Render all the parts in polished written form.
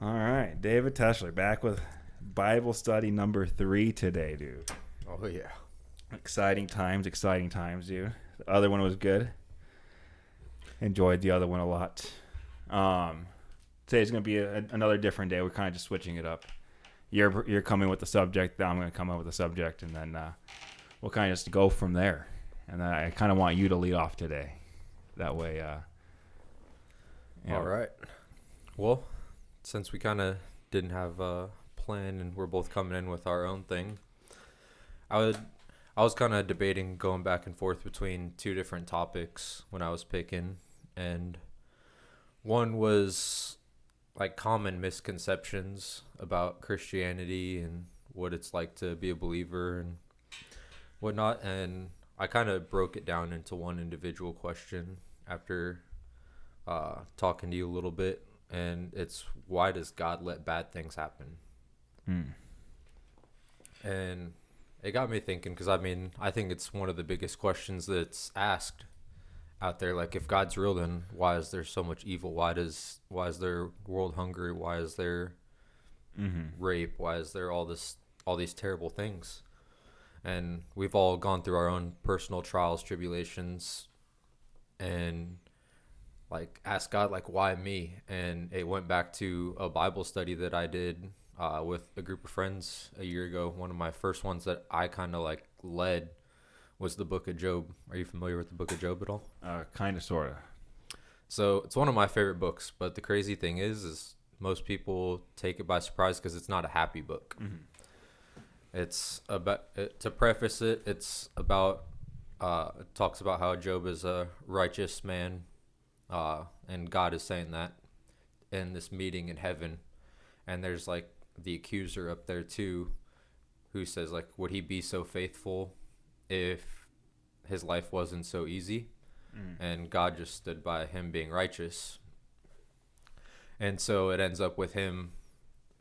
All right, David Teschler back with Bible study number 3 today, dude. Oh yeah. Exciting times, dude. The other one was good. Enjoyed the other one a lot. Um, Today's gonna be another different day. We're kind of just switching it up. You're coming with the subject, then I'm gonna come up with the subject, and then we'll kind of just go from there. And I kind of want you to lead off today. That way, All right. Well, since we kind of didn't have a plan and we're both coming in with our own thing, I was kind of debating going back and forth between two different topics when I was picking, and one was like common misconceptions about Christianity and what it's like to be a believer and whatnot, and I kind of broke it down into one individual question after talking to you a little bit, and it's, why does God let bad things happen? And it got me thinking, because I think it's one of the biggest questions that's asked out there. Like, if God's real, then why is there so much evil? Why is there world hunger? Why is there rape? Why is there all these terrible things? And we've all gone through our own personal trials, tribulations, and like ask God, like, why me? And it went back to a Bible study that I did with a group of friends a year ago. One of my first ones that I kind of like led was the book of Job. Are you familiar with the book of Job at all? Kind of, sort of. So it's one of my favorite books, but the crazy thing is most people take it by surprise because it's not a happy book. It's about, to preface it, it's about, it talks about how Job is a righteous man, and God is saying that in this meeting in heaven. And there's like the accuser up there too, who says, like, would he be so faithful if his life wasn't so easy? And God just stood by him being righteous. And so it ends up with him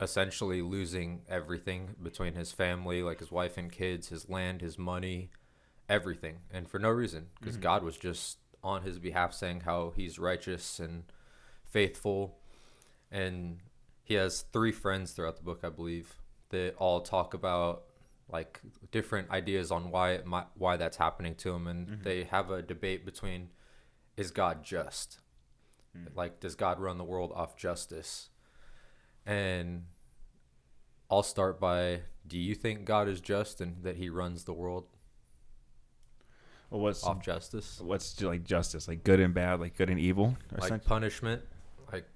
essentially losing everything between his family, like his wife and kids, his land, his money, everything. And for no reason, because God was just on his behalf saying how he's righteous and faithful. And he has 3 friends throughout the book, I believe, that all talk about like different ideas on why that's happening to him. And they have a debate between, is God just? Like, does God run the world off justice? And I'll start by, do you think God is just and that he runs the world off justice? What's like justice? Like good and bad, like good and evil? Like punishment? Like,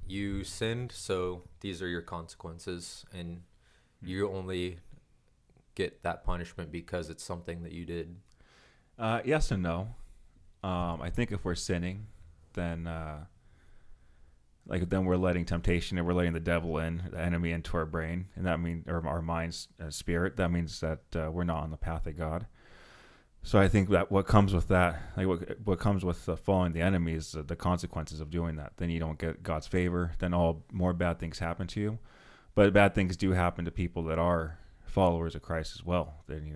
you sinned, so these are your consequences, and you only get that punishment because it's something that you did. Yes and no. I think if we're sinning, then then we're letting temptation and we're letting the devil in, the enemy, into our brain, and that means, or our mind's spirit. That means that we're not on the path of God. So I think that what comes with that, like what comes with following the enemy, is the consequences of doing that. Then you don't get God's favor. Then all more bad things happen to you. But bad things do happen to people that are followers of Christ as well. Then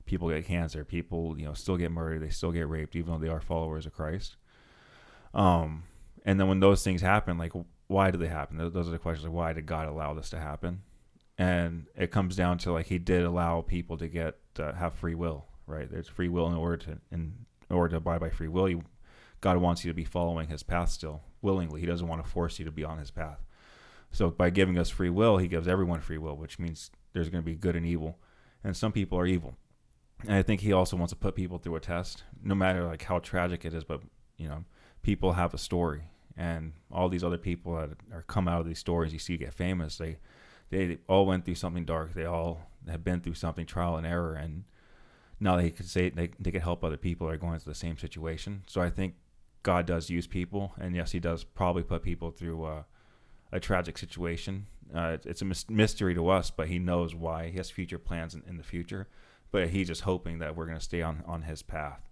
people get cancer. People still get murdered. They still get raped, even though they are followers of Christ. And then when those things happen, like, why do they happen? Those are the questions. Like, why did God allow this to happen? And it comes down to, like, he did allow people to have free will. Right, there's free will. In order to abide by free will, God wants you to be following his path still willingly. He doesn't want to force you to be on his path. So by giving us free will, he gives everyone free will, which means there's going to be good and evil, and some people are evil. And I think he also wants to put people through a test, no matter like how tragic it is. But people have a story, and all these other people that are come out of these stories you see get famous, they all went through something dark. They all have been through something, trial and error, and now they could say they could help other people that are going through the same situation. So I think God does use people, and yes, he does probably put people through a tragic situation. It's a mystery to us, but he knows why. He has future plans in the future, but he's just hoping that we're going to stay on his path.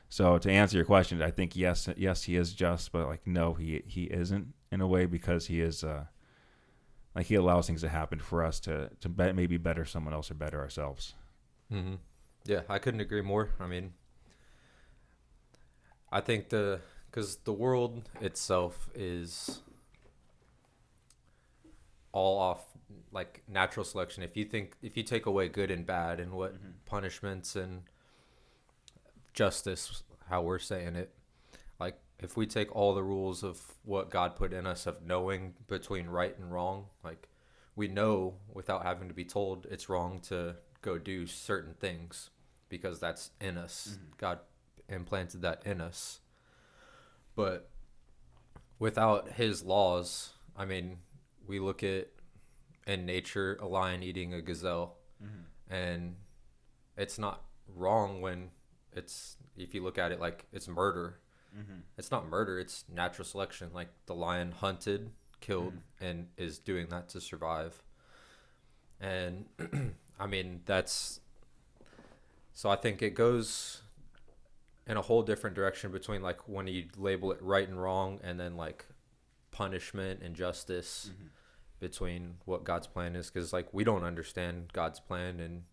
So to answer your question, I think yes, he is just, but like no, he isn't in a way, because he is like he allows things to happen for us to maybe better someone else or better ourselves. Mm-hmm. Yeah, I couldn't agree more. I mean, I think because the world itself is all off like natural selection. If you take away good and bad and what punishments and justice, how we're saying it, like if we take all the rules of what God put in us of knowing between right and wrong, like we know without having to be told it's wrong to go do certain things because that's in us. God implanted that in us. But without his laws, I mean, we look at in nature a lion eating a gazelle, and it's not wrong when it's, if you look at it like it's murder. It's not murder, it's natural selection. Like the lion hunted, killed, and is doing that to survive. And I mean, that's, so I think it goes in a whole different direction between like when you label it right and wrong, and then like punishment and justice between what God's plan is. Because like we don't understand God's plan, and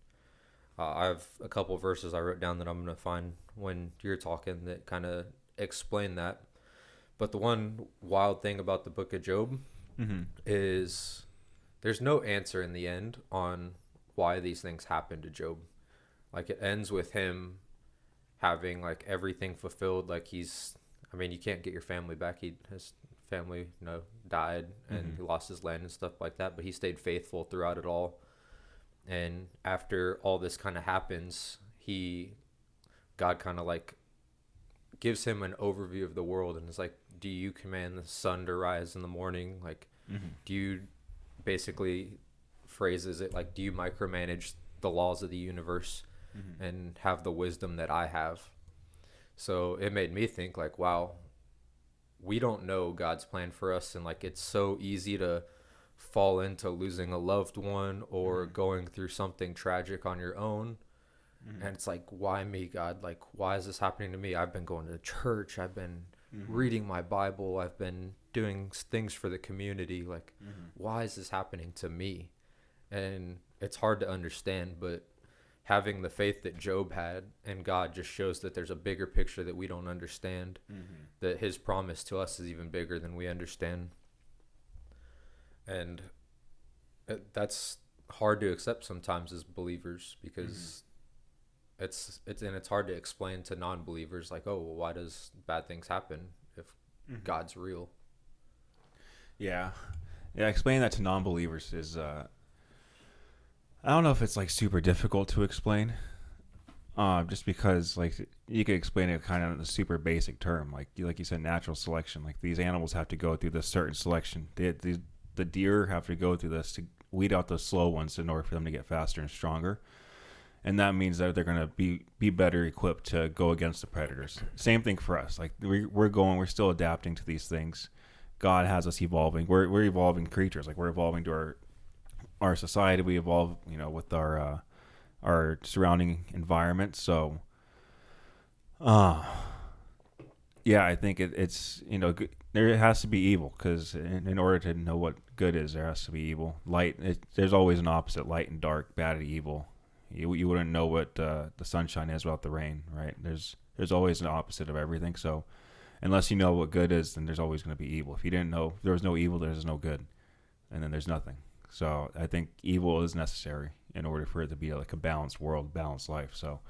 I have a couple of verses I wrote down that I'm going to find when you're talking that kind of explain that. But the one wild thing about the book of Job is there's no answer in the end on why these things happen to Job. Like it ends with him having like everything fulfilled. Like he's, I mean, you can't get your family back. His family, died, and he lost his land and stuff like that, but he stayed faithful throughout it all. And after all this kind of happens, God kind of like gives him an overview of the world, and is like, do you command the sun to rise in the morning? Like, do you, basically phrases it like, do you micromanage the laws of the universe and have the wisdom that I have? So it made me think like, wow, we don't know God's plan for us. And like, it's so easy to fall into losing a loved one or going through something tragic on your own. And it's like, why me, God? Like, why is this happening to me? I've been going to church. I've been reading my Bible. I've been doing things for the community. Like, why is this happening to me? And it's hard to understand, but having the faith that Job had and God just shows that there's a bigger picture that we don't understand, that his promise to us is even bigger than we understand. And that's hard to accept sometimes as believers, because it's hard to explain to non-believers like, oh, well, why does bad things happen if God's real? Yeah, explaining that to non-believers is I don't know if it's like super difficult to explain, just because like you could explain it kind of in a super basic term, like you said, natural selection. Like these animals have to go through this certain selection. The deer have to go through this to weed out the slow ones in order for them to get faster and stronger. And that means that they're going to be better equipped to go against the predators. Same thing for us. Like we're still adapting to these things. God has us evolving. We're evolving creatures. Like we're evolving to our society. We evolve, with our surrounding environment. So, yeah, I think it's there has to be evil, because in order to know what good is, there has to be evil. There's always an opposite: light and dark, bad and evil. You wouldn't know what the sunshine is without the rain, right? There's always an opposite of everything. So unless you know what good is, then there's always going to be evil. If you didn't know, if there was no evil, there's no good, and then there's nothing. So I think evil is necessary in order for it to be like a balanced world, balanced life. So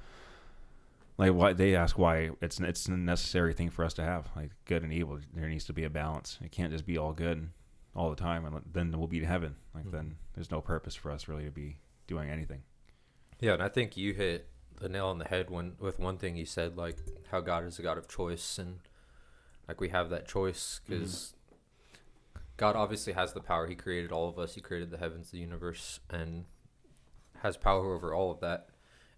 like why they ask why it's a necessary thing for us to have, like good and evil. There needs to be a balance. It can't just be all good all the time, and then we'll be in heaven. Like then there's no purpose for us really to be doing anything. Yeah, and I think you hit the nail on the head with one thing you said, like how God is a God of choice, and like we have that choice because God obviously has the power. He created all of us. He created the heavens, the universe, and has power over all of that.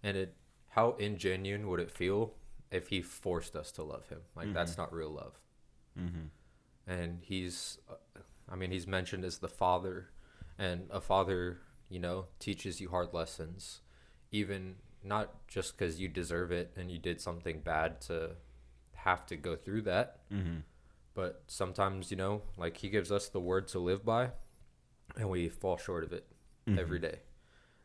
And how ingenuine would it feel if he forced us to love him? Like that's not real love. And he's mentioned as the Father, and a father, teaches you hard lessons, even not just because you deserve it and you did something bad to have to go through that, but sometimes, like he gives us the word to live by, and we fall short of it every day.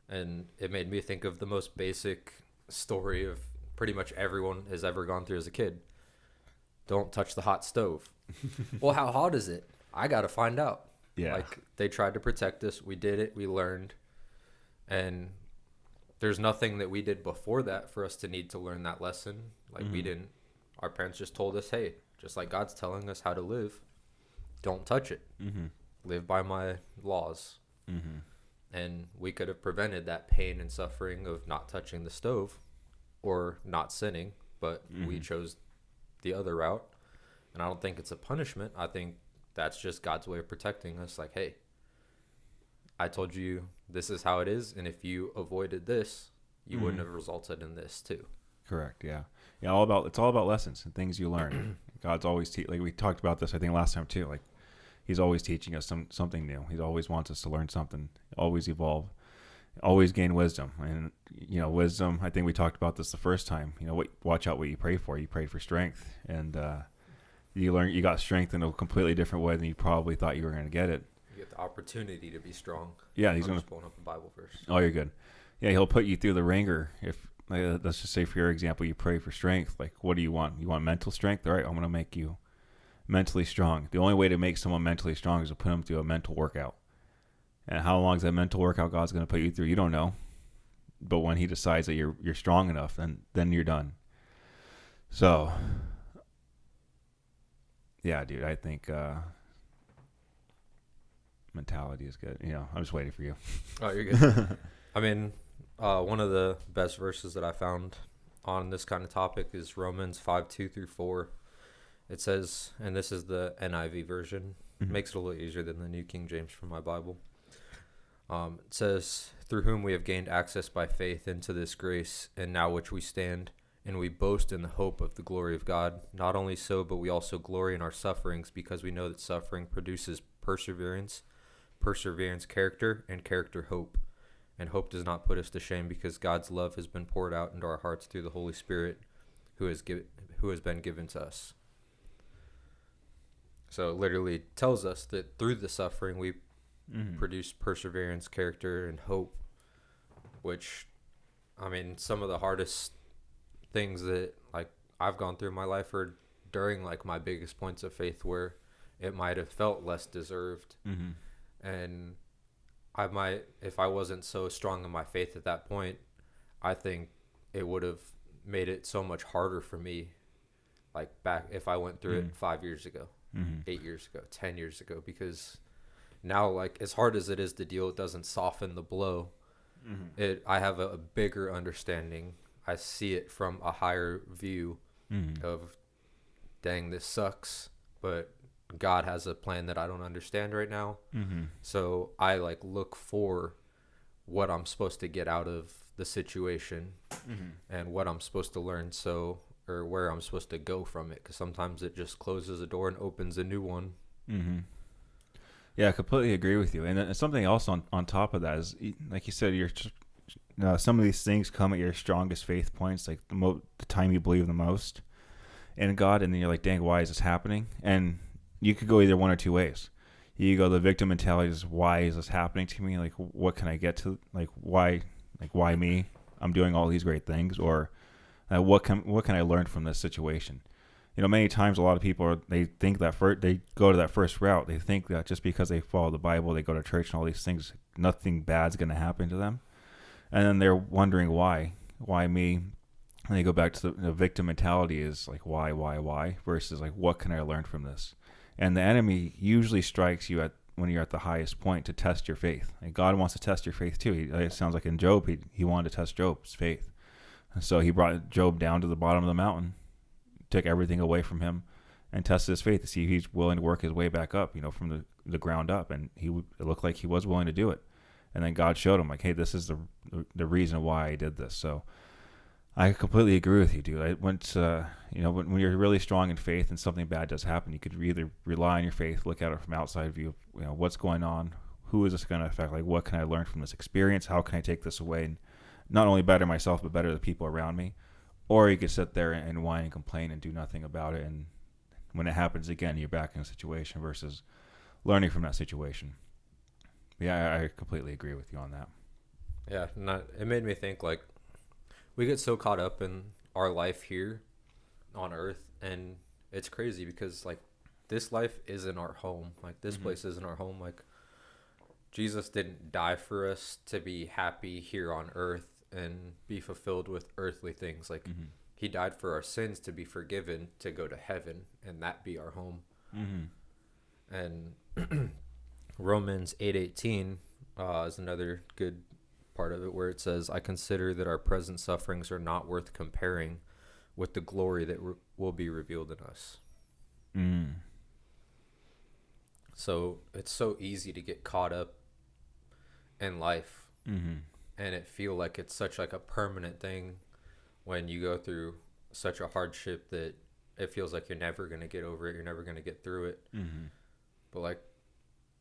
And it made me think of the most basic story of pretty much everyone has ever gone through as a kid. Don't touch the hot stove. Well, how hot is it? I got to find out. Yeah. Like, they tried to protect us. We did it. We learned. And there's nothing that we did before that for us to need to learn that lesson. Like, we didn't. Our parents just told us, hey, just like God's telling us how to live, don't touch it. Live by my laws. And we could have prevented that pain and suffering of not touching the stove or not sinning, but we chose the other route. And I don't think it's a punishment. I think that's just God's way of protecting us. Like, hey, I told you this is how it is, and if you avoided this, you wouldn't have resulted in this too. Correct. Yeah. Yeah. It's all about lessons and things you learn. God's always like we talked about this, I think, last time too. Like, He's always teaching us something new. He always wants us to learn something, always evolve, always gain wisdom. And wisdom. I think we talked about this the first time. Watch out what you pray for. You prayed for strength, and you got strength in a completely different way than you probably thought you were going to get it. You get the opportunity to be strong. Yeah, I'm just pulling up the Bible verse. Oh, you're good. Yeah, He'll put you through the ringer. If let's just say, for your example, you pray for strength. Like, what do you want? You want mental strength? All right, I'm going to make you mentally strong. The only way to make someone mentally strong is to put them through a mental workout. And how long is that mental workout God's going to put you through? You don't know. But when He decides that you're strong enough, then you're done. So, yeah, dude, I think mentality is good. I'm just waiting for you. Oh, you're good. I mean, one of the best verses that I found on this kind of topic is Romans 5:2-4. It says, and this is the NIV version, makes it a little easier than the New King James from my Bible. It says, through whom we have gained access by faith into this grace, and now which we stand, and we boast in the hope of the glory of God. Not only so, but we also glory in our sufferings, because we know that suffering produces perseverance, character, and character hope. And hope does not put us to shame, because God's love has been poured out into our hearts through the Holy Spirit, who has been given to us. So it literally tells us that through the suffering we produce perseverance, character, and hope, which, I mean, some of the hardest things that like I've gone through in my life are during like my biggest points of faith where it might have felt less deserved. And I might, if I wasn't so strong in my faith at that point, I think it would have made it so much harder for me, like back if I went through it 5 years ago. 8 years ago, 10 years ago, because now, like, as hard as it is to deal, it doesn't soften the blow. I have a bigger understanding. I see it from a higher view of, dang, this sucks, but God has a plan that I don't understand right now. So I like look for what I'm supposed to get out of the situation and what I'm supposed to learn. Or where I'm supposed to go from it, because sometimes it just closes a door and opens a new one. Yeah, I completely agree with you. And something else on top of that is, like you said, some of these things come at your strongest faith points, like the time you believe the most in God, and then you're like, dang, why is this happening? And you could go either one or two ways. You go, the victim mentality is, why is this happening to me? Like, what can I get to? Like, why me? I'm doing all these great things. Or what can I learn from this situation? Many times a lot of people they think that they go to that first route. They think that just because they follow the Bible, they go to church and all these things, nothing bad's going to happen to them. And then they're wondering why me? And they go back to the victim mentality is like, why, versus like, what can I learn from this? And the enemy usually strikes you when you're at the highest point to test your faith. And God wants to test your faith too. It sounds like in Job, he wanted to test Job's faith. So He brought Job down to the bottom of the mountain, took everything away from him, and tested his faith to see if he's willing to work his way back up, from the ground up. And it looked like he was willing to do it. And then God showed him, like, hey, this is the reason why I did this. So I completely agree with you, dude. I went, when you're really strong in faith and something bad does happen, you could either rely on your faith, look at it from outside view, what's going on, who is this going to affect? Like, what can I learn from this experience? How can I take this away and not only better myself, but better the people around me? Or you could sit there and whine and complain and do nothing about it. And when it happens again, you're back in a situation versus learning from that situation. Yeah, I completely agree with you on that. Yeah, it made me think, like, we get so caught up in our life here on earth, and it's crazy because, like, this life isn't our home. Like, this place isn't our home. Like, Jesus didn't die for us to be happy here on earth and be fulfilled with earthly things. Like, he died for our sins to be forgiven, to go to heaven, and that be our home. And Romans 8:18 is another good part of it, where it says, I consider that our present sufferings are not worth comparing with the glory that will be revealed in us. So it's so easy to get caught up in life and it feel like it's such like a permanent thing when you go through such a hardship that it feels like you're never going to get over it, you're never going to get through it. But like,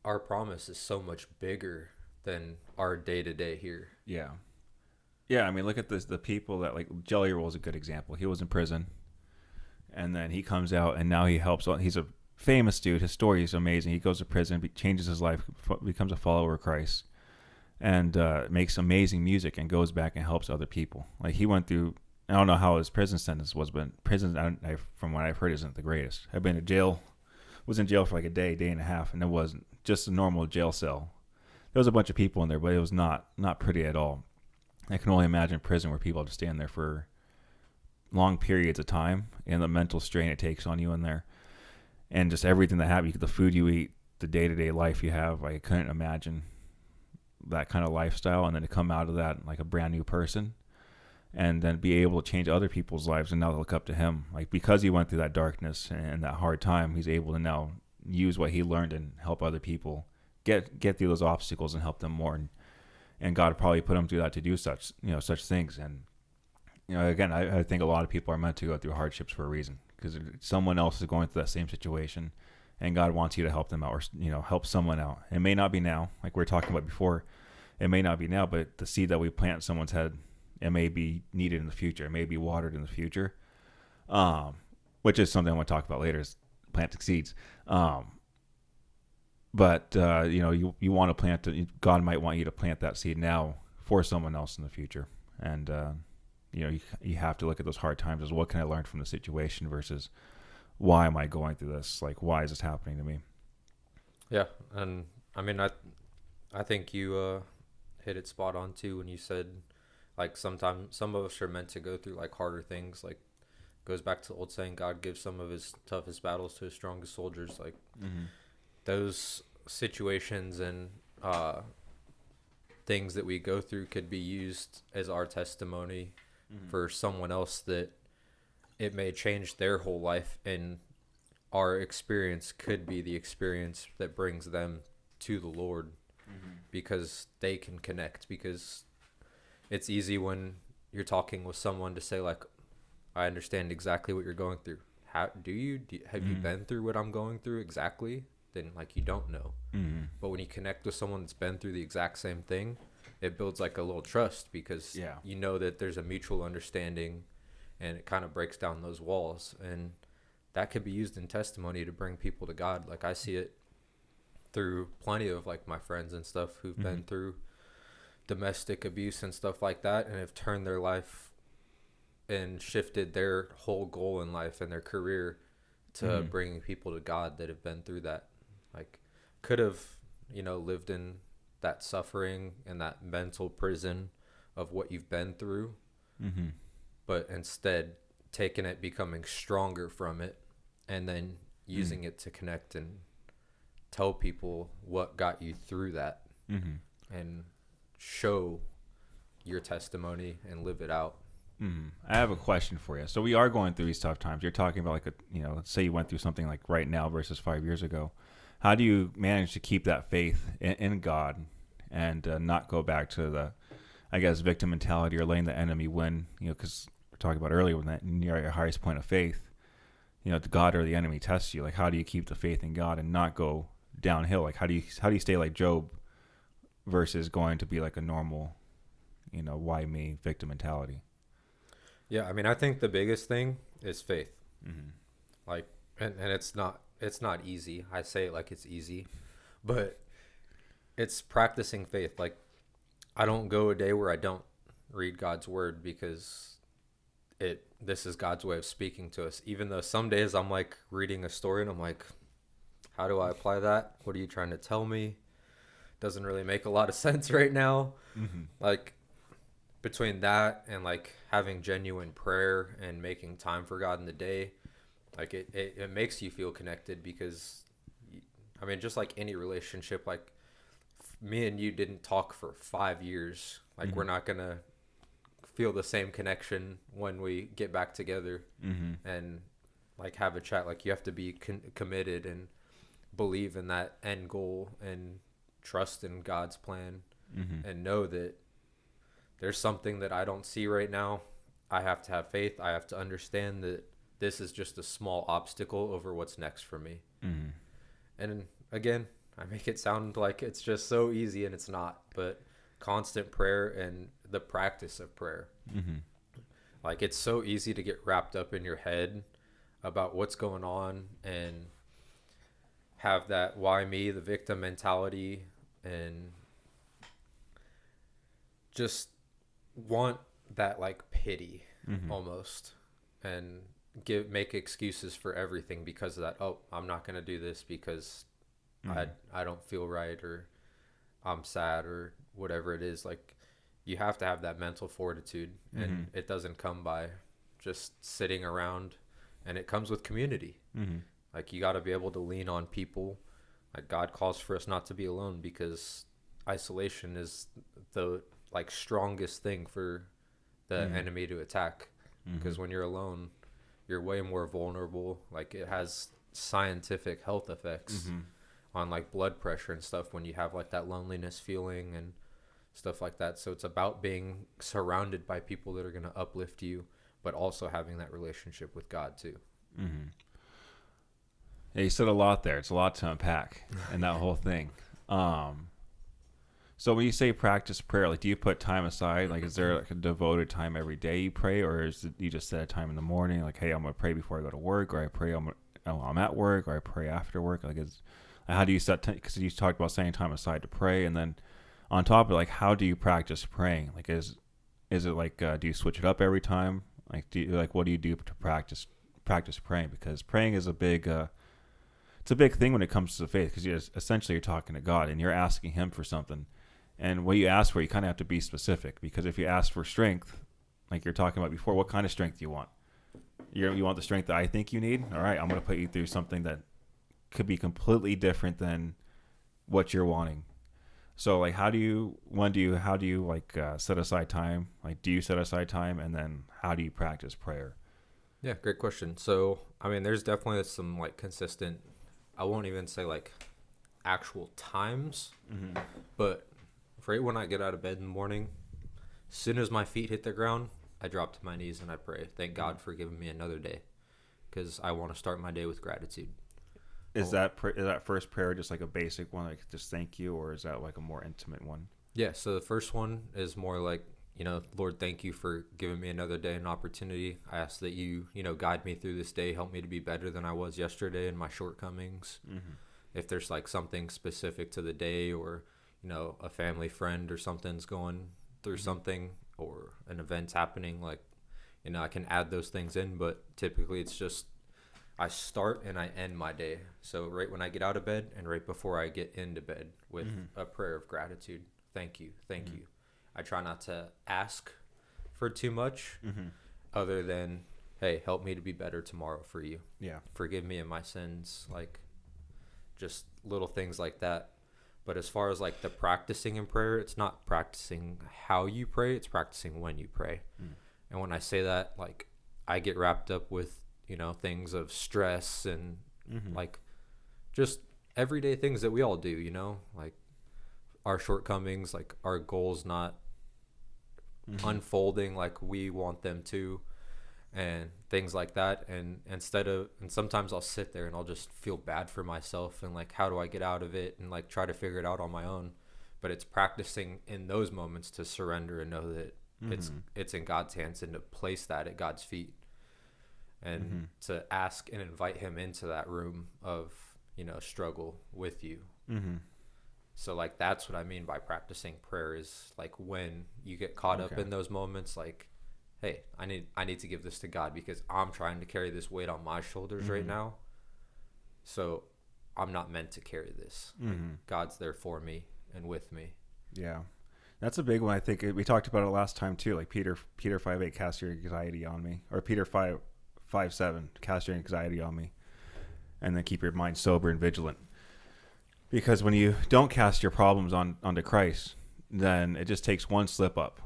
our promise is so much bigger than our day-to-day here. I mean, look at this, the people that, like, Jelly Roll is a good example. He was in prison, and then he comes out, and now he helps. He's a famous dude. His story is amazing. He goes to prison, changes his life, becomes a follower of Christ, and makes amazing music, and goes back and helps other people. Like, he went through, I don't know how his prison sentence was, but prison, from what I've heard, isn't the greatest. I've been to jail, was in jail for like a day and a half, and it wasn't just a normal jail cell. There was a bunch of people in there, but it was not pretty at all. I can only imagine prison where people have to stand there for long periods of time, and the mental strain it takes on you in there, and just everything that happens, the food you eat, the day-to-day life you have. I couldn't imagine that kind of lifestyle, and then to come out of that like a brand new person, and then be able to change other people's lives, and now look up to him. Like, because he went through that darkness and that hard time, he's able to now use what he learned and help other people get through those obstacles and help them more. And God probably put him through that to do such things. And, again, I think a lot of people are meant to go through hardships for a reason, because someone else is going through that same situation, and God wants you to help them out, or, help someone out. It may not be now, like we were talking about before. It may not be now, but the seed that we plant in someone's head, it may be needed in the future. It may be watered in the future, which is something I want to talk about later, is planting seeds. But you want to plant. God might want you to plant that seed now for someone else in the future, and you have to look at those hard times as, what can I learn from the situation versus why am I going through this? Like, why is this happening to me? Yeah, and I mean, I think you hit it spot on too when you said, like, sometimes some of us are meant to go through like harder things. Like, goes back to the old saying, God gives some of his toughest battles to his strongest soldiers. Like, those situations and things that we go through could be used as our testimony for someone else, that it may change their whole life, and our experience could be the experience that brings them to the Lord, because they can connect. Because it's easy when you're talking with someone to say, like, I understand exactly what you're going through. How have you been through what I'm going through exactly? Then, like, you don't know. But when you connect with someone that's been through the exact same thing, it builds like a little trust, because you know that there's a mutual understanding, and it kind of breaks down those walls. And that could be used in testimony to bring people to God. Like, I see it through plenty of like my friends and stuff who've been through domestic abuse and stuff like that, and have turned their life and shifted their whole goal in life and their career to bringing people to God that have been through that. Like, could have, lived in that suffering and that mental prison of what you've been through, but instead taking it, becoming stronger from it, and then using it to connect and tell people what got you through that, and show your testimony and live it out. I have a question for you. So we are going through these tough times. You're talking about like let's say you went through something like right now versus 5 years ago. How do you manage to keep that faith in God and not go back to the, I guess, victim mentality, or letting the enemy win? Because we're talking about earlier, when you're at your highest point of faith, the God or the enemy tests you. Like, how do you keep the faith in God and not go downhill? Like, how do you stay like Job versus going to be like a normal, why me victim mentality? Yeah, I mean, I think the biggest thing is faith. Like, and it's not easy. I say it like it's easy, but it's practicing faith. Like, I don't go a day where I don't read God's word, because this is God's way of speaking to us. Even though some days I'm like reading a story and I'm like, How do I apply that? What are you trying to tell me? Doesn't really make a lot of sense right now. Like, between that and like having genuine prayer and making time for God in the day, like it makes you feel connected because, I mean, just like any relationship, like me and you didn't talk for 5 years. Like, we're not going to feel the same connection when we get back together and like have a chat. Like, you have to be committed and believe in that end goal and trust in God's plan and know that there's something that I don't see right now. I have to have faith. I have to understand that this is just a small obstacle over what's next for me. And again, I make it sound like it's just so easy, and it's not. But constant prayer and the practice of prayer. Like, it's so easy to get wrapped up in your head about what's going on and have that why me, the victim mentality, and just want that like pity almost, and make excuses for everything because of that. Oh, I'm not going to do this because I don't feel right, or I'm sad, or whatever it is. Like, you have to have that mental fortitude, and it doesn't come by just sitting around, and it comes with community. Like, you got to be able to lean on people. Like, God calls for us not to be alone, because isolation is the like strongest thing for the enemy to attack. Because when you're alone, you're way more vulnerable. Like, it has scientific health effects on like blood pressure and stuff when you have like that loneliness feeling and stuff like that. So it's about being surrounded by people that are going to uplift you, but also having that relationship with God too. Yeah, you said a lot there. It's a lot to unpack in that whole thing. So when you say practice prayer, like, do you put time aside? Like, is there like a devoted time every day you pray, or is it you just set a time in the morning? Like, hey, I'm gonna pray before I go to work, or I pray I'm at work, or I pray after work. Like, how do you set? Because you talked about setting time aside to pray, and then on top of it, like, how do you practice praying? Like, is it like do you switch it up every time? Like, what do you do to practice praying? Because praying is a big it's a big thing when it comes to faith, because you're talking to God and you're asking Him for something. And what you ask for, you kind of have to be specific, because if you ask for strength, like you're talking about before, what kind of strength do you want? You want the strength that I think you need? All right, I'm going to put you through something that could be completely different than what you're wanting. So, like, how do you set aside time? Like, do you set aside time, and then how do you practice prayer? Yeah, great question. So, I mean, there's definitely some like consistent, I won't even say like actual times, but right when I get out of bed in the morning, as soon as my feet hit the ground, I drop to my knees and I pray. Thank God for giving me another day, because I want to start my day with gratitude. Is that first prayer just like a basic one, like just thank you, or is that like a more intimate one? Yeah, so the first one is more like, Lord, thank you for giving me another day and opportunity. I ask that you, guide me through this day, help me to be better than I was yesterday in my shortcomings. If there's like something specific to the day, or a family friend or something's going through something, or an event's happening, like, I can add those things in, but typically it's just I start and I end my day. So right when I get out of bed and right before I get into bed with a prayer of gratitude. Thank you. Thank you. I try not to ask for too much other than, hey, help me to be better tomorrow for you. Yeah. Forgive me of my sins. Like, just little things like that. But as far as like the practicing in prayer, it's not practicing how you pray, it's practicing when you pray. And when I say that, like, I get wrapped up with, things of stress and like just everyday things that we all do, like our shortcomings, like our goals not unfolding like we want them to, and things like that. And sometimes I'll sit there and I'll just feel bad for myself and like, how do I get out of it, and like try to figure it out on my own. But it's practicing in those moments to surrender and know that it's in God's hands, and to place that at God's feet, and to ask and invite Him into that room of struggle with you. So like, that's what I mean by practicing prayer, is like when you get caught up in those moments, like, hey, I need to give this to God, because I'm trying to carry this weight on my shoulders right now. So I'm not meant to carry this. God's there for me and with me. Yeah. That's a big one. I think we talked about it last time too. Like Peter 5:8, cast your anxiety on me, or Peter 5:7, cast your anxiety on me, and then keep your mind sober and vigilant. Because when you don't cast your problems onto Christ, then it just takes one slip up.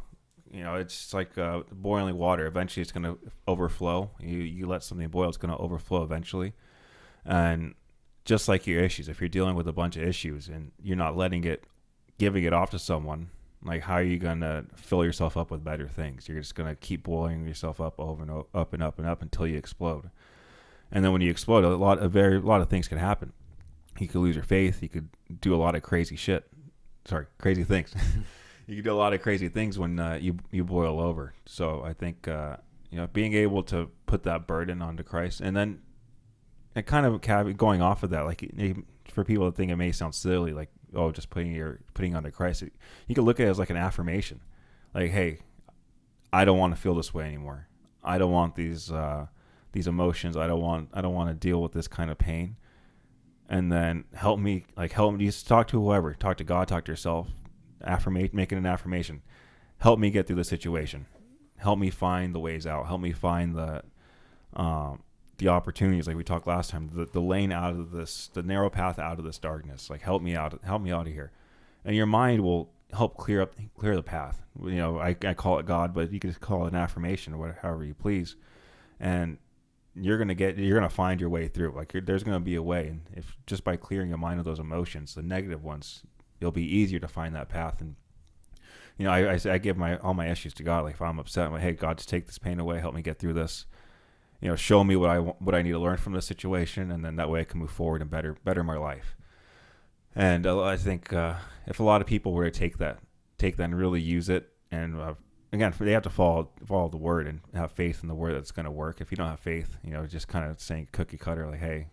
It's like boiling water. Eventually, it's going to overflow. You let something boil, it's going to overflow eventually. And just like your issues, if you're dealing with a bunch of issues and you're not giving it off to someone, like how are you going to fill yourself up with better things? You're just going to keep boiling yourself up over and up and up and up until you explode. And then when you explode, a lot of things can happen. You could lose your faith. You could do a lot of crazy things. You can do a lot of crazy things when you boil over. So I think being able to put that burden onto Christ, and then and kind of going off of that, like for people that think it may sound silly, like just putting onto Christ, you can look at it as like an affirmation, like, hey, I don't want to feel this way anymore. I don't want these emotions. I don't want to deal with this kind of pain. And then help me. Just talk to whoever. Talk to God. Talk to yourself. Making an affirmation. Help me get through the situation. Help me find the ways out. Help me find the opportunities, like we talked last time. The lane out of this, the narrow path out of this darkness. Like help me out. Help me out of here. And your mind will help clear the path. I call it God, but you can just call it an affirmation or however you please. And you're gonna find your way through. Like there's gonna be a way, and if just by clearing your mind of those emotions, the negative ones, it'll be easier to find that path. And I give all my issues to God. Like if I'm upset, I'm like, hey God, just take this pain away, help me get through this. Show me what I need to learn from this situation, and then that way I can move forward and better my life. And I think if a lot of people were to take that and really use it, and again, they have to follow the word and have faith in the word that's going to work. If you don't have faith, just kind of saying cookie cutter, like, hey,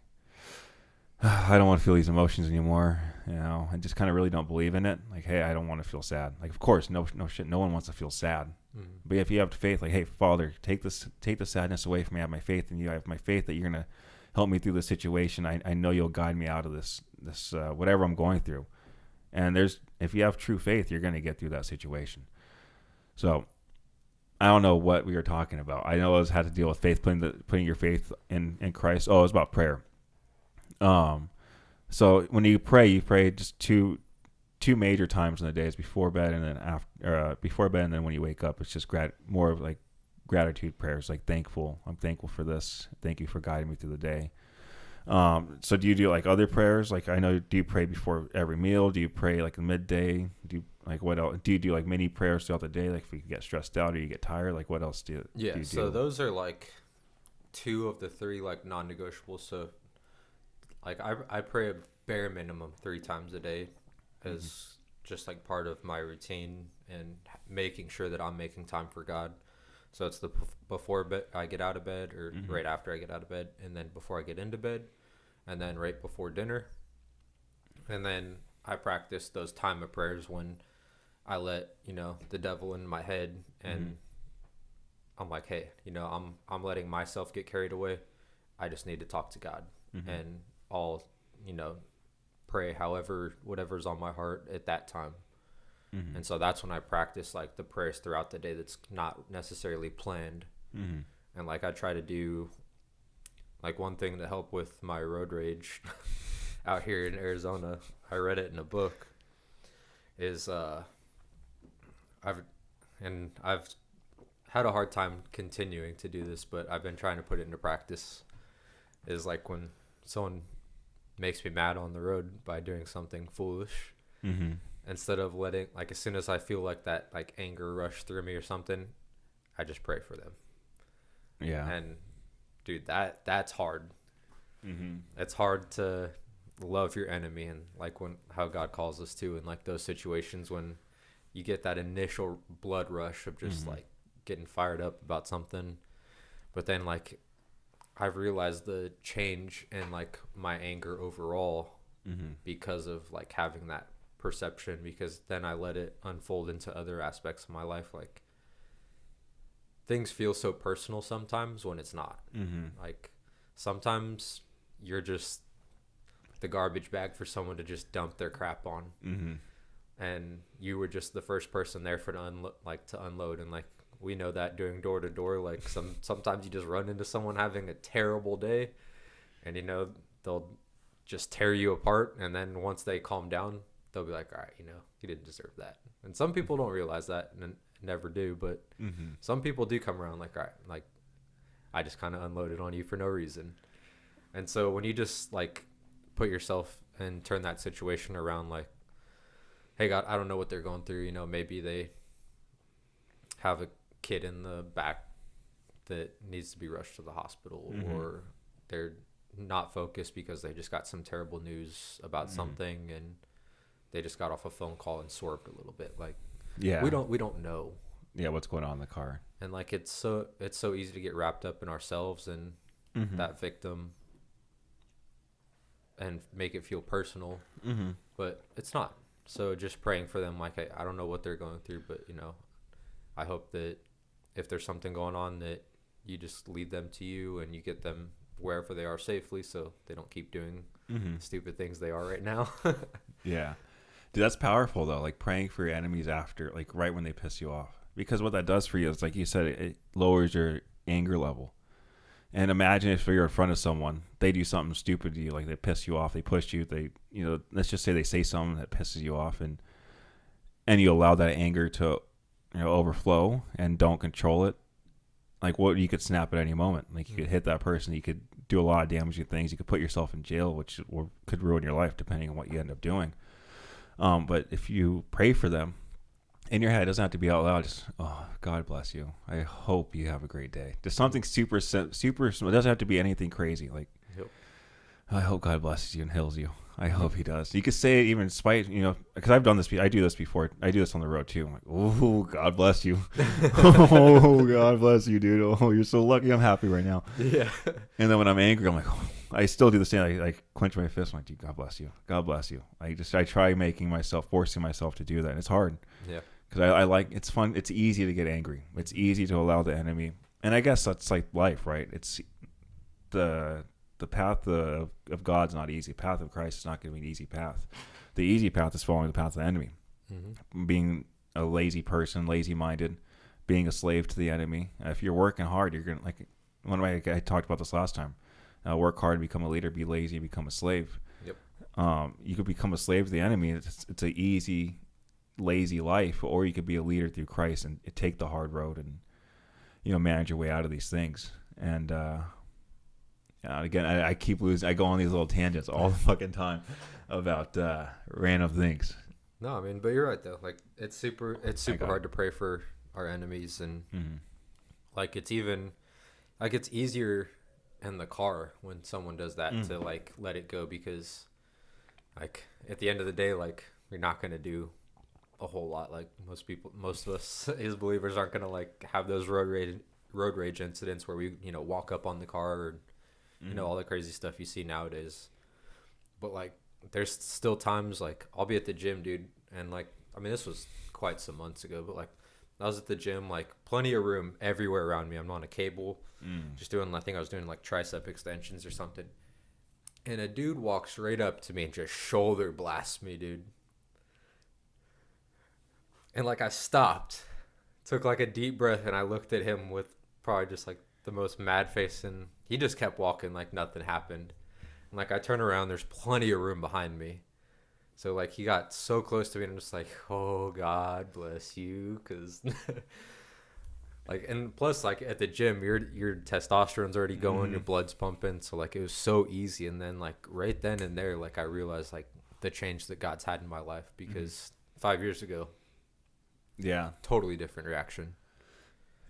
I don't want to feel these emotions anymore, and just kind of really don't believe in it. Like, hey, I don't want to feel sad. Like, of course, no shit, no one wants to feel sad. Mm-hmm. But if you have faith, like, hey, Father, take the sadness away from me. I have my faith in you. I have my faith that you're going to help me through this situation. I know you'll guide me out of this whatever I'm going through. And if you have true faith, you're going to get through that situation. So I don't know what we were talking about. I know it had to deal with faith, putting your faith in Christ. Oh, it was about prayer. So when you pray just two major times in the day. It's before bed and then before bed, and then when you wake up, it's just more of like gratitude prayers, like I'm thankful for this. Thank you for guiding me through the day. So do you do like other prayers? Like do you pray before every meal? Do you pray like midday? Do you like what else? Do you do like many prayers throughout the day? Like if you get stressed out or you get tired, like what else do you do? So those are like 2 of the 3 like non-negotiables. So like I pray a bare minimum 3 times a day as just like part of my routine and making sure that I'm making time for God. So it's the before I get out of bed, or right after I get out of bed, and then before I get into bed, and then right before dinner. And then I practice those time of prayers when I let, the devil in my head, and I'm like, hey, I'm letting myself get carried away. I just need to talk to God, and I'll, pray whatever's on my heart at that time. And so that's when I practice like the prayers throughout the day that's not necessarily planned. And like I try to do like one thing to help with my road rage out here in Arizona. I read it in a book. Is I've had a hard time continuing to do this, but I've been trying to put it into practice. Is like when someone makes me mad on the road by doing something foolish. Instead of letting, like, as soon as I feel like that, like, anger rush through me or something, I just pray for them. Yeah. And, dude, that's hard. It's hard to love your enemy, and, like, how God calls us to, in, like, those situations when you get that initial blood rush of just, like, getting fired up about something. But then, like, I've realized the change in, like, my anger overall because of, like, having that perception, because then I let it unfold into other aspects of my life. Like, things feel so personal sometimes when it's not. Like, sometimes you're just the garbage bag for someone to just dump their crap on. Mm-hmm. And you were just the first person there for to unload. And like, we know that doing door to door, like sometimes you just run into someone having a terrible day, and they'll just tear you apart. And then once they calm down, they'll be like, all right, you didn't deserve that. And some people don't realize that and never do, but some people do come around like, all right, like, I just kind of unloaded on you for no reason. And so when you just like put yourself and turn that situation around, like, hey, God, I don't know what they're going through. Maybe they have a kid in the back that needs to be rushed to the hospital, or they're not focused because they just got some terrible news about something, and they just got off a phone call and swerved a little bit. Like, yeah, we don't know. Yeah, what's going on in the car? And like, it's so easy to get wrapped up in ourselves and that victim and make it feel personal, but it's not. So just praying for them, like, hey, I don't know what they're going through, but I hope that if there's something going on, that you just lead them to you and you get them wherever they are safely, so they don't keep doing stupid things they are right now. Yeah, dude, that's powerful though. Like praying for your enemies after, like right when they piss you off, because what that does for you is, like you said, it lowers your anger level. And imagine if you're in front of someone, they do something stupid to you, like they piss you off, they push you, they, let's just say they say something that pisses you off, and you allow that anger to, overflow and don't control it. Like, what, you could snap at any moment. Like, you could hit that person, you could do a lot of damaging things, you could put yourself in jail, which could ruin your life depending on what you end up doing. But if you pray for them in your head, it doesn't have to be out loud, just, oh, God bless you, I hope you have a great day. Just something super super small. It doesn't have to be anything crazy. Like, Yep. I hope God blesses you and heals you. I hope he does. You could say it even spite, because I've done this. I do this before. I do this on the road too. I'm like, oh, God bless you. Oh, God bless you, dude. Oh, you're so lucky. I'm happy right now. Yeah. And then when I'm angry, I'm like, oh, I still do the same. I clench my fist. I'm like, dude, God bless you. God bless you. I try forcing myself to do that. And it's hard. Yeah. Because I like, it's fun. It's easy to get angry. It's easy to allow the enemy. And I guess that's like life, right? It's the path of God's not easy. The path of Christ is not going to be an easy path. The easy path is following the path of the enemy. Being a lazy person, lazy-minded, being a slave to the enemy. If you're working hard, you're going to, like, one way I talked about this last time, work hard, become a leader, be lazy, become a slave. Yep. You could become a slave to the enemy. It's an easy, lazy life, or you could be a leader through Christ and take the hard road and, manage your way out of these things. And, again, I keep losing. I go on these little tangents all the fucking time about random things. No, I mean, but you're right though. Like, it's super hard to pray for our enemies, and like, it's easier in the car when someone does that to like let it go, because like at the end of the day, like, you're not gonna do a whole lot. Like, most of us as believers aren't gonna like have those road rage incidents where we walk up on the car, or all the crazy stuff you see nowadays. But like, there's still times, like, I'll be at the gym, dude, and like, I mean, this was quite some months ago, but like, I was at the gym, like, plenty of room everywhere around me. I'm on a cable, just doing, I think I was doing like tricep extensions or something, and a dude walks right up to me and just shoulder blasts me, dude. And like, I stopped, took like a deep breath, and I looked at him with probably just like the most mad face, and he just kept walking like nothing happened. And like, I turn around, there's plenty of room behind me. So like, he got so close to me, and I'm just like, oh, God bless you, because like, and plus like at the gym, your testosterone's already going, your blood's pumping, so like, it was so easy. And then like, right then and there, like, I realized like the change that God's had in my life, because 5 years ago, totally different reaction.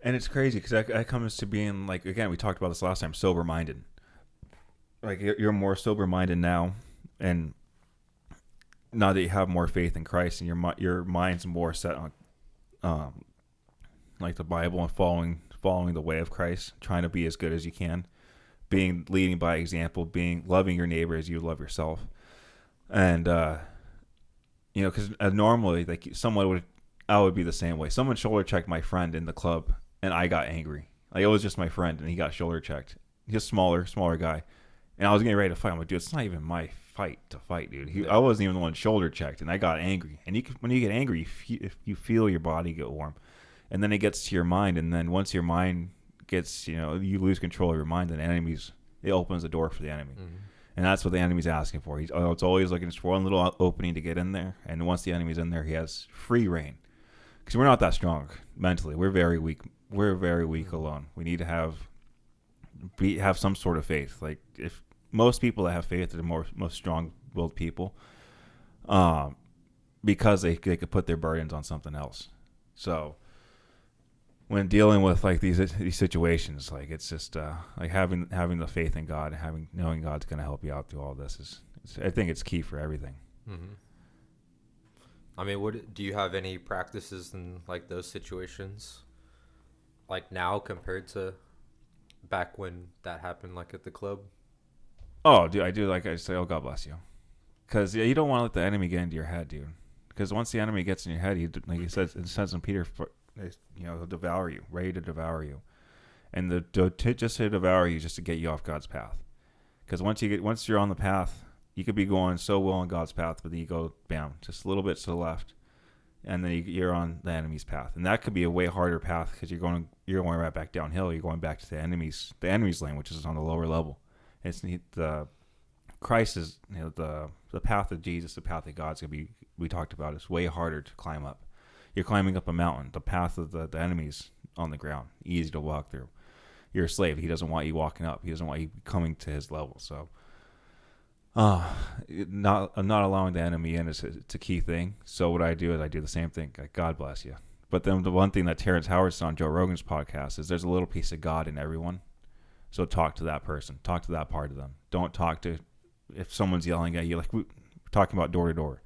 And it's crazy because that comes to being, like, again, we talked about this last time, sober-minded. Like, you're more sober-minded now, and now that you have more faith in Christ, and your mind's more set on, like, the Bible and following the way of Christ, trying to be as good as you can, leading by example, loving your neighbor as you love yourself, and because normally, like, I would be the same way. Someone shoulder checked my friend in the club, and I got angry. Like, it was just my friend, and he got shoulder checked. He's a smaller guy. And I was getting ready to fight. I'm like, dude, it's not even my fight to fight, dude. Yeah. I wasn't even the one shoulder checked, and I got angry. And when you get angry, you feel your body get warm. And then it gets to your mind, and then once your mind gets, you lose control of your mind, then it opens the door for the enemy. Mm-hmm. And that's what the enemy's asking for. It's always looking for one little opening to get in there. And once the enemy's in there, he has free reign. Because we're not that strong mentally. We're very weak. We're very weak alone. We need to have some sort of faith. Like, if most people that have faith are the most strong-willed people, because they could put their burdens on something else. So when dealing with like these situations, like, it's just like having the faith in God, knowing God's going to help you out through all this I think it's key for everything. Mm-hmm. I mean, do you have any practices in like those situations, like now compared to back when that happened, like at the club? Oh, dude, I do. Like, I say, oh, God bless you, because you don't want to let the enemy get into your head, dude. Because once the enemy gets in your head, like he says, it says in Peter, he'll devour you, ready to devour you, and just to devour you, just to get you off God's path. Because once you're on the path, you could be going so well on God's path, but then you go, bam, just a little bit to the left, and then you're on the enemy's path, and that could be a way harder path because you're going right back downhill. You're going back to the enemy's lane, which is on the lower level. It's Christ is the path of Jesus, the path of God's gonna be. We talked about is way harder to climb up. You're climbing up a mountain. The path of the enemy's on the ground, easy to walk through. You're a slave. He doesn't want you walking up. He doesn't want you coming to his level. So, not allowing the enemy in it's a key thing. So what I do is I do the same thing. Like, God bless you. But then the one thing that Terrence Howard said on Joe Rogan's podcast is there's a little piece of God in everyone. So talk to that person. Talk to that part of them. Don't talk to if someone's yelling at you. Like, we're talking about door to door.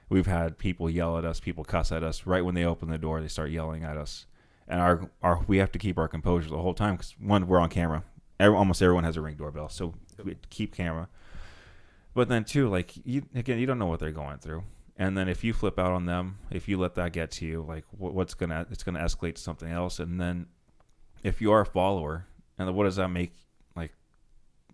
We've had people yell at us, people cuss at us. Right when they open the door, they start yelling at us. And we have to keep our composure the whole time because, one, we're on camera. Almost everyone has a Ring doorbell, so we keep camera. But then, two, like, you don't know what they're going through. And then if you flip out on them, if you let that get to you, like, it's gonna escalate to something else. And then if you are a follower, and what does that make like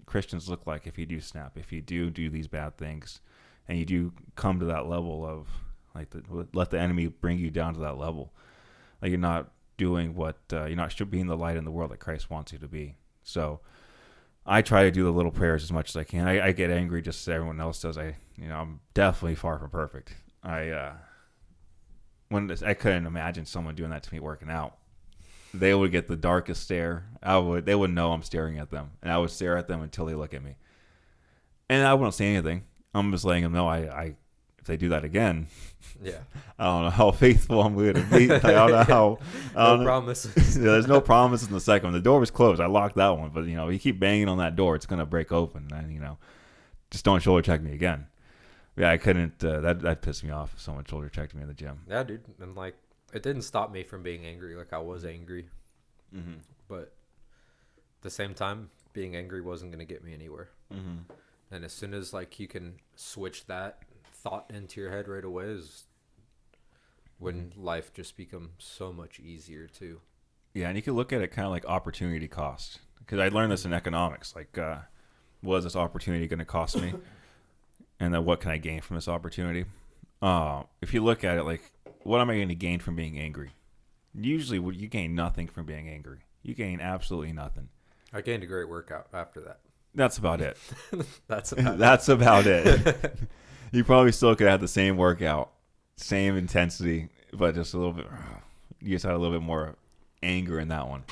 Christians look like if you do snap, if you do these bad things, and you do come to that level of like let the enemy bring you down to that level, like you're not doing what you're not being the light in the world that Christ wants you to be. So I try to do the little prayers as much as I can. I get angry just as everyone else does. I'm definitely far from perfect. I couldn't imagine someone doing that to me working out. They would get the darkest stare. They would know I'm staring at them, and I would stare at them until they look at me. And I wouldn't say anything. I'm just letting them know if they do that again, yeah, I don't know how faithful I'm going to be. I don't know how. No promises. There's no promises in the second one. The door was closed. I locked that one, but you keep banging on that door, it's going to break open. And just don't shoulder check me again. Yeah, I couldn't. That pissed me off. If someone shoulder checked me in the gym. Yeah, dude, and like it didn't stop me from being angry. Like I was angry, but at the same time, being angry wasn't going to get me anywhere. Mm-hmm. And as soon as like you can switch that thought into your head right away is when life just becomes so much easier too. Yeah, and you can look at it kind of like opportunity cost. Because I learned this in economics. Like, what is this opportunity going to cost me? And then what can I gain from this opportunity? If you look at it like, what am I going to gain from being angry? Usually you gain nothing from being angry. You gain absolutely nothing. I gained a great workout after that. That's about it. That's about it. You probably still could have the same workout, same intensity, but just a little bit. You just had a little bit more anger in that one.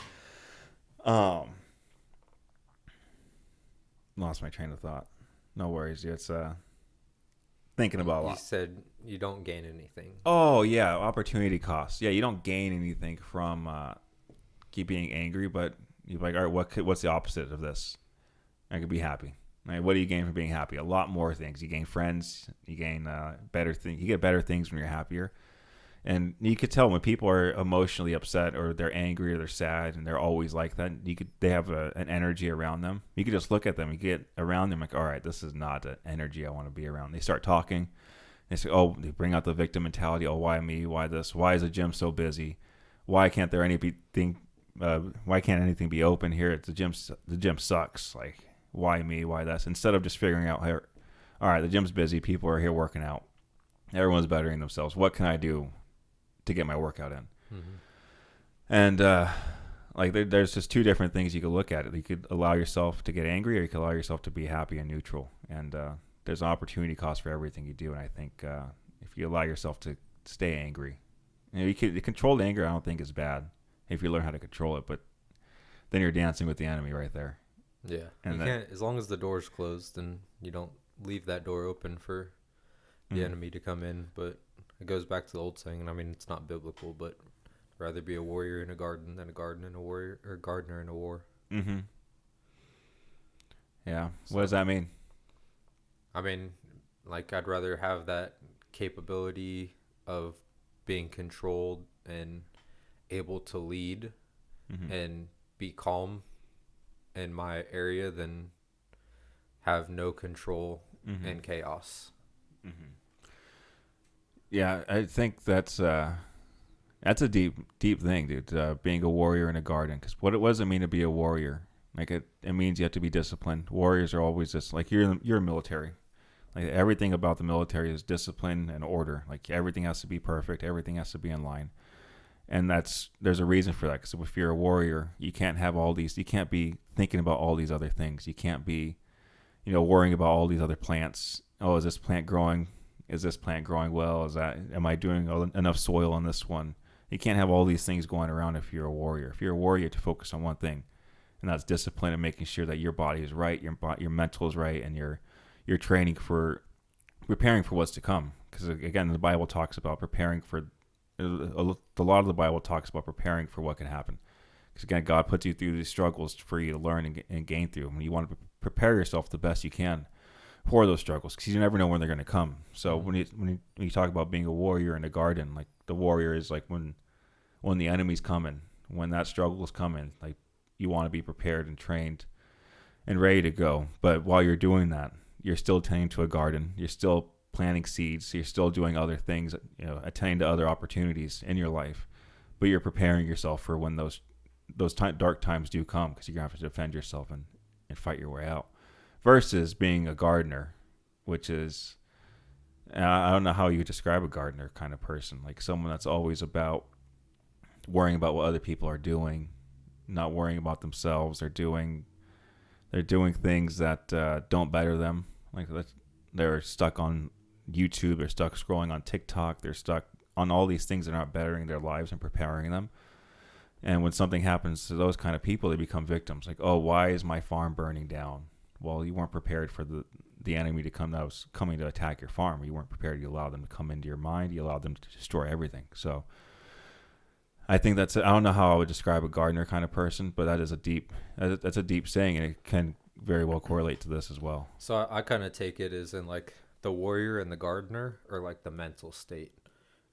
Lost my train of thought. No worries. It's thinking about a lot. You said you don't gain anything. Oh yeah, opportunity cost. Yeah, you don't gain anything from keep being angry, but you're like, all right, what's the opposite of this? I could be happy. Right? What do you gain from being happy? A lot more things. You gain friends. You gain better things. You get better things when you're happier. And you could tell when people are emotionally upset or they're angry or they're sad and they're always like that. They have an energy around them. You could just look at them. You get around them like, all right, this is not the energy I want to be around. They start talking. They say, they bring out the victim mentality. Oh, why me? Why this? Why is the gym so busy? Why can't anything be open here? The gym sucks. Like, Why me? Why this? Instead of just figuring out, hey, all right, the gym's busy. People are here working out. Everyone's bettering themselves. What can I do to get my workout in? Mm-hmm. And like there's just two different things you could look at it. You could allow yourself to get angry, or you could allow yourself to be happy and neutral. And there's an opportunity cost for everything you do. And I think if you allow yourself to stay angry, you can control anger. I don't think is bad if you learn how to control it. But then you're dancing with the enemy right there. Yeah, and you can't, as long as the door's closed, and you don't leave that door open for the enemy to come in. But it goes back to the old saying, and I mean, it's not biblical, but rather be a warrior in a garden than a garden in a warrior, or a gardener in a war. Mm-hmm. Yeah. So, what does that mean? I mean, like, I'd rather have that capability of being controlled and able to lead and be calm in my area than have no control and chaos. Yeah, I think that's a deep thing, dude. Being a warrior in a garden, because what does it mean to be a warrior? Like it means you have to be disciplined. Warriors are always just like you're military. Like everything about the military is discipline and order. Like everything has to be perfect. Everything has to be in line. And there's a reason for that. Because if you're a warrior, you can't have all these. You can't be thinking about all these other things. You can't be, worrying about all these other plants. Oh, is this plant growing? Is this plant growing well? Am I doing enough soil on this one? You can't have all these things going around if you're a warrior. If you're a warrior, you have to focus on one thing, and that's discipline and making sure that your body is right, your mental is right, and you're training for preparing for what's to come. Because again, the Bible talks about preparing for. A lot of the Bible talks about preparing for what can happen. Because again, God puts you through these struggles for you to learn and gain through. And you want to prepare yourself the best you can for those struggles, because you never know when they're going to come. So when you talk about being a warrior in a garden, like the warrior is like when the enemy's coming, when that struggle is coming, like you want to be prepared and trained and ready to go. But while you're doing that, you're still tending to a garden. You're still planting seeds. You're still doing other things, attending to other opportunities in your life. But you're preparing yourself for when those dark times do come, because you're going to have to defend yourself and fight your way out. Versus being a gardener, which is, I don't know how you describe a gardener kind of person, like someone that's always about worrying about what other people are doing, not worrying about themselves. They're doing things that don't better them. Like they're stuck on YouTube, they're stuck scrolling on TikTok, they're stuck on all these things that are not bettering their lives and preparing them. And when something happens to those kind of people, they become victims. Like, oh, why is my farm burning down? Well, you weren't prepared for the enemy to come that was coming to attack your farm. You weren't prepared. You allowed them to come into your mind. You allowed them to destroy everything. So I think that's I don't know how I would describe a gardener kind of person, but that's a deep saying, and it can very well correlate to this as well. So I kind of take it as in like the warrior and the gardener are like the mental state,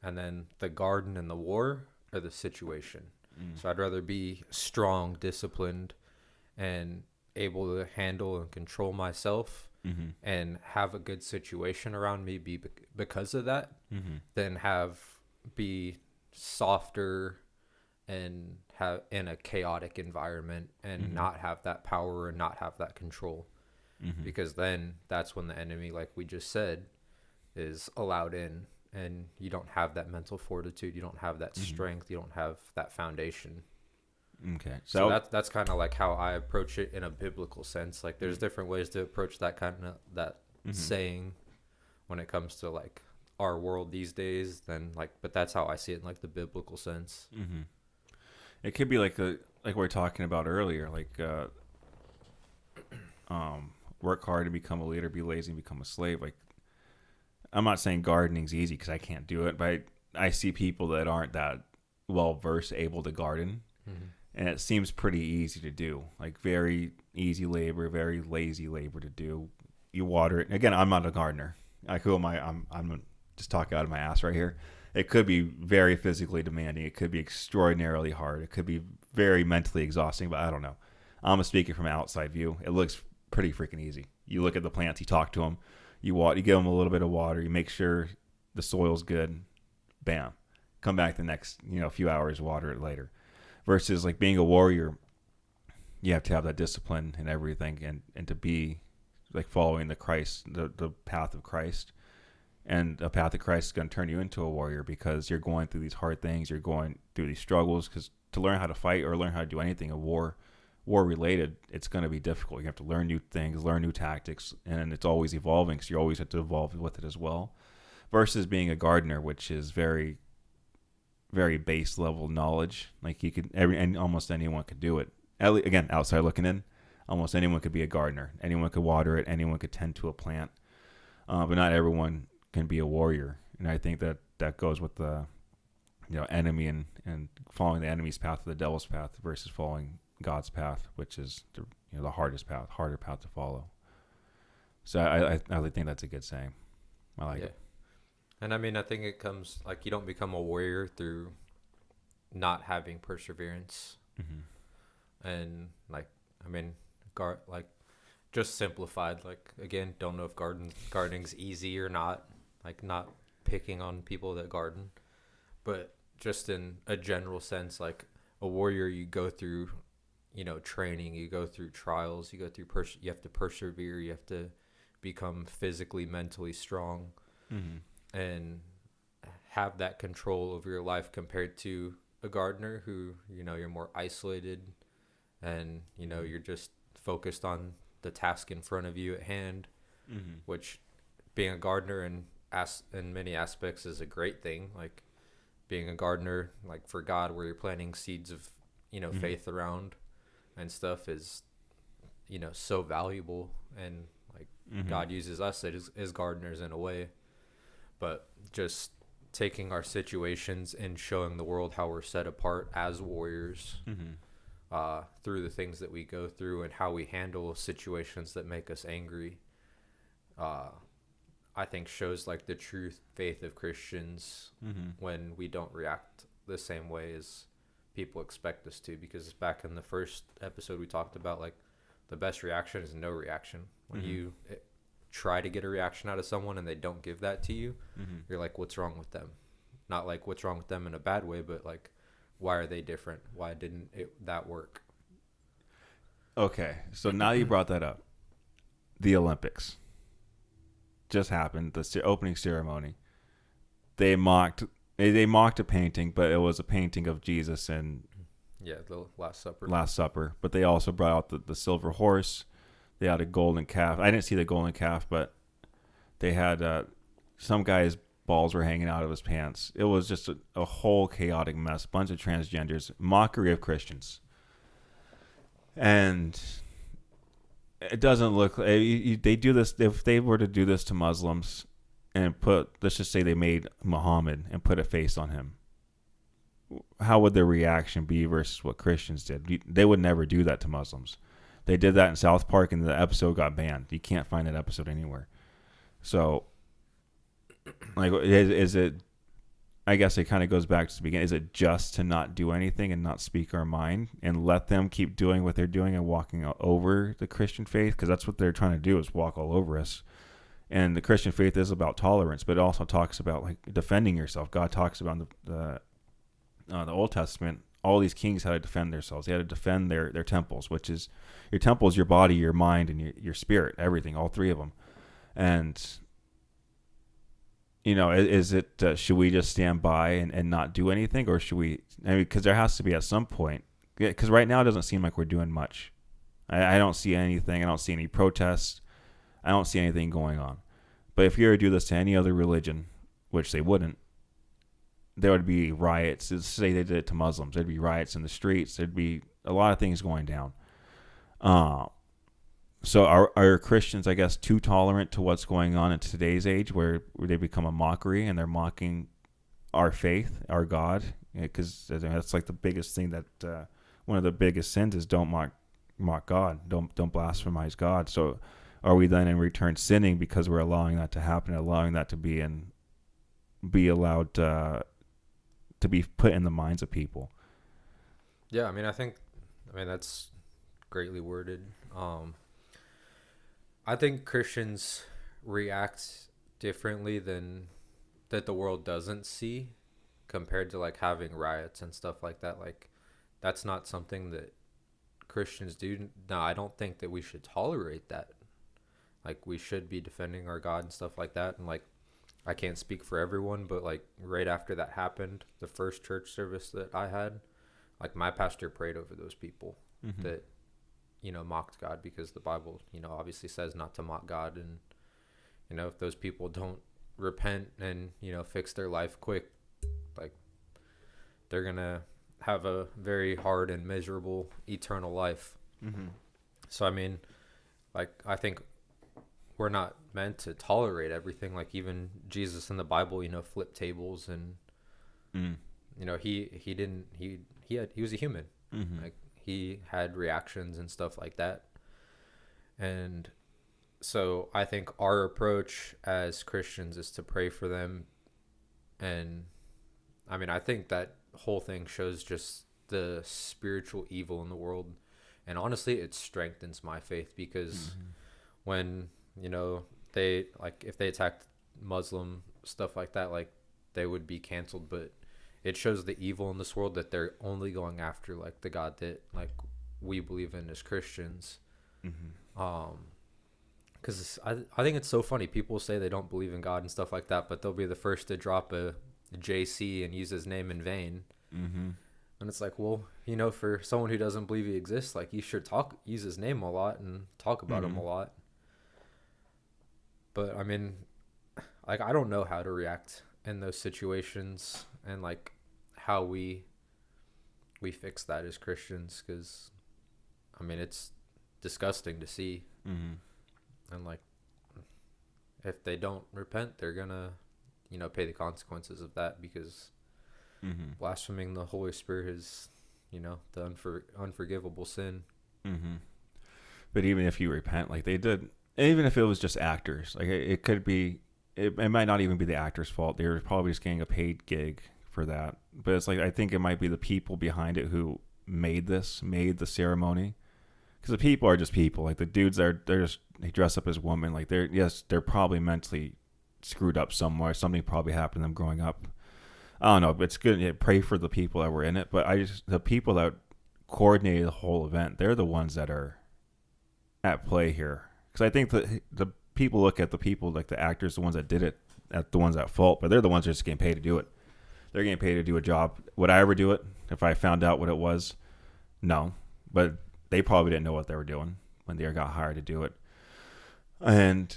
and then the garden and the war are the situation. So I'd rather be strong, disciplined, and able to handle and control myself and have a good situation around me because of that than be softer and have in a chaotic environment and not have that power and not have that control. Because then that's when the enemy, like we just said, is allowed in, and you don't have that mental fortitude, you don't have that strength, you don't have that foundation. Okay, so that's kind of like how I approach it in a biblical sense. Like there's different ways to approach that kind of saying when it comes to like our world these days. But that's how I see it in like the biblical sense. It could be like we were talking about earlier, like work hard to become a leader, be lazy and become a slave. Like I'm not saying gardening's easy because I can't do it, but I see people that aren't that well versed able to garden. And it seems pretty easy to do, like very easy labor, very lazy labor to do. You water it. Again, I'm not a gardener. Like who am I? I'm just talking out of my ass right here. It could be very physically demanding. It could be extraordinarily hard. It could be very mentally exhausting, but I don't know. I'm speaking from an outside view. It looks pretty freaking easy. You look at the plants, you talk to them, you give them a little bit of water, you make sure the soil's good, bam. Come back the next few hours, water it later. Versus like being a warrior, you have to have that discipline and everything, and to be like following the path of Christ. And a path of Christ is going to turn you into a warrior, because you're going through these hard things, you're going through these struggles. Because to learn how to fight or learn how to do anything war related, it's going to be difficult. You have to learn new things, learn new tactics, and it's always evolving. So you always have to evolve with it as well. Versus being a gardener, which is very, very base level knowledge. Like and almost anyone could do it. Again, outside looking in, almost anyone could be a gardener. Anyone could water it. Anyone could tend to a plant. But not everyone can be a warrior. And I think that goes with the enemy and following the enemy's path or the devil's path versus following God's path, which is the harder path to follow. So I think that's a good saying. I like it. And I mean, I think it comes like you don't become a warrior through not having perseverance. Mm-hmm. And like, I mean, just simplified, like, again, don't know if gardening's easy or not, like not picking on people that garden, but just in a general sense, like a warrior, you go through, training, you go through trials, you go through, you have to persevere, you have to become physically, mentally strong. Mm-hmm. And have that control over your life compared to a gardener who, you're more isolated and, you're just focused on the task in front of you at hand, mm-hmm. which being a gardener in many aspects is a great thing. Like being a gardener, like for God, where you're planting seeds of, mm-hmm. faith around and stuff is, so valuable. And like mm-hmm. God uses us as gardeners in a way. But just taking our situations and showing the world how we're set apart as warriors, mm-hmm. Through the things that we go through and how we handle situations that make us angry, I think shows like the true faith of Christians, mm-hmm. when we don't react the same way as people expect us to. Because back in the first episode we talked about, like, the best reaction is no reaction. When mm-hmm. you try to get a reaction out of someone and they don't give that to you, mm-hmm. you're like, what's wrong with them? Not like what's wrong with them in a bad way, but like, why are they different? Why didn't that work? Okay, so now you brought that up. The Olympics just happened, the opening ceremony. They mocked a painting, but it was a painting of Jesus and the Last Supper. But they also brought out the silver horse. They had a golden calf. I didn't see the golden calf, but they had some guy's balls were hanging out of his pants. It was just a whole chaotic mess. Bunch of transgenders, mockery of Christians. And it doesn't look like they do this. If they were to do this to Muslims and let's just say they made Muhammad and put a face on him, how would their reaction be versus what Christians did? They would never do that to Muslims. They did that in South Park, and the episode got banned. You can't find that episode anywhere. So, like, is it? I guess it kind of goes back to the beginning. Is it just to not do anything and not speak our mind and let them keep doing what they're doing and walking over the Christian faith? Because that's what they're trying to do, is walk all over us. And the Christian faith is about tolerance, but it also talks about like defending yourself. God talks about the Old Testament. All these kings had to defend themselves. They had to defend their temples, which is, your temple is your body, your mind, and your spirit, everything, all three of them. And, is it, should we just stand by and not do anything? Or should we, because there has to be at some point, because right now it doesn't seem like we're doing much. I don't see anything. I don't see any protests. I don't see anything going on. But if you were to do this to any other religion, which they wouldn't, there would be riots. Let's say they did it to Muslims. There'd be riots in the streets. There'd be a lot of things going down. So are Christians, I guess, too tolerant to what's going on in today's age, where they become a mockery and they're mocking our faith, our God? Because that's like the biggest thing that one of the biggest sins is don't mock God. Don't blasphemize God. So are we then in return sinning because we're allowing that to happen, allowing that to be allowed to be put in the minds of people? Yeah, I mean, that's greatly worded. I think Christians react differently than that the world doesn't see, compared to like having riots and stuff like that. Like, that's not something that Christians do, no, I don't think that we should tolerate that. Like, we should be defending our God and stuff like that. And like, I can't speak for everyone, but like right after that happened, the first church service that I had, like my pastor prayed over those people that, you know, mocked God, because the Bible, you know, obviously says not to mock God. And, you know, if those people don't repent and, you know, fix their life quick, like they're going to have a very hard and miserable eternal life. So, I mean, like, I think we're not meant to tolerate everything. Like, even Jesus in the Bible, you know, flipped tables, and you know, he was a human. Like, he had reactions and stuff like that. And so I think our approach as Christians is to pray for them. And I mean, I think that whole thing shows just the spiritual evil in the world. And honestly, it strengthens my faith, because when, you know, they, like, if they attacked Muslim stuff like that, like, they would be canceled. But it shows the evil in this world, that they're only going after, like, the God that, like, we believe in as Christians. Because I think it's so funny. People say they don't believe in God and stuff like that, but they'll be the first to drop a JC and use his name in vain. And it's like, well, you know, for someone who doesn't believe he exists, like, you should use his name a lot and talk about him a lot. But I mean, like, I don't know how to react in those situations, and like how we fix that as Christians, because I mean, it's disgusting to see. And like, if they don't repent, they're gonna, you know, pay the consequences of that, because blaspheming the Holy Spirit is, you know, the unforgivable sin. But even if you repent, like they did, even if it was just actors, like it could be, it might not even be the actor's fault. They were probably just getting a paid gig for that. But it's like, I think it might be the people behind it who made the ceremony. Because the people are just people. Like the dudes they're just, they dress up as women. Like they're probably mentally screwed up somewhere. Something probably happened to them growing up. I don't know, but it's good. Yeah, pray for the people that were in it. But the people that coordinated the whole event, they're the ones that are at play here. Because I think the people look at the people, like the actors, the ones that did it, at the ones at fault. But they're the ones that are just getting paid to do it. They're getting paid to do a job. Would I ever do it if I found out what it was? No. But they probably didn't know what they were doing when they got hired to do it. And,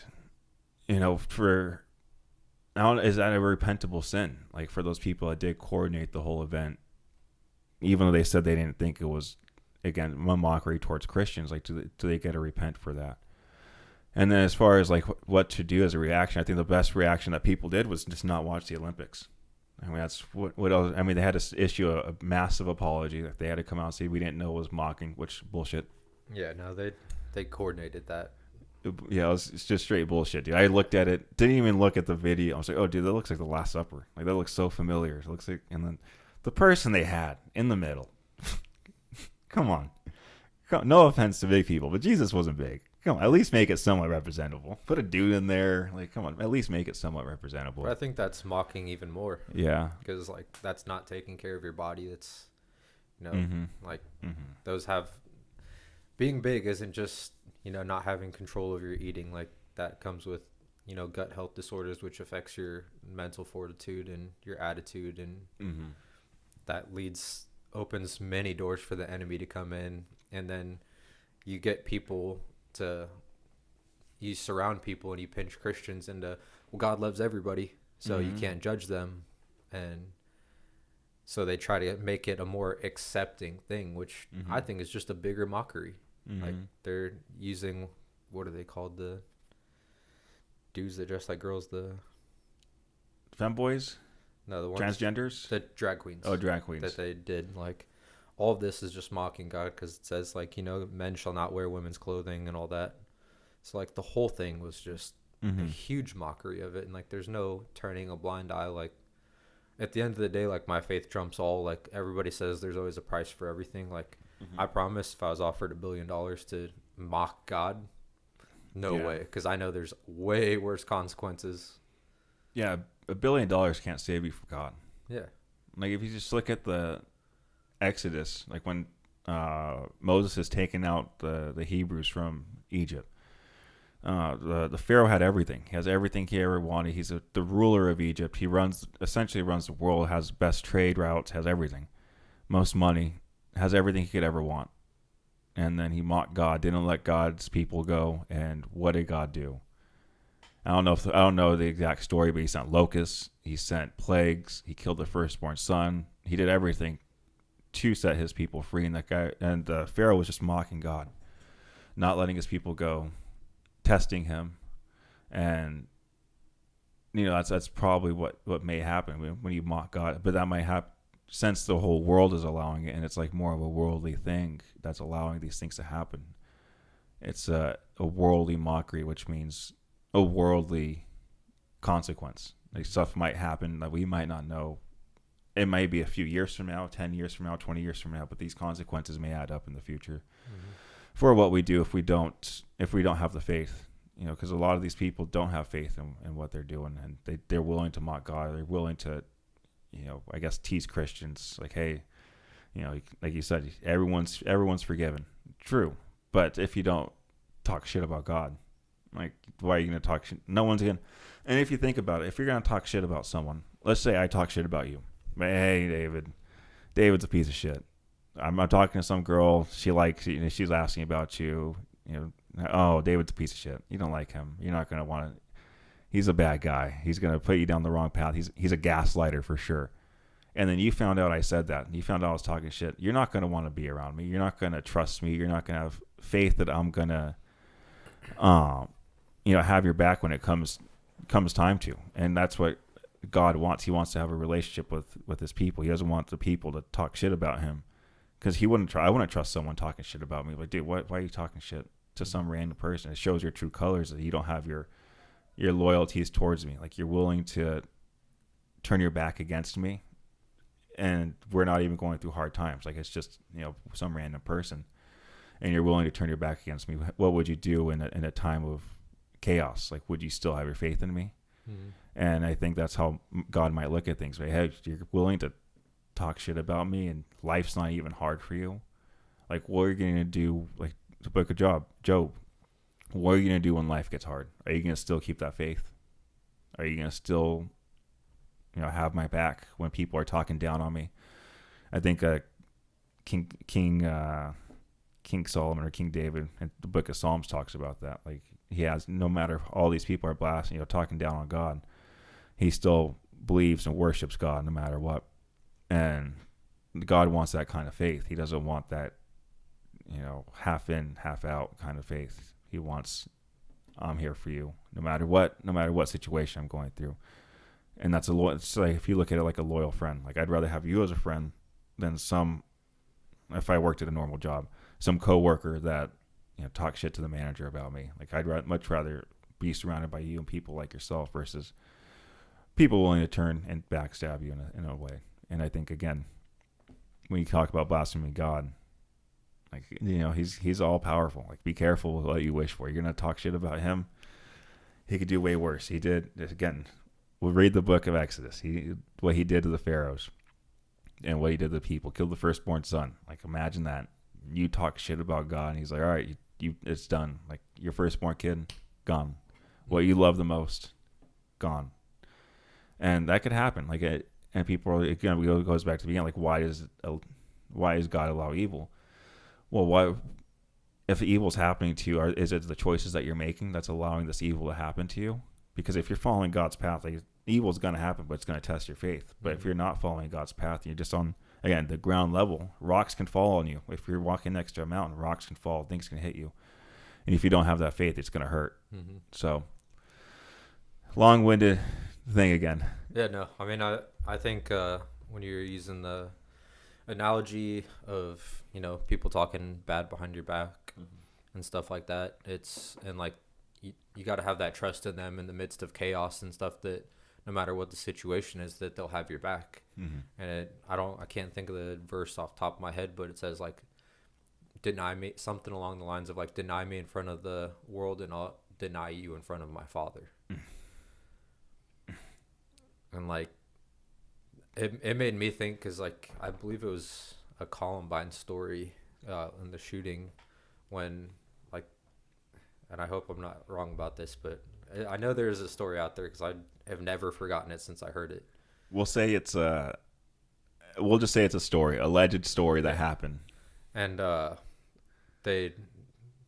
you know, is that a repentable sin? Like for those people that did coordinate the whole event, even though they said they didn't think it was, again, a mockery towards Christians, like do they get to repent for that? And then as far as like what to do as a reaction, I think the best reaction that people did was just not watch the Olympics. I mean, that's what else. I mean, they had to issue a massive apology. They had to come out and say we didn't know it was mocking, which bullshit. Yeah, no, they coordinated that. Yeah, it's just straight bullshit, dude. I looked at it, didn't even look at the video. I was like, oh, dude, that looks like the Last Supper. Like that looks so familiar. It looks like, and then the person they had in the middle. Come on. No offense to big people, but Jesus wasn't big. Come on, at least make it somewhat representable. Put a dude in there. Like, come on, at least make it somewhat representable. But I think that's mocking even more. Yeah. Because, like, that's not taking care of your body. That's, you know, like, those have... Being big isn't just, you know, not having control of your eating. Like, that comes with, you know, gut health disorders, which affects your mental fortitude and your attitude. And that opens many doors for the enemy to come in. And then you get people... you surround people and you pinch Christians into, well, God loves everybody, so you can't judge them, and so they try to make it a more accepting thing, which I think is just a bigger mockery. Like they're using, what are they called, the dudes that dress like girls, the femboys? No, the ones, transgenders, the drag queens. Oh, drag queens that they did. Like, all of this is just mocking God, because it says, like, you know, men shall not wear women's clothing and all that. So, like, the whole thing was just a huge mockery of it. And, like, there's no turning a blind eye. Like, at the end of the day, like, my faith trumps all. Like, everybody says there's always a price for everything. Like, I promise if I was offered $1 billion to mock God, no way. Because I know there's way worse consequences. Yeah, $1 billion can't save you from God. Yeah. Like, if you just look at the Exodus, like when Moses has taken out the Hebrews from Egypt. The Pharaoh had everything. He has everything he ever wanted. He's the ruler of Egypt. He essentially runs the world, has best trade routes, has everything, most money, has everything he could ever want. And then he mocked God, didn't let God's people go. And what did God do? I don't know the exact story, but he sent locusts, he sent plagues, he killed the firstborn son. He did everything to set his people free. And the Pharaoh was just mocking God, not letting his people go, testing him. And that's probably what may happen when you mock God. But that might happen since the whole world is allowing it, and it's like more of a worldly thing that's allowing these things to happen. It's a worldly mockery, which means a worldly consequence. Like, stuff might happen that we might not know. It might be a few years from now, 10 years from now, 20 years from now, but these consequences may add up in the future for what we do if we don't have the faith. Because a lot of these people don't have faith in what they're doing, and they're willing to mock God. They're willing to, I guess, tease Christians. Like, hey, like you said, everyone's forgiven. True. But if you don't talk shit about God, like, why are you going to talk shit? No one's going to. And if you think about it, if you're going to talk shit about someone, let's say I talk shit about you. But, hey, David's a piece of shit. I'm talking to some girl. She likes you. She's asking about you. Oh, David's a piece of shit. You don't like him. You're not going to want to. He's a bad guy. He's going to put you down the wrong path. He's a gaslighter for sure. And then you found out I said that. You found out I was talking shit. You're not going to want to be around me. You're not going to trust me. You're not going to have faith that I'm going to, have your back when it comes time to. And that's what God wants. He wants to have a relationship with his people. He doesn't want the people to talk shit about him, because I wouldn't trust someone talking shit about me. Like, dude, why are you talking shit to some random person? It shows your true colors that you don't have your loyalties towards me. Like, you're willing to turn your back against me, and we're not even going through hard times. Like, it's just, some random person, and you're willing to turn your back against me. What would you do in a time of chaos? Like, would you still have your faith in me? Mm-hmm. And I think that's how God might look at things. Like, hey, you're willing to talk shit about me, and life's not even hard for you. Like, what are you going to do? Like, the book of Job. What are you going to do when life gets hard? Are you going to still keep that faith? Are you going to still, have my back when people are talking down on me? I think King Solomon or King David in the book of Psalms talks about that. Like, he has, no matter all these people are blasting, talking down on God, he still believes and worships God no matter what. And God wants that kind of faith. He doesn't want that, half in, half out kind of faith. He wants, I'm here for you, no matter what situation I'm going through. And that's it's like, if you look at it like a loyal friend, like, I'd rather have you as a friend than if I worked at a normal job, some coworker that, talks shit to the manager about me. Like, I'd much rather be surrounded by you and people like yourself versus people willing to turn and backstab you in a way. And I think, again, when you talk about blaspheming God, like, he's all powerful. Like, be careful with what you wish for. You're going to talk shit about him. He could do way worse. He did, again, we'll read the book of Exodus. What he did to the pharaohs and what he did to the people, killed the firstborn son. Like, imagine that. You talk shit about God, and he's like, all right, it's done. Like, your firstborn kid, gone. What you love the most, gone. And that could happen. Like, and people are, again, it goes back to the beginning. Like, why does God allow evil? Well, why, if evil's happening to you, is it the choices that you're making that's allowing this evil to happen to you? Because if you're following God's path, like, evil's going to happen, but it's going to test your faith. But if you're not following God's path, you're just on, again, the ground level. Rocks can fall on you. If you're walking next to a mountain, rocks can fall, things can hit you. And if you don't have that faith, it's going to hurt. Mm-hmm. So, long-winded thing again. Yeah, no. I mean, I think when you're using the analogy of, people talking bad behind your back and stuff like that, and like, you got to have that trust in them in the midst of chaos and stuff, that no matter what the situation is, that they'll have your back. Mm-hmm. And I can't think of the verse off the top of my head, but it says, like, deny me, something along the lines of, like, deny me in front of the world and I'll deny you in front of my Father. And, like, it made me think, because, like, I believe it was a Columbine story in the shooting when, like, and I hope I'm not wrong about this, but I know there's a story out there because I have never forgotten it since I heard it. We'll say it's a. We'll just say it's a story, alleged story that happened. And they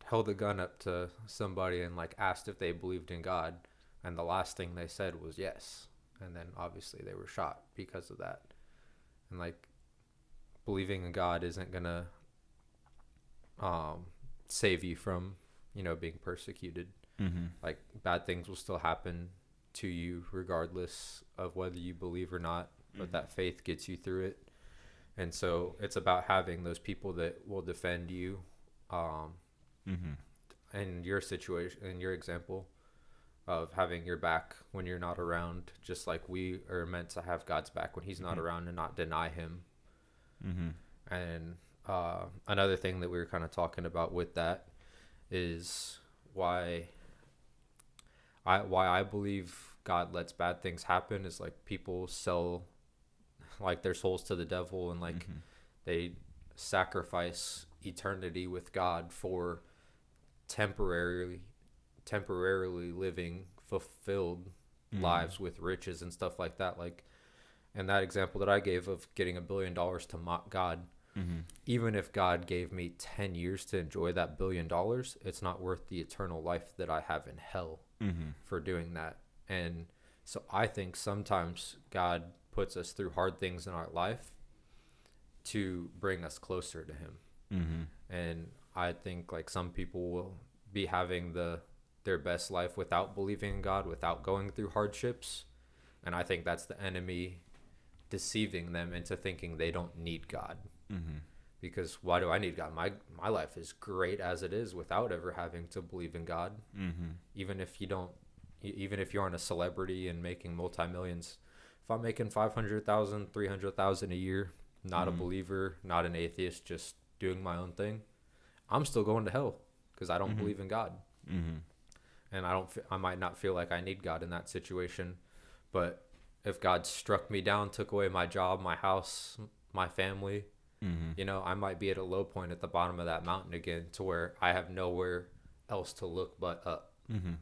held a gun up to somebody and like asked if they believed in God, and the last thing they said was yes. And then obviously they were shot because of that. And like, believing in God isn't gonna save you from, being persecuted. Mm-hmm. Like, bad things will still happen to you regardless of whether you believe or not, but Mm-hmm. that faith gets you through it. And so it's about having those people that will defend you. Mm-hmm. In your situation, in your example of having your back when you're not around, just like we are meant to have God's back when he's not Mm-hmm. around and not deny him. Mm-hmm. And another thing that we were kind of talking about with that is why I believe God lets bad things happen is like people sell like their souls to the devil, and like Mm-hmm. they sacrifice eternity with God for temporarily living fulfilled Mm-hmm. lives with riches and stuff like that. Like in that example that I gave of getting $1 billion to mock God, Mm-hmm. even if God gave me 10 years to enjoy that $1 billion, it's not worth the eternal life that I have in hell Mm-hmm. for doing that. And so I think sometimes God puts us through hard things in our life to bring us closer to him. Mm-hmm. And I think like some people will be having their best life without believing in God, without going through hardships. And I think that's the enemy deceiving them into thinking they don't need God. Mm-hmm. Because why do I need God? My life is great as it is without ever having to believe in God. Mm-hmm. Even if you aren't a celebrity and making multi-millions, if I'm making 500,000, 300,000 a year, not a Mhm. believer, not an atheist, just doing my own thing, I'm still going to hell because I don't Mhm. believe in God. Mm-hmm. And I might not feel like I need God in that situation. But if God struck me down, took away my job, my house, my family, Mm-hmm. I might be at a low point at the bottom of that mountain again to where I have nowhere else to look but up. Mm-hmm.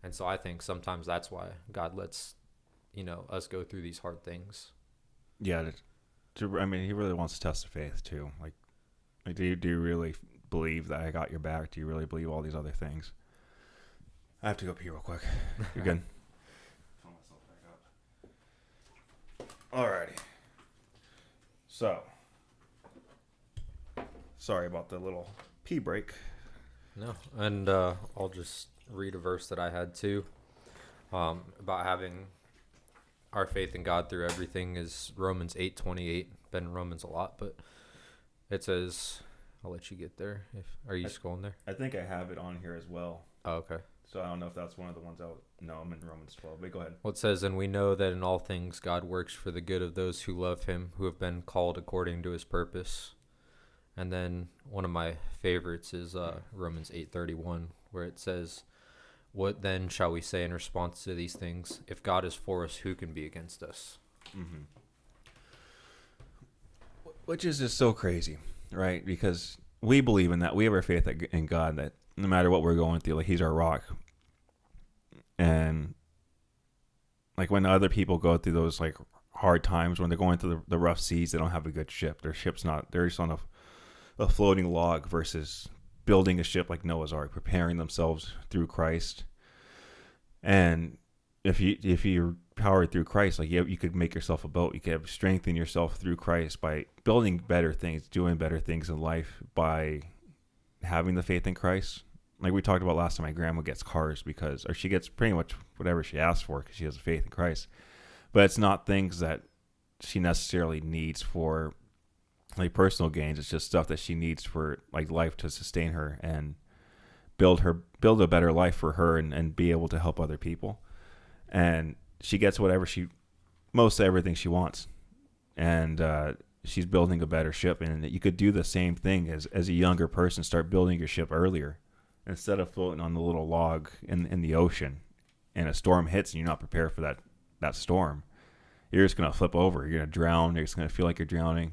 And so I think sometimes that's why God lets, us go through these hard things. Yeah, I mean, he really wants to test the faith too. Like do you really believe that I got your back? Do you really believe all these other things? I have to go pee real quick. You're good. Fill myself back up. Alrighty. So, sorry about the little pee break. No. And I'll just read a verse that I had too, about having our faith in God through everything is Romans 8:28. Been in Romans a lot, but it says, I'll let you get there. Are you scrolling there? I think I have it on here as well. Oh, okay. So I don't know if that's one of the ones out. No, I'm in Romans 12. But go ahead. Well, it says, and we know that in all things God works for the good of those who love him, who have been called according to his purpose. And then one of my favorites is Romans 8:31, where it says, what then shall we say in response to these things? If God is for us, who can be against us? Mm-hmm. Which is just so crazy, right? Because we believe in that. We have our faith in God that no matter what we're going through, like he's our rock. And like when other people go through those like hard times, when they're going through the rough seas, they don't have a good ship. Their ship's not, they're just on a floating log versus building a ship like Noah's Ark, preparing themselves through Christ. And if you're powered through Christ, like you could make yourself a boat. You could strengthen yourself through Christ by building better things, doing better things in life by having the faith in Christ. Like we talked about last time, my grandma gets cars or she gets pretty much whatever she asks for because she has faith in Christ. But it's not things that she necessarily needs for like personal gains. It's just stuff that she needs for like life to sustain her and build a better life for her and be able to help other people. And she gets most everything she wants. And she's building a better ship. And you could do the same thing as a younger person, start building your ship earlier instead of floating on the little log in the ocean and a storm hits and you're not prepared for that storm. You're just going to flip over. You're going to drown. You're just going to feel like you're drowning.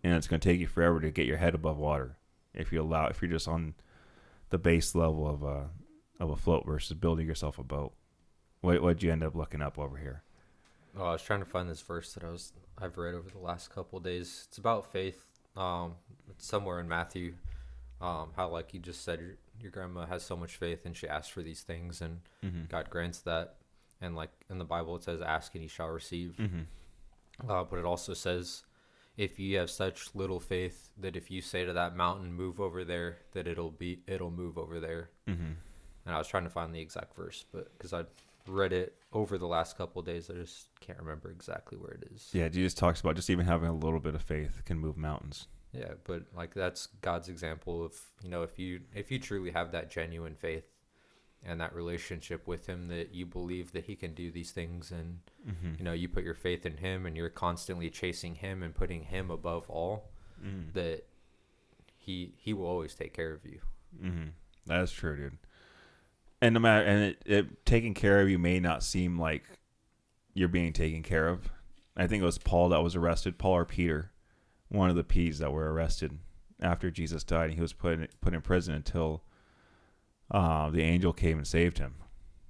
And it's going to take you forever to get your head above water. if you're just on the base level of a float versus building yourself a boat. What'd you end up looking up over here? Oh, I was trying to find this verse that I've read over the last couple of days. It's about faith. It's somewhere in Matthew. How, like you just said, your grandma has so much faith and she asks for these things and God grants that. And like in the Bible, it says, "Ask and you shall receive." But it also says, if you have such little faith that if you say to that mountain, "Move over there," that it'll move over there. And I was trying to find the exact verse, but because I read it over the last couple of days, I just can't remember exactly where it is. Yeah, Jesus talks about just even having a little bit of faith can move mountains. Yeah, but like that's God's example of, if you truly have that genuine faith and that relationship with him, that you believe that he can do these things, and you put your faith in him and you're constantly chasing him and putting him above all, that he will always take care of you. That is true, dude. And no matter, and it taking care of you may not seem like you're being taken care of. I think it was Paul that was arrested, Paul or Peter, one of the P's that were arrested after Jesus died. He was put in prison until the angel came and saved him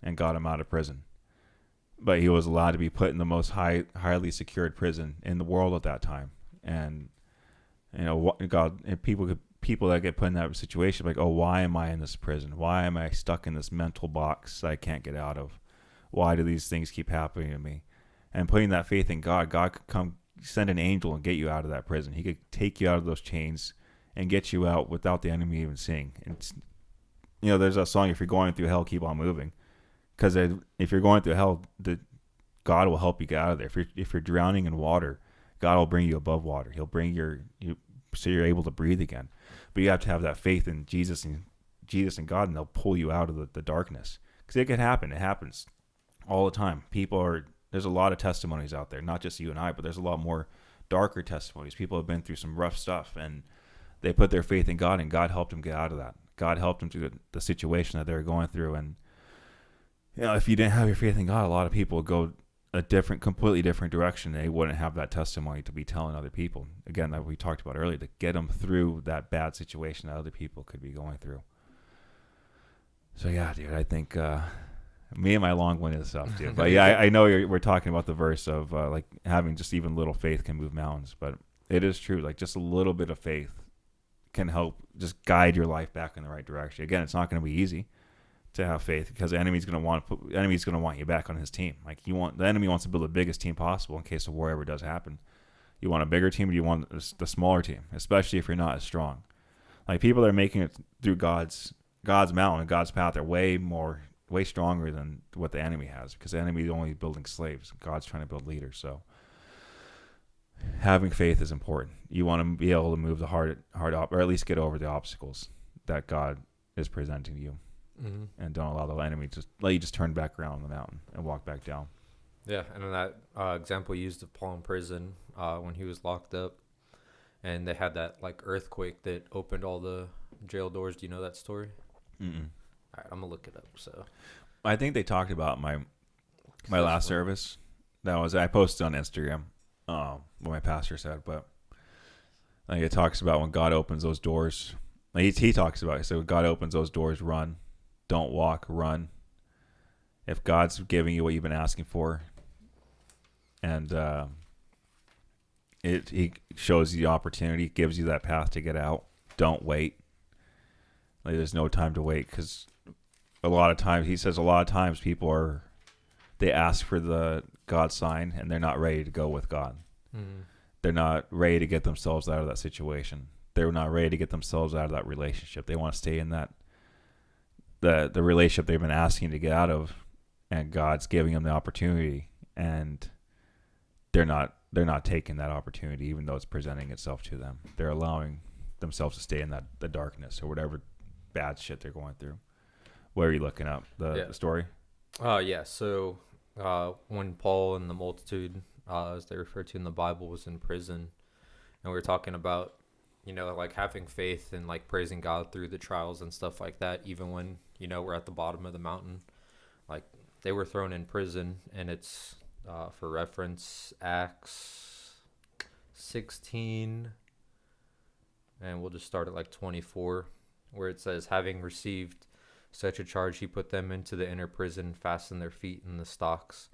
and got him out of prison. But he was allowed to be put in the most highly secured prison in the world at that time. And God, and people that get put in that situation, like, oh, why am I in this prison? Why am I stuck in this mental box that I can't get out of? Why do these things keep happening to me? And putting that faith in God could come send an angel and get you out of that prison. He could take you out of those chains and get you out without the enemy even seeing. And there's a song, "If you're going through hell, keep on moving," because if you're going through hell, God will help you get out of there. If you're drowning in water, God will bring you above water. He'll bring you so you're able to breathe again. But you have to have that faith in Jesus and God, and they'll pull you out of the darkness. Because it can happen. It happens all the time. There's a lot of testimonies out there, not just you and I, but there's a lot more darker testimonies. People have been through some rough stuff, and they put their faith in God, and God helped them get out of that. God helped them through the situation that they were going through. And if you didn't have your faith in God, a lot of people would go a completely different direction. They wouldn't have that testimony to be telling other people. Again, that we talked about earlier, to get them through that bad situation that other people could be going through. So yeah, dude, I think me and my long-winded stuff, dude. But yeah, I know we're talking about the verse of like having just even little faith can move mountains, but it is true. Like just a little bit of faith can help just guide your life back in the right direction. Again, it's not going to be easy to have faith, because the enemy's going to want you back on his team. Like the enemy wants to build the biggest team possible in case of war ever does happen. You want a bigger team, or you want the smaller team, especially if you're not as strong. Like people that are making it through God's mountain and God's path are way stronger than what the enemy has, because the enemy is only building slaves. God's trying to build leaders. So having faith is important. You want to be able to move the or at least get over the obstacles that God is presenting to you. And don't allow the enemy to let you just turn back around the mountain and walk back down. Yeah, and in that example used of Paul in prison, when he was locked up, and they had that like earthquake that opened all the jail doors. Do you know that story? All right, I'm gonna look it up. So I think they talked about my last service. I posted on Instagram what my pastor said, but like it talks about when God opens those doors. Like he talks about it. So when God opens those doors, run. Don't walk, run. If God's giving you what you've been asking for, and he shows you the opportunity, gives you that path to get out, don't wait. Like there's no time to wait, because a lot of times people they ask for the God sign and they're not ready to go with God. They're not ready to get themselves out of that situation. They're not ready to get themselves out of that relationship. They want to stay in that the relationship they've been asking to get out of, and God's giving them the opportunity, and they're not taking that opportunity, even though it's presenting itself to them. They're allowing themselves to stay in the darkness or whatever bad shit they're going through. What are you looking up? The story? Yeah. So when Paul and the multitude, as they refer to in the Bible, was in prison, and we were talking about, like having faith and like praising God through the trials and stuff like that, even when, we're at the bottom of the mountain. Like they were thrown in prison, and it's, for reference, Acts 16, and we'll just start at like 24, where it says, having received such a charge, he put them into the inner prison, fastened their feet in the stocks.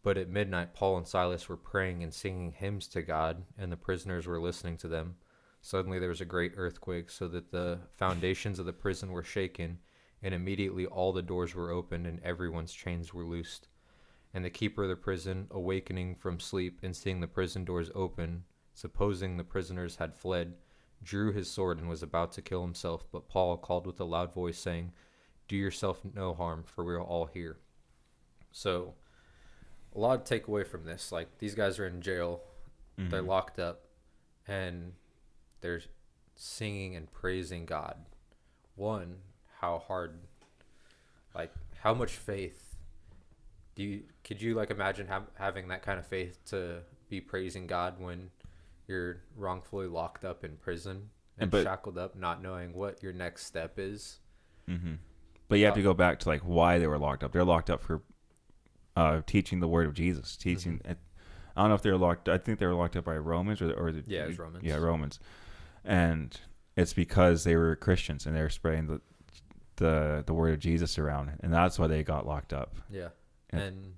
But at midnight, Paul and Silas were praying and singing hymns to God, and the prisoners were listening to them. Suddenly there was a great earthquake, so that the foundations of the prison were shaken, and immediately all the doors were opened, and everyone's chains were loosed. And the keeper of the prison, awakening from sleep and seeing the prison doors open, supposing the prisoners had fled, drew his sword and was about to kill himself. But Paul called with a loud voice, saying, "Do yourself no harm, for we are all here." So, a lot to take away from this. Like, these guys are in jail, they're locked up, and they're singing and praising God. One, how hard, like, how much faith could you like imagine having that kind of faith to be praising God when you're wrongfully locked up in prison and shackled up, not knowing what your next step is? But you have to go back to like why they were locked up. They're locked up for teaching the word of Jesus, teaching. I don't know if they were locked. I think they were locked up by Romans or it was Romans. Yeah, Romans, and it's because they were Christians and they were spreading the word of Jesus around, and that's why they got locked up. Yeah. And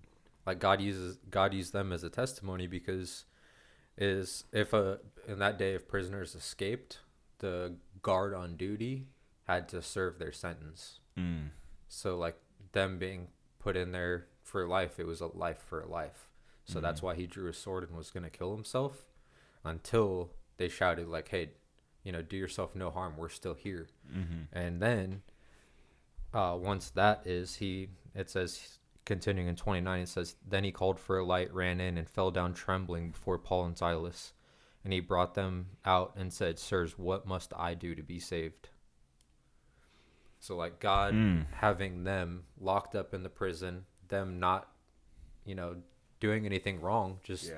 like God used them as a testimony, because in that day, if prisoners escaped, the guard on duty had to serve their sentence. So like them being put in there for life, it was a life for a life. So that's why he drew his sword and was going to kill himself, until they shouted like, "Hey, do yourself no harm. We're still here." And then once that is, it says, continuing in 29, it says, "Then he called for a light, ran in, and fell down trembling before Paul and Silas. And he brought them out and said, 'Sirs, what must I do to be saved?'" So like God having them locked up in the prison, them not, doing anything wrong, just,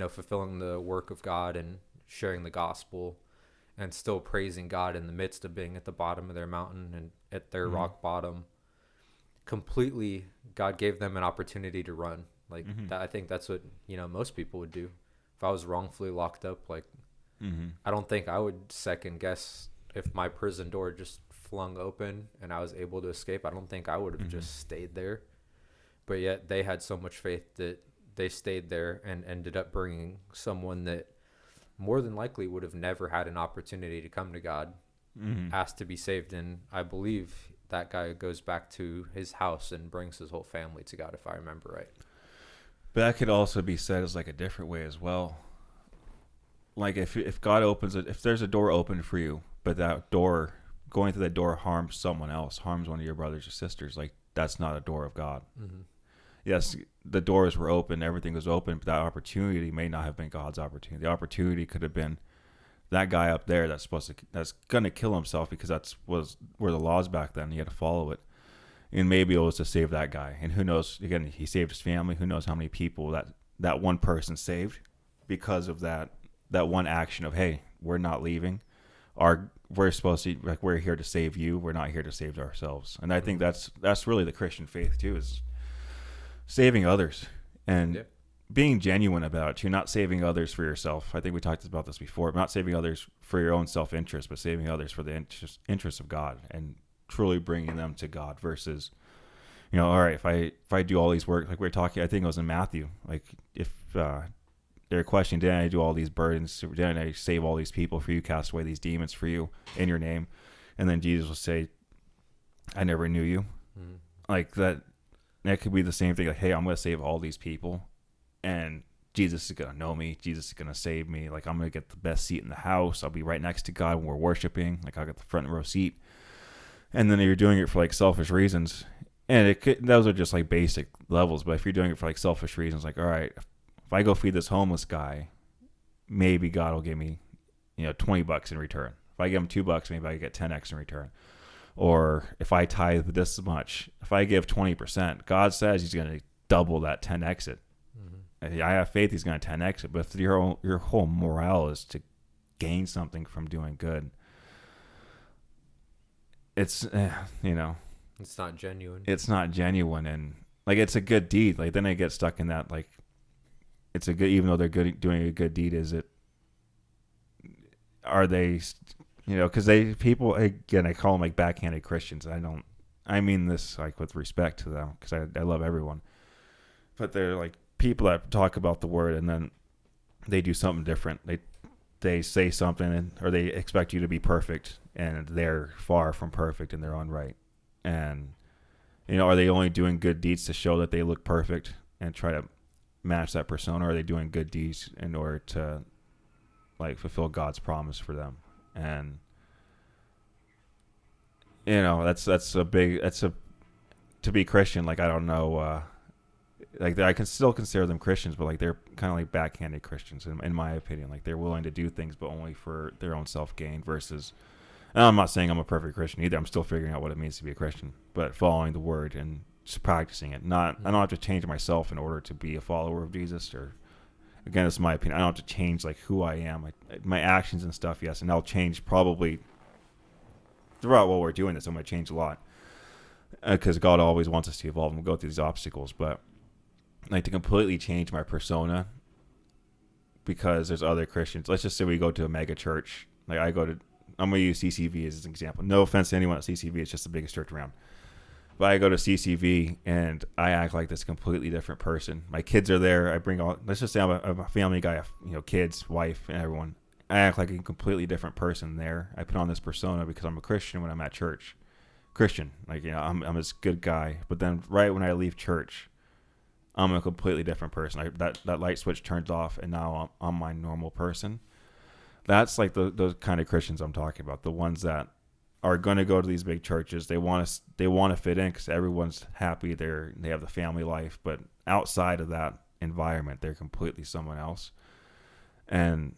fulfilling the work of God and sharing the gospel, and still praising God in the midst of being at the bottom of their mountain and at their rock bottom. Completely, God gave them an opportunity to run. Like that, I think that's what most people would do. If I was wrongfully locked up, like I don't think I would second guess if my prison door just flung open and I was able to escape. I don't think I would have just stayed there. But yet they had so much faith that they stayed there and ended up bringing someone that more than likely would have never had an opportunity to come to God, asked to be saved. And I believe that guy goes back to his house and brings his whole family to God, if I remember right. But that could also be said as like a different way as well. Like if God opens it, if there's a door open for you, but that door, going through that door harms someone else, harms one of your brothers or sisters, like that's not a door of God. Yes, the doors were open, everything was open, but that opportunity may not have been God's opportunity. The opportunity could have been that guy up there that's gonna kill himself, because that's were the laws back then. You had to follow it, and maybe it was to save that guy. And who knows? Again, he saved his family. Who knows how many people that one person saved because of that one action of, hey, we're not leaving. We're supposed to, like, we're here to save you. We're not here to save ourselves. And I think that's really the Christian faith too, is saving others and being genuine about it. You're not saving others for yourself. I think we talked about this before. Not saving others for your own self-interest, but saving others for the interest of God, and truly bringing them to God versus, all right, if I do all these work, like we were talking, I think it was in Matthew, like if they're questioning, didn't I do all these burdens? Didn't I save all these people for you, cast away these demons for you in your name? And then Jesus will say, I never knew you. Like that could be the same thing. Like, hey, I'm going to save all these people, and Jesus is going to know me. Jesus is going to save me. Like, I'm going to get the best seat in the house. I'll be right next to God when we're worshiping. Like, I'll get the front row seat. And then you're doing it for like selfish reasons. And those are just like basic levels. But if you're doing it for like selfish reasons, like, all right, if I go feed this homeless guy, maybe God will give me, $20 in return. If I give him $2, maybe I get 10x in return. Or if I tithe this much, if I give 20%, God says he's going to double that 10x it. I have faith he's going to 10x it. But if your whole morale is to gain something from doing good, it's, it's not genuine. It's not genuine. And like, it's a good deed. Like, then I get stuck in that, like, it's a good, even though they're doing a good deed, are they Because people, again, I call them like backhanded Christians. I mean this like with respect to them, because I love everyone. But they're like people that talk about the word and then they do something different. They say something or they expect you to be perfect, and they're far from perfect in their own right. And are they only doing good deeds to show that they look perfect and try to match that persona, or are they doing good deeds in order to like fulfill God's promise for them? And to be Christian, like I don't know, like I can still consider them Christians, but like they're kind of like backhanded Christians in my opinion. Like they're willing to do things, but only for their own self gain. Versus, and I'm not saying I'm a perfect Christian either. I'm still figuring out what it means to be a Christian, but following the word and just practicing it. I don't have to change myself in order to be a follower of Jesus. Or again, it's my opinion. I don't have to change like who I am, my actions and stuff. Yes, and I'll change probably throughout while we're doing this. I'm going to change a lot because God always wants us to evolve and go through these obstacles, but like to completely change my persona because there's other Christians. Let's just say we go to a mega church. Like I'm going to use CCV as an example. No offense to anyone at CCV. It's just the biggest church around. But I go to CCV and I act like this completely different person. My kids are there. I bring all, let's just say I'm a family guy, kids, wife, and everyone. I act like a completely different person there. I put on this persona because I'm a Christian when I'm at church. Christian. Like, I'm this good guy. But then right when I leave church, I'm a completely different person. That light switch turns off, and now I'm my normal person. That's like those kind of Christians I'm talking about. The ones that are going to go to these big churches. They want to fit in because everyone's happy. They have the family life, but outside of that environment, they're completely someone else. And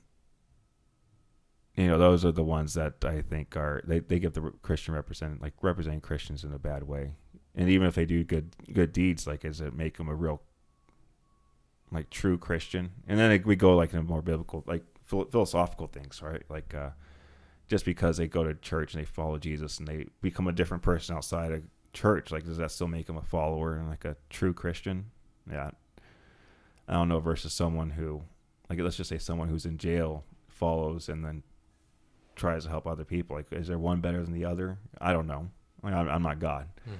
those are the ones that I think are they give the Christian representing Christians in a bad way. And even if they do good deeds, like, does it make them a real, like, true Christian? And then we go like in a more biblical, like philosophical things, right? Like, just because they go to church and they follow Jesus and they become a different person outside of church, like, does that still make them a follower and like a true Christian? Yeah, I don't know. Versus someone who, like, let's just say someone who's in jail follows and then tries to help other people. Like, is there one better than the other? I don't know. Like, I'm not God. Mm-hmm.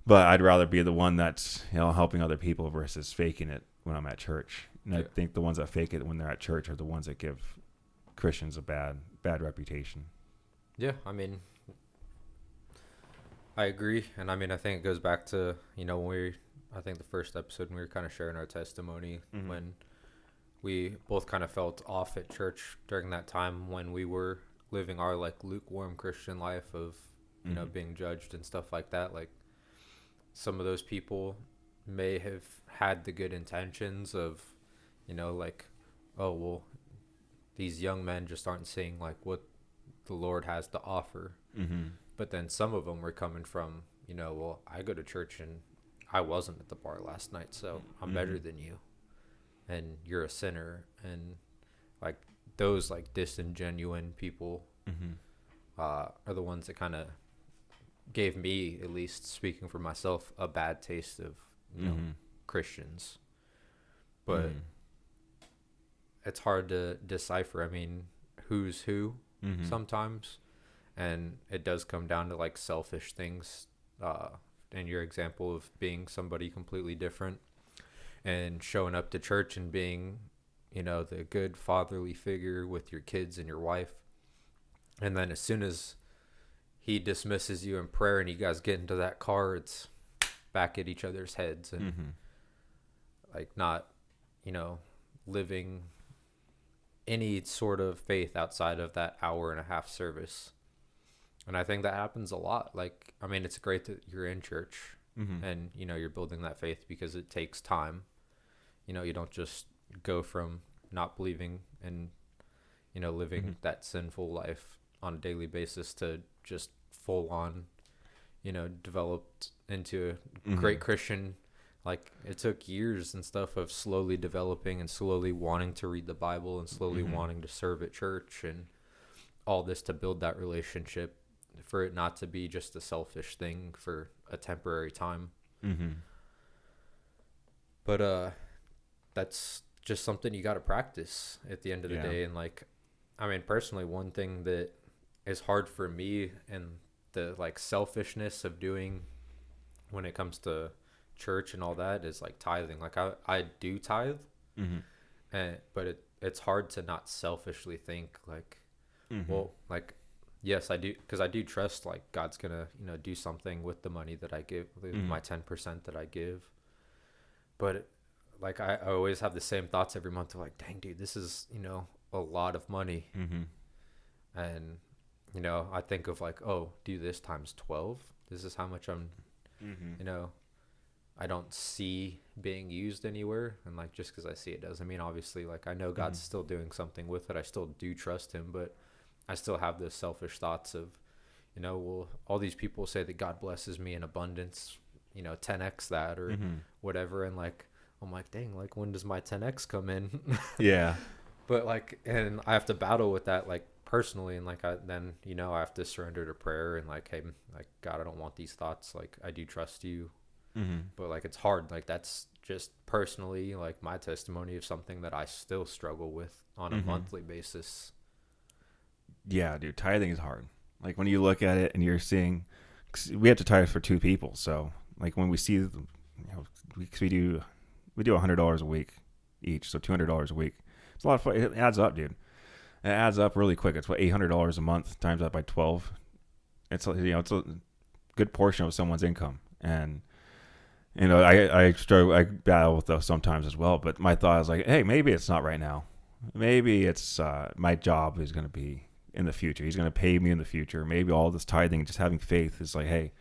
But I'd rather be the one that's helping other people versus faking it when I'm at church. And I think the ones that fake it when they're at church are the ones that give Christians a bad reputation. Yeah, I mean, I agree, and I mean, I think it goes back to I think the first episode when we were kind of sharing our testimony, mm-hmm. when we both kind of felt off at church during that time when we were living our like lukewarm Christian life of mm-hmm. Being judged and stuff like that. Like, some of those people may have had the good intentions of, like, oh, well, these young men just aren't seeing, like, what the Lord has to offer. Mm-hmm. But then some of them were coming from, well, I go to church and I wasn't at the bar last night, so I'm mm-hmm. better than you. And you're a sinner. And, like, those, like, disingenuine people mm-hmm. Are the ones that kind of gave me, at least speaking for myself, a bad taste of mm-hmm. Christians. But it's hard to decipher. I mean, who's who mm-hmm. sometimes, and it does come down to like selfish things. And your example of being somebody completely different and showing up to church and being, the good fatherly figure with your kids and your wife, and then as soon as he dismisses you in prayer and you guys get into that car, it's back at each other's heads and mm-hmm. like not, living any sort of faith outside of that hour and a half service. And I think that happens a lot. Like, I mean, it's great that you're in church mm-hmm. and, you're building that faith because it takes time. You don't just go from not believing and, living mm-hmm. that sinful life on a daily basis to just full on, developed into a mm-hmm. great Christian. Like, it took years and stuff of slowly developing and slowly wanting to read the Bible and slowly mm-hmm. wanting to serve at church and all this to build that relationship, for it not to be just a selfish thing for a temporary time. Mm-hmm. But that's just something you got to practice at the end of the day. And, like, I mean, personally, one thing that is hard for me, and the like selfishness of doing when it comes to church and all that is like tithing. Like I do tithe, Mm-hmm. but it's hard to not selfishly think like, Mm-hmm. well, like, yes, I do, because I do trust like God's gonna, do something with the money that I give, with Mm-hmm. my 10% that I give. But like I always have the same thoughts every month of like, dang, dude, this is, a lot of money. Mm-hmm. And I think of like, oh, do this times 12. This is how much I'm, Mm-hmm. I don't see being used anywhere. And like, just because I see it doesn't mean, obviously, like, I know God's still doing something with it. I still do trust him, but I still have those selfish thoughts of, well, all these people say that God blesses me in abundance, 10x that or Mm-hmm. whatever. And like, I'm like, dang, like, when does my 10x come in? Yeah. But like, and I have to battle with that, like, personally. And like, I have to surrender to prayer and like, hey, like, God, I don't want these thoughts. Like, I do trust you. Mm-hmm. But like, it's hard. Like, that's just personally like my testimony of something that I still struggle with on a Mm-hmm. monthly basis. Yeah, dude, tithing is hard. Like when you look at it and you're seeing, 'cause we have to tithe for two people. So like when we see, we do $100 a week each, so $200 a week. It's a lot of fun. It adds up, dude. It adds up really quick. It's what, $800 a month times that by 12. It's it's a good portion of someone's income, and I struggle, I battle with those sometimes as well. But my thought is like, hey, maybe it's not right now. Maybe it's my job is going to be in the future. He's going to pay me in the future. Maybe all this tithing, just having faith, is like, hey,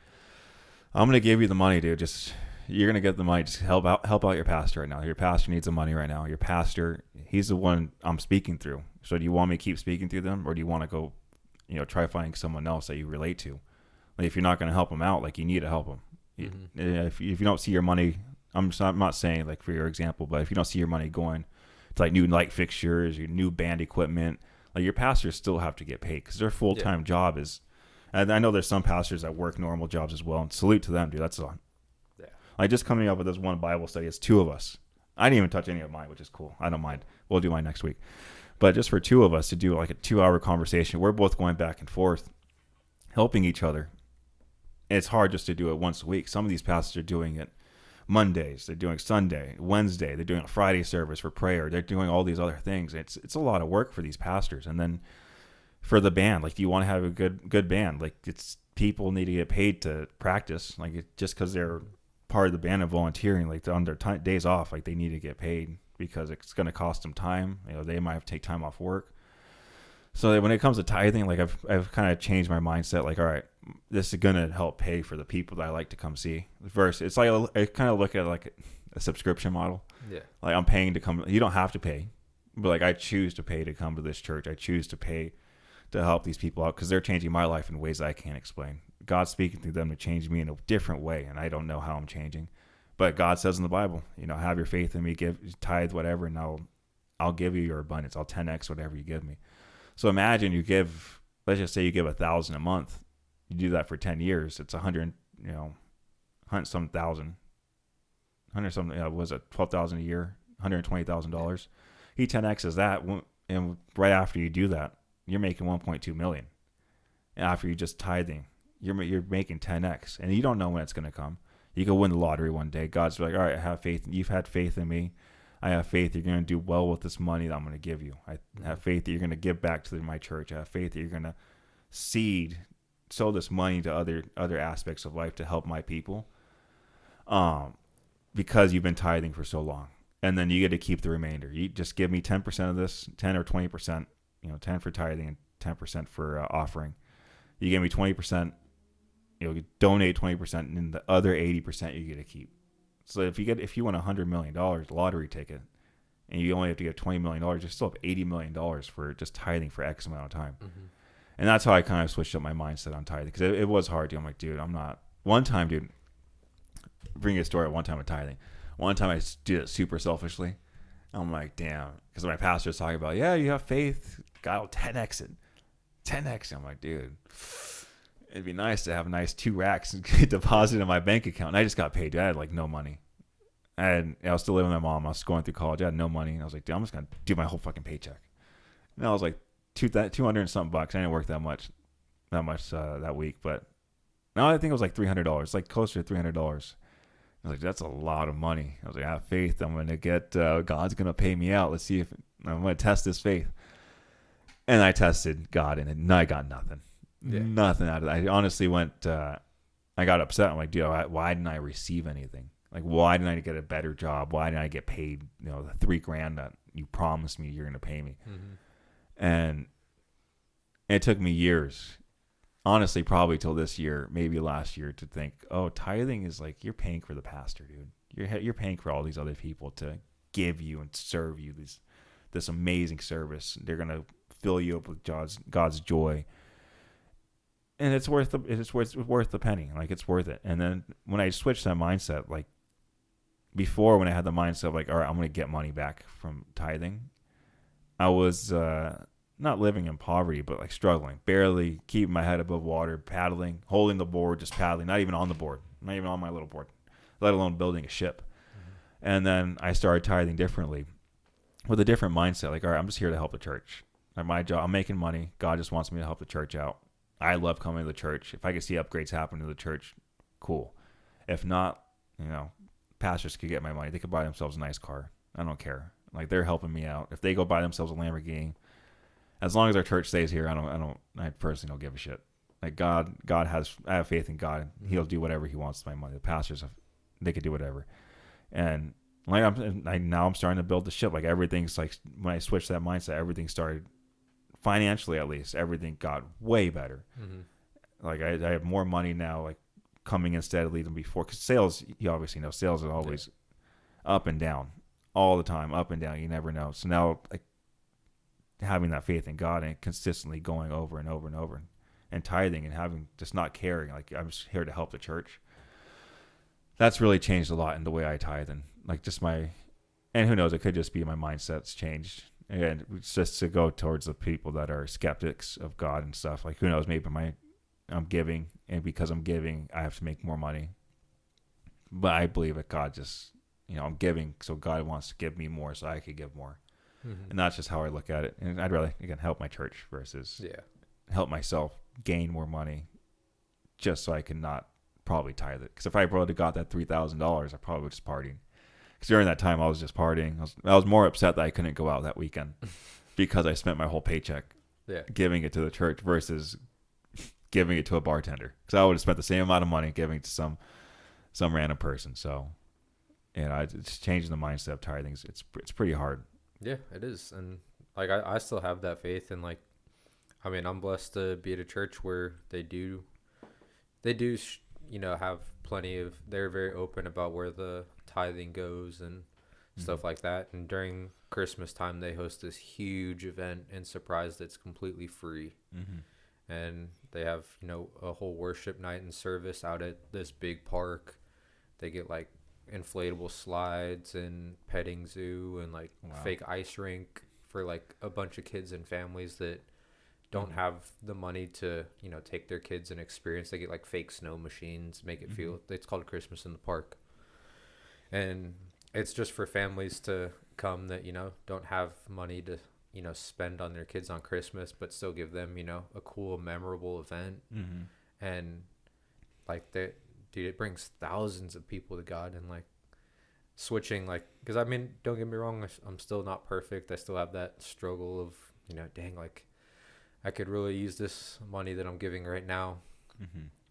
I'm going to give you the money, dude. Just you're going to get the money. Just help out your pastor right now. Your pastor needs the money right now. Your pastor, he's the one I'm speaking through. So do you want me to keep speaking through them, or do you want to go, try finding someone else that you relate to? Like if you're not going to help them out, like you need to help them. Mm-hmm. If you don't see your money, I'm not saying like for your example, but if you don't see your money going to like new light fixtures, your new band equipment, like your pastors still have to get paid because their full-time job is, and I know there's some pastors that work normal jobs as well, and salute to them, dude. That's on. Yeah. Like just coming up with this one Bible study, it's two of us. I didn't even touch any of mine, which is cool. I don't mind. We'll do mine next week. But just for two of us to do like a 2-hour conversation, we're both going back and forth, helping each other. It's hard just to do it once a week. Some of these pastors are doing it Mondays, they're doing Sunday, Wednesday, they're doing a Friday service for prayer, they're doing all these other things. It's a lot of work for these pastors. And then for the band, like, do you want to have a good band? Like, it's people need to get paid to practice. Like, just because they're part of the band and volunteering, like on their days off, like they need to get paid because it's going to cost them time. They might have to take time off work. So when it comes to tithing, like I've kind of changed my mindset. Like, all right, this is gonna help pay for the people that I like to come see. Versus, it's like I kind of look at it like a subscription model. Yeah. Like I'm paying to come. You don't have to pay, but like I choose to pay to come to this church. I choose to pay to help these people out because they're changing my life in ways that I can't explain. God's speaking through them to change me in a different way, and I don't know how I'm changing. But God says in the Bible, have your faith in me, give tithe whatever, and I'll give you your abundance. I'll 10x whatever you give me. So imagine you give, let's just say you give $1,000 a month. You do that for 10 years. It's 100 some thousand, 100 something. Was it 12,000 a year? $120,000. He 10x's that, and right after you do that, you're making 1.2 million. And after you just tithing, you're making 10x, and you don't know when it's going to come. You could win the lottery one day. God's like, all right, I have faith. You've had faith in me. I have faith you're going to do well with this money that I'm going to give you. I have faith that you're going to give back to my church. I have faith that you're going to sow this money to other aspects of life to help my people, because you've been tithing for so long. And then you get to keep the remainder. You just give me 10% of this, 10 or 20%, 10 for tithing and 10% for offering. You give me 20%, you donate 20%, and the other 80% you get to keep. So if you win $100 million lottery ticket, and you only have to give $20 million, you still have $80 million for just tithing for X amount of time. Mm-hmm. And that's how I kind of switched up my mindset on tithing, because it was hard. I'm like, dude, I'm not. One time, dude, bring you a story. One time with tithing. One time I did it super selfishly. I'm like, damn, because my pastor was talking about, yeah, you have faith, God will 10x it, 10x. I'm like, dude, it'd be nice to have a nice 2 racks deposited in my bank account. And I just got paid, dude. I had like no money. I was still living with my mom. I was going through college. I had no money. And I was like, dude, I'm just going to do my whole fucking paycheck. And I was like, 200 and something bucks. I didn't work that much. that week, but no, I think it was like $300, like closer to $300. I was like, that's a lot of money. I was like, I have faith. I'm gonna get God's gonna pay me out. Let's see if I'm gonna test this faith. And I tested God, and I got nothing, nothing out of it. I honestly went. I got upset. I'm like, dude, why didn't I receive anything? Like, why didn't I get a better job? Why didn't I get paid? The $3,000 that you promised me you're gonna pay me. And it took me years, honestly, probably till this year, maybe last year, to think, oh, tithing is like you're paying for the pastor, dude. You're paying for all these other people to give you and serve you this amazing service. They're gonna fill you up with God's joy, and it's worth the penny. Like, it's worth it. And then when I switched that mindset, like before, when I had the mindset of like, all right, I'm gonna get money back from tithing, I was not living in poverty, but like struggling, barely keeping my head above water, paddling, holding the board, just paddling, not even on the board, not even on my little board, let alone building a ship. And then I started tithing differently, with a different mindset. Like, all right, I'm just here to help the church. At my job, I'm making money. God just wants me to help the church out. I love coming to the church. If I could see upgrades happen to the church, cool. If not, pastors could get my money. They could buy themselves a nice car. I don't care. Like, they're helping me out. If they go buy themselves a Lamborghini, as long as our church stays here, I personally don't give a shit. Like, I have faith in God. He'll do whatever he wants with my money. The pastors, they could do whatever. And like, I'm starting to build the ship. Like, everything's like, when I switched that mindset, everything started, financially at least, everything got way better. Like, I have more money now, like, coming in steadily than before. Because sales, you obviously know, sales are always up and down, all the time, up and down. You never know. So now, like, having that faith in God and consistently going over and over and over, and tithing, and having, just not caring, like, I'm just here to help the church. That's really changed a lot in the way I tithe, and like, just and who knows, it could just be my mindset's changed, and it's just to go towards the people that are skeptics of God and stuff. Like, who knows, maybe I'm giving, and because I'm giving, I have to make more money. But I believe that God just, I'm giving, so God wants to give me more so I could give more. And that's just how I look at it. And I'd rather, again, help my church versus help myself gain more money, just so I can not probably tithe it. Because if I probably got that $3,000, I probably was just partying. Because during that time, I was just partying. I was more upset that I couldn't go out that weekend because I spent my whole paycheck giving it to the church versus giving it to a bartender. Because I would have spent the same amount of money giving it to some random person. So, it's changing the mindset of tithing. It's pretty hard. Yeah, it is. And like, I still have that faith. And like, I mean, I'm blessed to be at a church where they do have plenty of, they're very open about where the tithing goes and stuff like that. And during Christmas time, they host this huge event and surprise that's completely free. And they have, a whole worship night and service out at this big park. They get like inflatable slides and petting zoo and like fake ice rink for like a bunch of kids and families that don't have the money to, take their kids and experience. They get like fake snow machines, make it feel, it's called Christmas in the Park. And it's just for families to come that, don't have money to, spend on their kids on Christmas, but still give them, a cool, memorable event. And like that, dude, it brings thousands of people to God. And like, switching, like, because I mean, don't get me wrong, I'm still not perfect. I still have that struggle of, dang, like, I could really use this money that I'm giving right now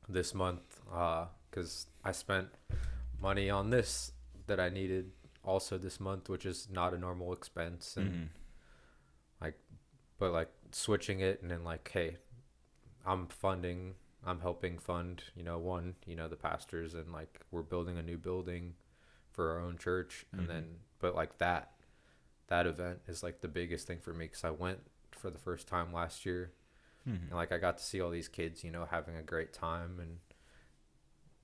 this month, because I spent money on this that I needed also this month, which is not a normal expense. And but like, switching it, and then like, hey, I'm helping fund, the pastors, and like, we're building a new building for our own church. And then, but like, that event is like the biggest thing for me, because I went for the first time last year, and like, I got to see all these kids, having a great time, and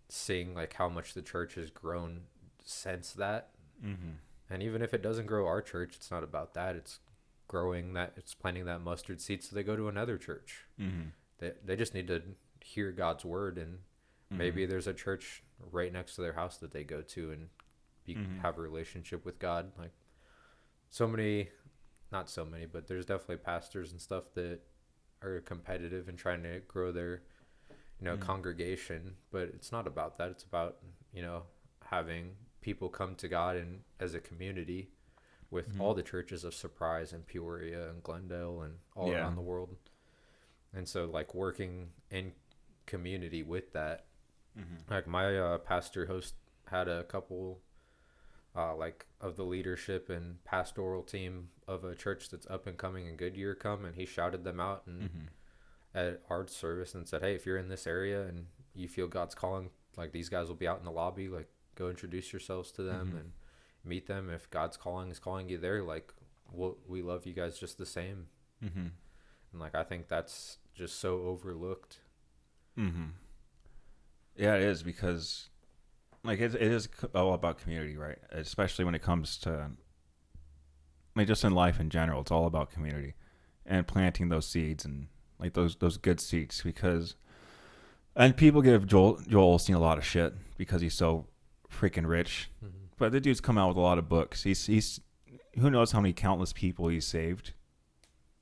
seeing like how much the church has grown since that. And even if it doesn't grow our church, it's not about that. It's growing that, it's planting that mustard seed so they go to another church. They just need to hear God's word, and maybe there's a church right next to their house that they go to and have a relationship with God. Like, not so many, but there's definitely pastors and stuff that are competitive and trying to grow their, congregation. But it's not about that. It's about, having people come to God and as a community with all the churches of Surprise and Peoria and Glendale and all around the world. And so like working in community with that, like my pastor had a couple like of the leadership and pastoral team of a church that's up and coming in Goodyear come, and he shouted them out and at our service and said, hey, if you're in this area and you feel God's calling, like these guys will be out in the lobby, like go introduce yourselves to them and meet them. If God's is calling you there, like we love you guys just the same. And like I think that's just so overlooked. Yeah, it is, because like it is all about community, right? Especially when it comes to, I mean, just in life in general, it's all about community and planting those seeds, and like those good seeds, because, and people give Joel Osteen a lot of shit because he's so freaking rich, but the dude's come out with a lot of books. He's who knows how many countless people he's saved,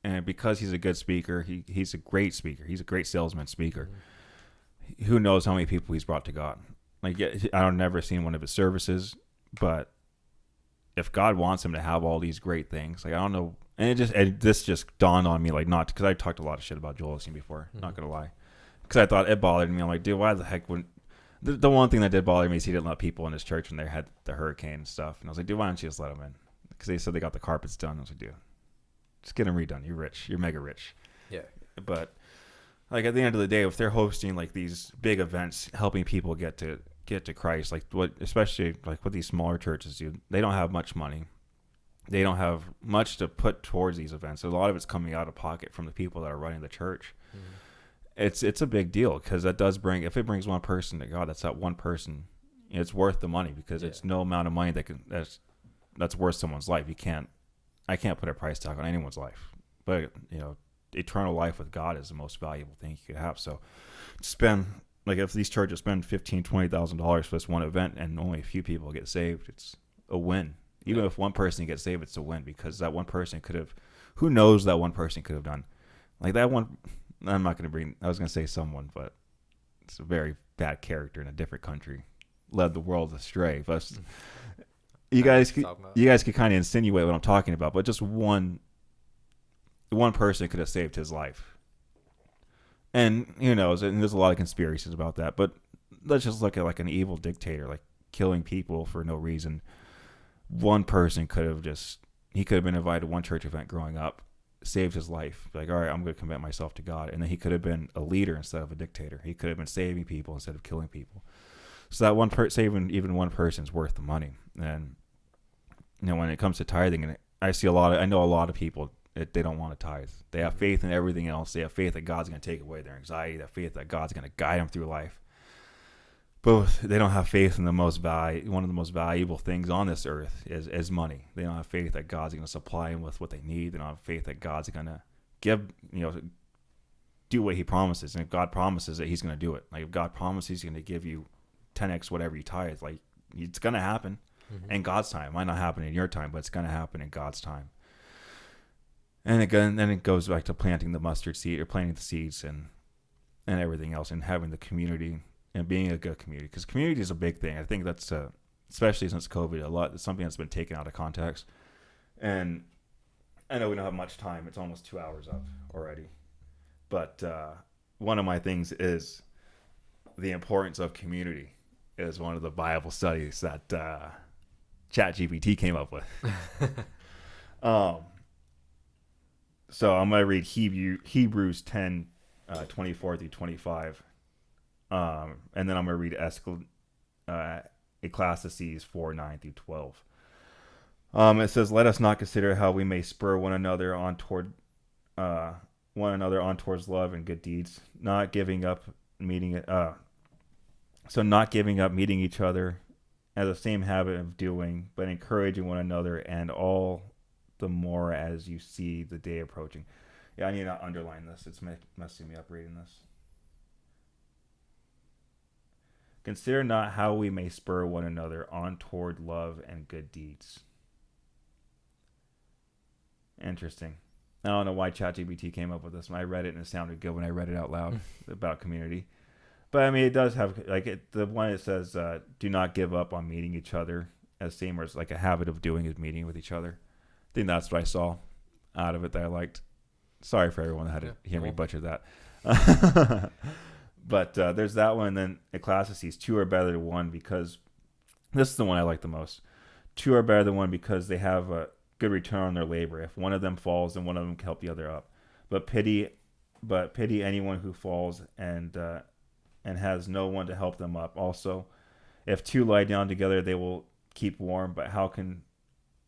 and because he's a good speaker, he's a great speaker. He's a great salesman speaker. Who knows how many people he's brought to God. Like, I've never seen one of his services, but if God wants him to have all these great things, like, I don't know. And this just dawned on me, like, not because I talked a lot of shit about Joel Osteen before, not gonna lie, because I thought it bothered me. I'm like, dude, why the heck wouldn't the one thing that did bother me is he didn't let people in his church when they had the hurricane and stuff. And I was like, dude, why don't you just let them in? Because they said they got the carpets done. I was like, dude, just get them redone. You're rich. You're mega rich. Yeah. But like at the end of the day, if they're hosting like these big events, helping people get to Christ, like especially like what these smaller churches do, they don't have much money. They don't have much to put towards these events. So a lot of it's coming out of pocket from the people that are running the church. It's a big deal, because that does bring, if it brings one person to God, that's that one person. It's worth the money, because it's no amount of money that's worth someone's life. I can't put a price tag on anyone's life, but eternal life with God is the most valuable thing you could have. So spend, like, if these churches spend $15,000-$20,000 for this one event and only a few people get saved, it's a win. Even if one person gets saved, it's a win, because that one person could have, who knows that one person could have done, like that one. I'm not going to bring, I was going to say someone, but it's a very bad character in a different country, led the world astray. But you guys could kind of insinuate what I'm talking about, but just one person could have saved his life. And who knows, and there's a lot of conspiracies about that, but let's just look at like an evil dictator, like killing people for no reason. One person could have he could have been invited to one church event growing up, saved his life, like, all right, I'm going to commit myself to God. And then he could have been a leader instead of a dictator. He could have been saving people instead of killing people. So that saving even one person is worth the money. And when it comes to tithing, and I know a lot of people, they don't want to tithe. They have faith in everything else. They have faith that God's going to take away their anxiety. They have faith that God's going to guide them through life. But they don't have faith in one of the most valuable things on this earth is money. They don't have faith that God's going to supply them with what they need. They don't have faith that God's going to do what he promises. And if God promises it, he's going to do it. Like, if God promises he's going to give you 10x whatever you tithe, like, it's going to happen in God's time. It might not happen in your time, but it's going to happen in God's time. And again, then it goes back to planting the mustard seed, or planting the seeds and everything else, and having the community and being a good community, because community is a big thing. I think that's especially since COVID, it's something that's been taken out of context. And I know we don't have much time. It's almost 2 hours up already. But one of my things is the importance of community is one of the Bible studies that ChatGPT came up with. So I'm going to read Hebrews 10, 24 through 25. And then I'm going to read Ecclesiastes 4, 9 through 12. It says, let us not consider how we may spur one another on towards love and good deeds, not giving up meeting each other as the same habit of doing, but encouraging one another, and all the more as you see the day approaching. Yeah, I need to underline this. It's messing me up reading this. Consider not how we may spur one another on toward love and good deeds. Interesting. I don't know why ChatGPT came up with this. When I read it and it sounded good when I read it out loud about community. But I mean, it does have the one that says, "Do not give up on meeting each other," as same as like a habit of doing is meeting with each other. I think that's what I saw out of it that I liked. Sorry for everyone that had to hear me butcher that. But there's that one. And then Ecclesiastes, 2 are better than 1 because this is the one I like the most. 2 are better than 1 because they have a good return on their labor. If one of them falls, then one of them can help the other up. But pity anyone who falls and has no one to help them up. Also, if 2 lie down together, they will keep warm. But how can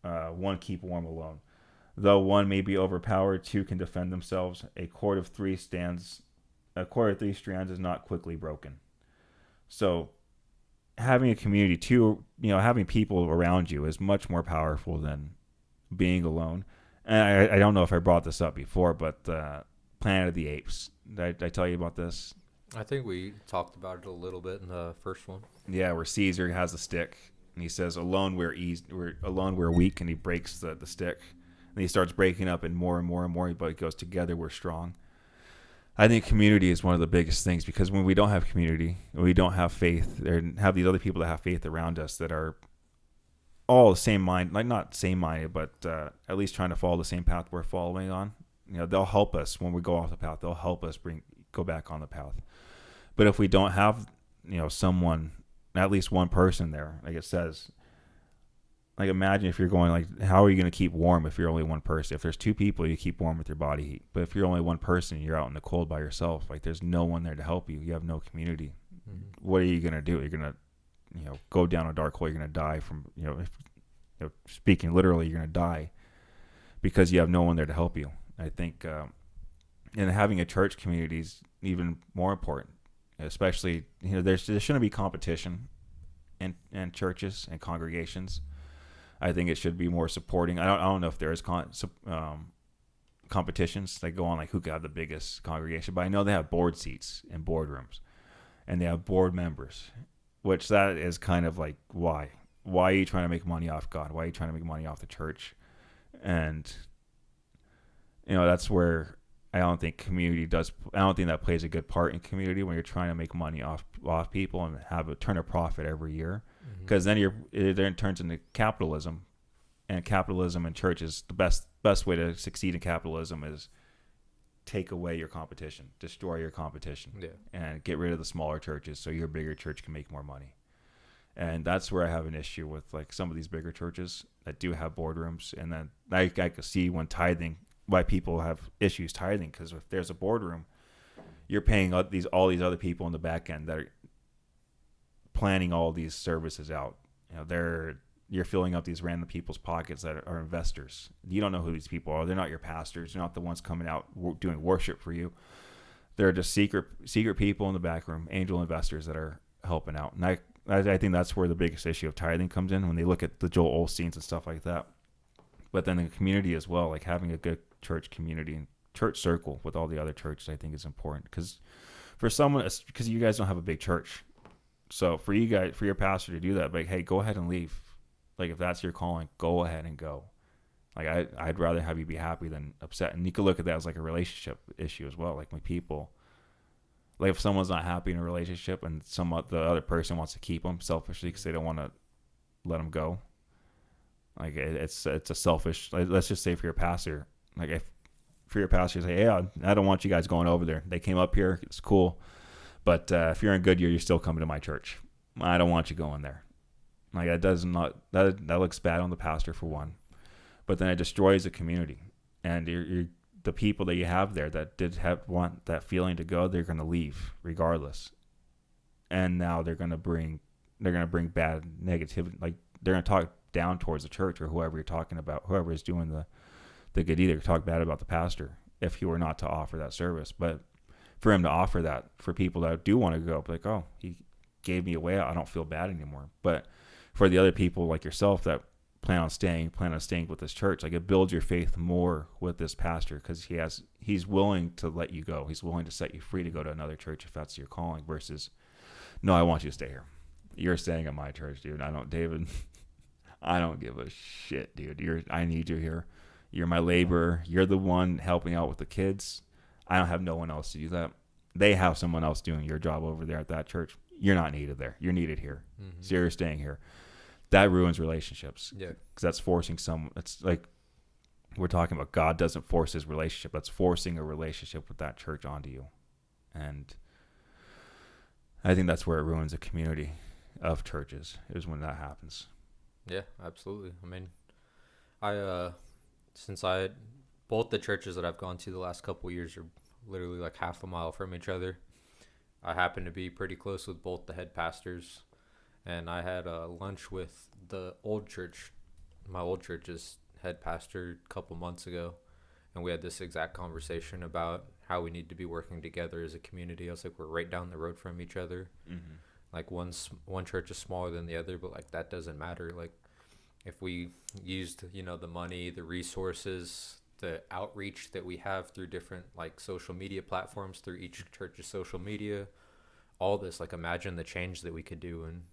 one keep warm alone? Though one may be overpowered, 2 can defend themselves. A cord of 3 strands is not quickly broken. So having a community, having people around you is much more powerful than being alone. And I don't know if I brought this up before, but Planet of the Apes. Did I tell you about this? I think we talked about it a little bit in the first one. Yeah, where Caesar has a stick and he says, "Alone we're weak," and he breaks the stick. And he starts breaking up in more and more and more, but it goes, "Together we're strong." I think community is one of the biggest things, because when we don't have community, we don't have faith, or have these other people that have faith around us that are all the same mind, like not same minded, but at least trying to follow the same path we're following on. They'll help us when we go off the path. They'll help us go back on the path. But if we don't have, someone, at least one person there, like it says, like imagine if you're going, like, how are you going to keep warm if you're only one person? If there's 2 people, you keep warm with your body heat. But if you're only one person, you're out in the cold by yourself. Like there's no one there to help you. You have no community. Mm-hmm. What are you going to do? You're going to, go down a dark hole. You're going to die from, speaking literally, you're going to die because you have no one there to help you. I think, and having a church community is even more important, especially, there shouldn't be competition in churches and congregations. I think it should be more supporting. I don't know if there is competitions that go on, like who can have the biggest congregation, but I know they have board seats in boardrooms, and they have board members, which that is kind of like, why are you trying to make money off God? Why are you trying to make money off the church? And that's where I don't think that plays a good part in community when you're trying to make money off people and have a turn a profit every year, because then it turns into capitalism, and capitalism in church is the best way to succeed in capitalism is take away your competition, destroy your competition, and get rid of the smaller churches so your bigger church can make more money. And that's where I have an issue with like some of these bigger churches that do have boardrooms, and then I can see when tithing, why people have issues tithing, because if there's a boardroom, you're paying all these other people in the back end that are planning all these services out. You're filling up these random people's pockets that are investors. You don't know who these people are. They're not your pastors. They're not the ones coming out doing worship for you. They're just secret people in the back room, angel investors that are helping out. And I think that's where the biggest issue of tithing comes in, when they look at the Joel Osteens and stuff like that. But then the community as well, like having a good church community and church circle with all the other churches, I think is important. Because you guys don't have a big church. So for your pastor to do that, like, hey, go ahead and leave. Like if that's your calling, go ahead and go. Like I'd rather have you be happy than upset. And you could look at that as like a relationship issue as well. Like when people, like if someone's not happy in a relationship and the other person wants to keep them selfishly because they don't want to let them go. Like it's a selfish. Like, let's just say for your pastor, like if for your pastor, you say, yeah, I don't want you guys going over there. They came up here, it's cool, but if you're in Goodyear, you're still coming to my church. I don't want you going there. Like that looks bad on the pastor for one, but then it destroys the community, and the people that you have there that want that feeling to go, they're going to leave regardless, and now they're going to bring bad negativity. Like they're going to talk down towards the church or whoever you're talking about, whoever is doing the good either, talk bad about the pastor if he were not to offer that service. But for him to offer that for people that do want to go, like, oh, he gave me a way out, I don't feel bad anymore. But for the other people like yourself that plan on staying with this church, like it builds your faith more with this pastor, because he's willing to let you go. He's willing to set you free to go to another church if that's your calling, versus, no, I want you to stay here. You're staying at my church, dude. David, I don't give a shit, dude. I need you here. You're my laborer. You're the one helping out with the kids. I don't have no one else to do that. They have someone else doing your job over there at that church. You're not needed there. You're needed here. Mm-hmm. So you're staying here. That ruins relationships. Yeah. Because that's forcing someone. It's like we're talking about God doesn't force his relationship. That's forcing a relationship with that church onto you. And I think that's where it ruins a community of churches, is when that happens. Yeah, absolutely. I mean, both the churches that I've gone to the last couple of years are literally like half a mile from each other. I happen to be pretty close with both the head pastors, and I had lunch with the old church, my old church's head pastor, a couple months ago, and we had this exact conversation about how we need to be working together as a community. I was like, we're right down the road from each other. Mm-hmm. Like one church is smaller than the other, but like that doesn't matter. Like if we used, the money, the resources, the outreach that we have through different like social media platforms, through each church's social media, all this, like imagine the change that we could do. And,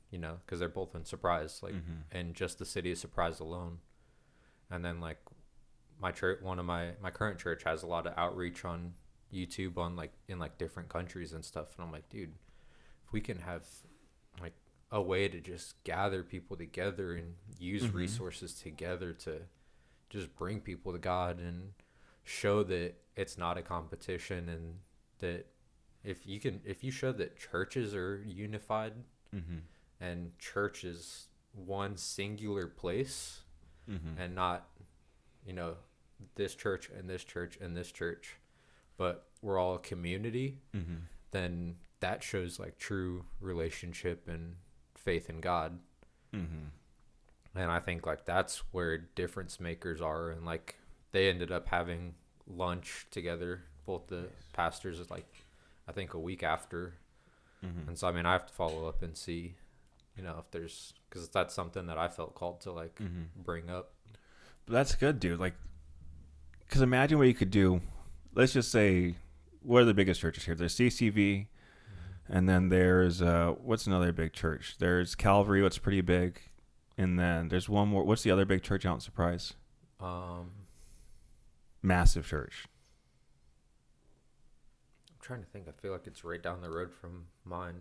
because they're both in Surprise, like, and just the city of Surprise alone. And then like my church, one of my current church has a lot of outreach on YouTube on like in like different countries and stuff. And I'm like, dude, if we can have like a way to just gather people together and use resources together to just bring people to God and show that it's not a competition, and that if you show that churches are unified and church is one singular place and not, this church and this church and this church, but we're all a community, then that shows like true relationship and faith in God. And I think like that's where difference makers are. And like they ended up having lunch together, both the pastors, like I think a week after. And so, I mean, I have to follow up and see, if there's, because that's something that I felt called to like bring up. But that's good, dude. Like, because imagine what you could do. Let's just say, what are the biggest churches here? There's CCV, and then there's, what's another big church? There's Calvary, what's pretty big. And then there's one more. What's the other big church out in Surprise? Massive church. I'm trying to think. I feel like it's right down the road from mine.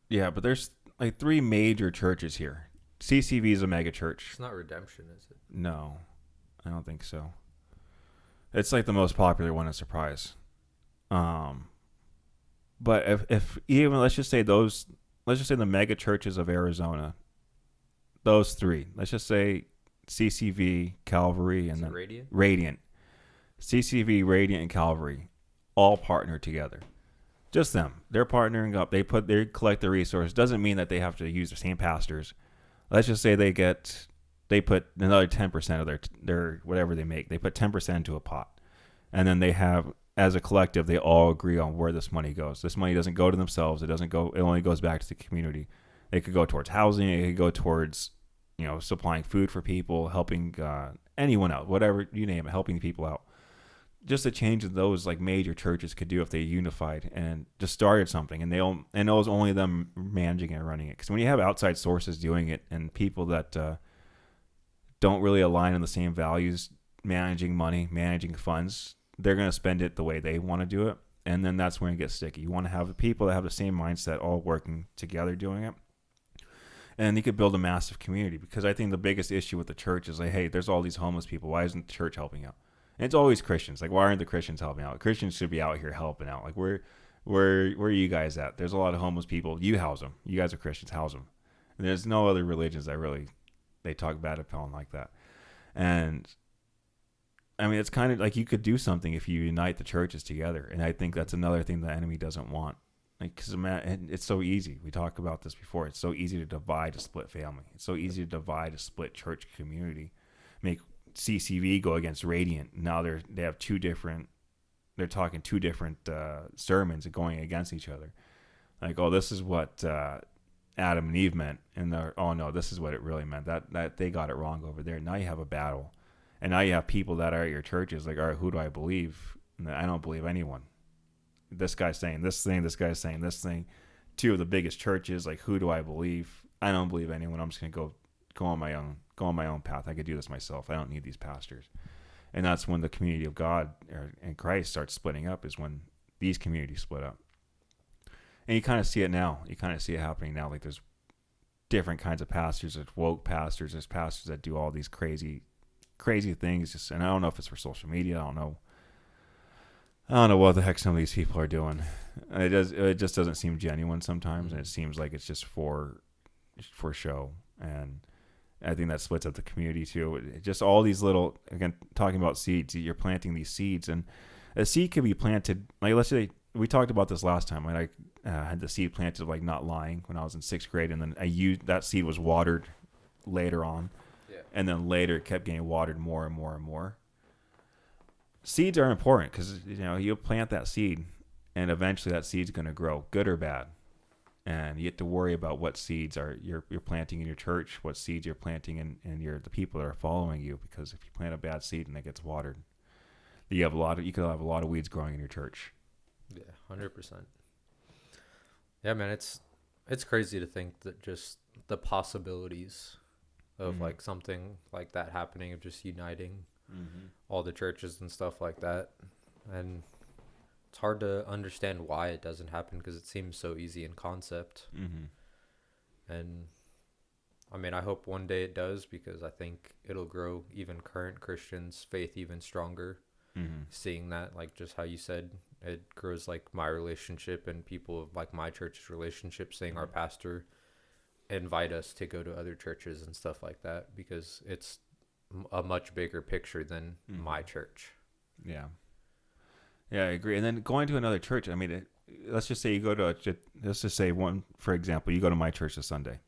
Yeah, but there's like 3 major churches here. CCV is a mega church. It's not Redemption, is it? No, I don't think so. It's like the most popular one in Surprise. But if even let's just say the mega churches of Arizona, those 3. Let's just say CCV, Calvary, and then Radiant. CCV, Radiant, and Calvary all partner together. Just them. They're partnering up. They collect the resources. Doesn't mean that they have to use the same pastors. Let's just say they put another 10% of their whatever they make. They put 10% into a pot, and then they have, as a collective, they all agree on where this money goes. This money doesn't go to themselves. It only goes back to the community. It could go towards housing. It could go towards, supplying food for people, helping anyone out, whatever you name it, helping people out. Just a change that those like major churches could do if they unified and just started something, and it was only them managing and running it. Because when you have outside sources doing it and people that don't really align on the same values, managing money, managing funds, they're going to spend it the way they want to do it, and then that's when it gets sticky. You want to have the people that have the same mindset all working together doing it. And you could build a massive community, because I think the biggest issue with the church is like, hey, there's all these homeless people. Why isn't the church helping out? And it's always Christians. Like, why aren't the Christians helping out? Christians should be out here helping out. Like, where are you guys at? There's a lot of homeless people. You house them. You guys are Christians. House them. And there's no other religions that really they talk bad upon like that. And I mean, it's kind of like you could do something if you unite the churches together. And I think that's another thing the enemy doesn't want. Like, because it's so easy. We talked about this before. It's so easy to divide, a split family. It's so easy to divide, a split church community. Make CCV go against Radiant. Now they have they're talking 2 different sermons going against each other. Like, oh, this is what Adam and Eve meant, and oh no, this is what it really meant. That they got it wrong over there. Now you have a battle, and now you have people that are at your churches like, all right, who do I believe? And I don't believe anyone. This guy's saying this thing. This guy's saying this thing. 2 of the biggest churches, like, who do I believe? I don't believe anyone. I'm just gonna go go on my own path. I could do this myself. I don't need these pastors. And that's when the community of God and Christ starts splitting up, is when these communities split up. And you kind of see it now. You kind of see it happening now. Like, there's different kinds of pastors. There's woke pastors. There's pastors that do all these crazy things. And I don't know if it's for social media. I don't know what the heck some of these people are doing. It just doesn't seem genuine sometimes, and it seems like it's just for show. And I think that splits up the community too. Just all these little, again, talking about seeds. You're planting these seeds, and a seed can be planted. Like, let's say we talked about this last time. When I had the seed planted of, like, not lying when I was in 6th grade, and then I used that seed was watered later on, and then later it kept getting watered more and more and more. Seeds are important because, you plant that seed, and eventually that seed's going to grow, good or bad. And you get to worry about what seeds you're planting in your church, what seeds you're planting in the people that are following you. Because if you plant a bad seed and it gets watered, you could have a lot of weeds growing in your church. Yeah, 100%. Yeah, man, it's crazy to think that just the possibilities of like something like that happening, of just uniting all the churches and stuff like that. And it's hard to understand why it doesn't happen, because it seems so easy in concept. And I mean, I hope one day it does, because I think it'll grow even current Christians' faith even stronger. Seeing that, like, just how you said, it grows like my relationship and people of like my church's relationship, seeing our pastor invite us to go to other churches and stuff like that, because it's a much bigger picture than my church. Yeah, I agree. And then going to another church, I mean, let's just say you go to let's just say for example, you go to my church this Sunday.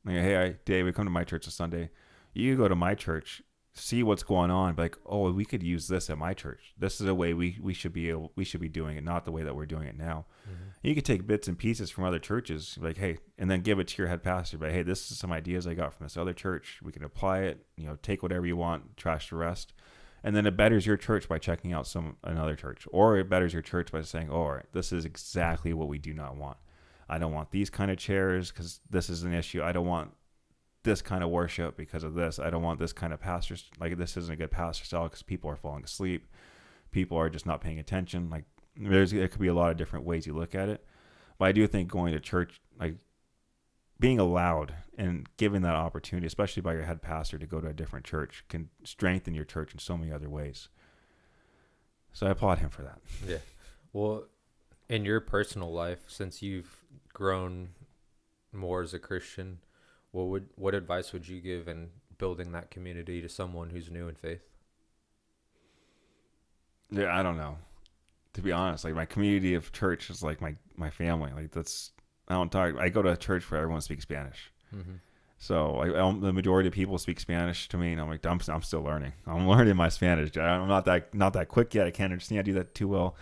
Like, hey, Dave, we come to my church this Sunday. You go to my church, see what's going on, be like, oh, we could use this at my church. This is a way we should be doing it, not the way that we're doing it now. You could take bits and pieces from other churches, like, hey, and then give it to your head pastor. But hey, this is some ideas I got from this other church. We can apply it. Take whatever you want, trash the rest, and then it betters your church by checking out another church, or it betters your church by saying, oh, all right, this is exactly what we do not want. I don't want these kind of chairs because this is an issue. I don't want this kind of worship because of this. I don't want this kind of pastors. Like, this isn't a good pastor style because people are falling asleep. People are just not paying attention. Like, there could be a lot of different ways you look at it. But I do think going to church, like, being allowed and given that opportunity, especially by your head pastor, to go to a different church, can strengthen your church in so many other ways. So I applaud him for that. Yeah. Well, in your personal life, since you've grown more as a Christian, what advice would you give in building that community to someone who's new in faith? Yeah, I don't know. To be honest, like, my community of church is like my family. Like, I go to a church where everyone speaks Spanish. So the majority of people speak Spanish to me, and I'm like, I'm still learning. I'm learning my Spanish. I'm not that quick yet. I can't understand. I do that too well,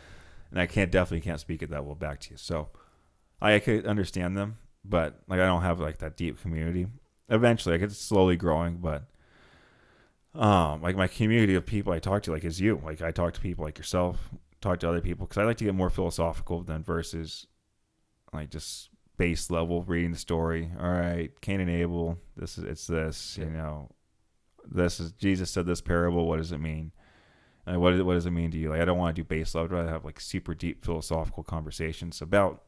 and I definitely can't speak it that well back to you. So I could understand them, but like, I don't have like that deep community. Eventually, like, it's slowly growing, but like, my community of people I talk to, like, is you. Like, I talk to people like yourself, talk to other people, because I like to get more philosophical than versus like just base level reading the story. All right, Cain and Abel. This, this is Jesus said this parable. What does it mean? Like, what does it mean to you? Like, I don't want to do base level. I'd rather have like super deep philosophical conversations about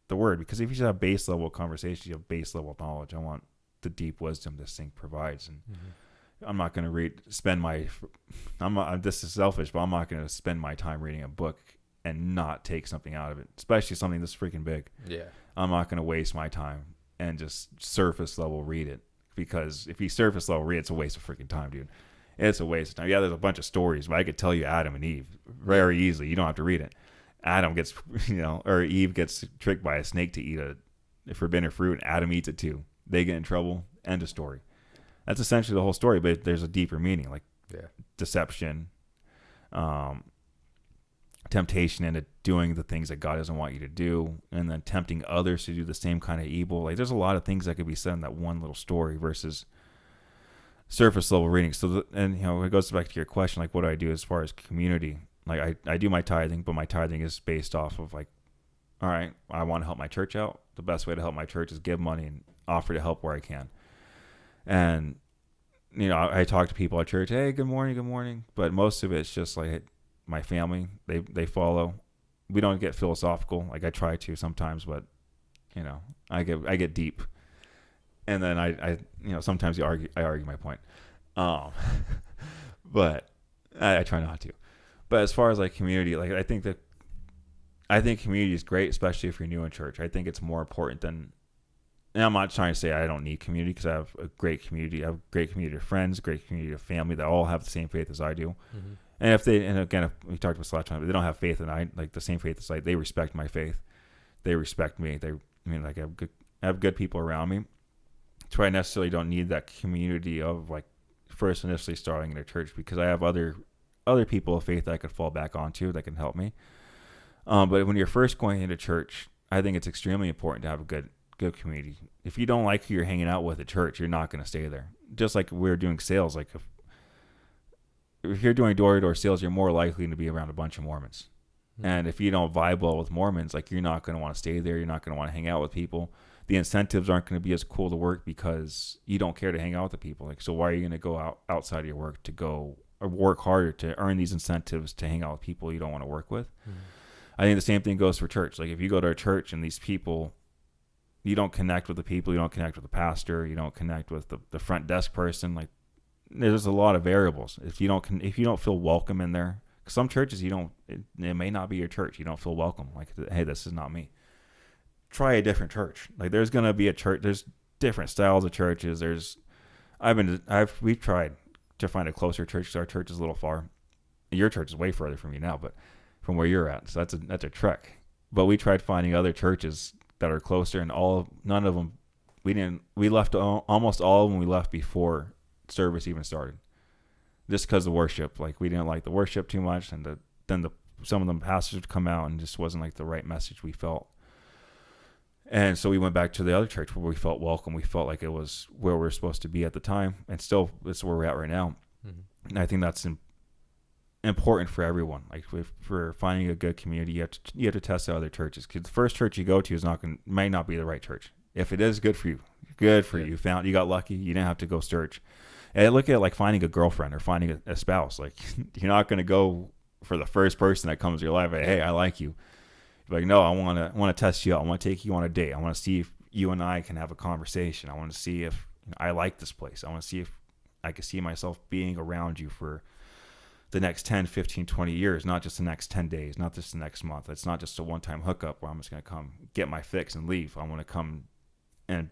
the word, because if you just have base level conversations, you have base level knowledge. I want the deep wisdom this thing provides, and I'm not going to this is selfish, but I'm not going to spend my time reading a book and not take something out of it, especially something this freaking big. Yeah. I'm not going to waste my time and just surface level read it, because if you surface level read it, it's a waste of freaking time, dude. It's a waste of time. Yeah, there's a bunch of stories, but I could tell you Adam and Eve very easily. You don't have to read it. Adam gets, or Eve gets tricked by a snake to eat a forbidden fruit, and Adam eats it too. They get in trouble. End of story. That's essentially the whole story, but there's a deeper meaning, like deception, temptation into doing the things that God doesn't want you to do, and then tempting others to do the same kind of evil. Like, there's a lot of things that could be said in that one little story versus surface level reading. So, it goes back to your question, like, what do I do as far as community? Like, I do my tithing, but my tithing is based off of, like, all right, I want to help my church out. The best way to help my church is give money and offer to help where I can. And I talk to people at church, hey, good morning, but most of it's just like my family. They follow. We don't get philosophical. Like I try to sometimes, but I get deep, and then I sometimes I argue my point, but I try not to. But as far as like community, like I think community is great, especially if you're new in church. I think it's more important than. And I'm not trying to say I don't need community, because I have a great community. I have a great community of friends, a great community of family that all have the same faith as I do. Mm-hmm. And again, if we talked about this last time, they don't have faith in like the same faith as I. They respect my faith. They respect me. I have good people around me. So I necessarily don't need that community of like first initially starting in a church, because I have other people of faith that I could fall back onto that can help me. But when you're first going into church, I think it's extremely important to have a good community. If you don't like who you're hanging out with at church, you're not going to stay there. Just like we're doing sales, like if you're doing door-to-door sales, you're more likely to be around a bunch of Mormons. Mm-hmm. And if you don't vibe well with Mormons, like you're not going to want to stay there. You're not going to want to hang out with people. The incentives aren't going to be as cool to work because you don't care to hang out with the people. Like, so why are you going to go outside of your work to go or work harder to earn these incentives to hang out with people you don't want to work with? Mm-hmm. I think the same thing goes for church. Like if you go to a church and these people, you don't connect with the people, you don't connect with the pastor, you don't connect with the front desk person. Like there's a lot of variables. If you don't feel welcome in there, cause some churches it may not be your church. You don't feel welcome. Like, hey, this is not me. Try a different church. Like there's gonna be a church. There's different styles of churches. We've tried to find a closer church because our church is a little far. Your church is way further from you now, but from where you're at, so that's a trek. But we tried finding other churches that are closer, and none of them, we left almost all of them. We left before service even started, just because of worship. Like we didn't like the worship too much, and then some of them pastors would come out and just wasn't like the right message we felt. And so we went back to the other church where we felt welcome. We felt like it was where we were supposed to be at the time, and still it's where we're at right now. Mm-hmm. And I think that's important for everyone. Like for finding a good community, you have to test out other churches, because the first church you go to might not be the right church. If it is, good for you. You got lucky. You didn't have to go search. And I look at it like finding a girlfriend or finding a spouse. Like you're not going to go for the first person that comes to your life. Like, hey, I like you. You're like, no, I want to test you out. I want to take you on a date. I want to see if you and I can have a conversation. I want to see if I like this place. I want to see if I can see myself being around you for the next 10, 15, 20 years, not just the next 10 days, not just the next month. It's not just a one-time hookup where I'm just going to come get my fix and leave. I want to come and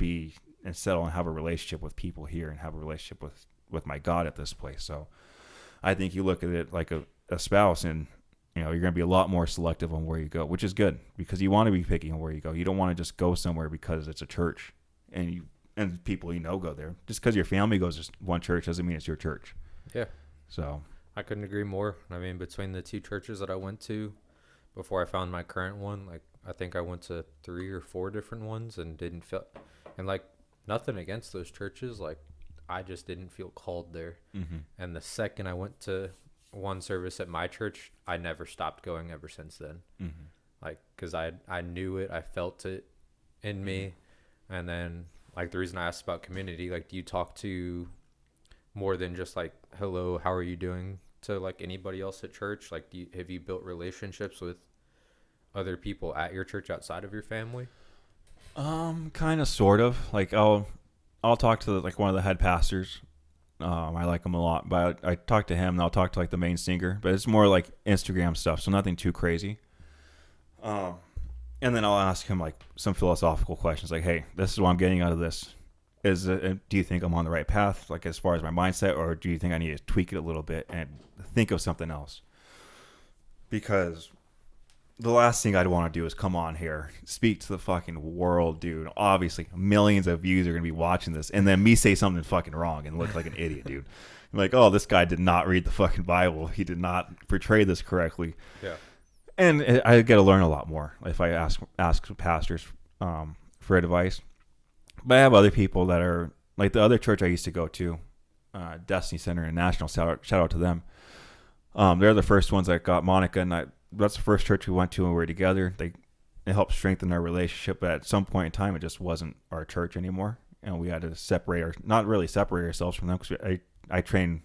settle and have a relationship with people here and have a relationship with my God at this place. So I think you look at it like a spouse, and you're going to be a lot more selective on where you go, which is good, because you want to be picky on where you go. You don't want to just go somewhere because it's a church and people go there. Just because your family goes to one church doesn't mean it's your church. Yeah. So I couldn't agree more. I mean, between the two churches that I went to before I found my current one, like I think I went to 3 or 4 different ones and didn't feel, and like nothing against those churches, like I just didn't feel called there. Mm-hmm. And the second I went to one service at my church, I never stopped going ever since then. Mm-hmm. Like, cause I knew it, I felt it in me. And then like the reason I asked about community, like, do you talk to more than just like, hello, how are you doing, to like anybody else at church? Like, have you built relationships with other people at your church outside of your family? Kind of, sort of. Like I'll talk to like one of the head pastors. I like him a lot, but I talk to him and I'll talk to like the main singer, but it's more like Instagram stuff, so nothing too crazy. And then I'll ask him like some philosophical questions, like, hey, this is what I'm getting out of this. Do you think I'm on the right path, like as far as my mindset, or do you think I need to tweak it a little bit and think of something else? Because the last thing I'd want to do is come on here, speak to the fucking world, dude. Obviously, millions of views are going to be watching this, and then me say something fucking wrong and look like an idiot, dude. I'm like, oh, this guy did not read the fucking Bible. He did not portray this correctly. Yeah. And I get to learn a lot more if I ask pastors for advice. But I have other people that are, like the other church I used to go to, Destiny Center International, shout out to them. They're the first ones that got Monica, and that's the first church we went to and we were together. It helped strengthen our relationship, but at some point in time, it just wasn't our church anymore. and we had to not really separate ourselves from them because I train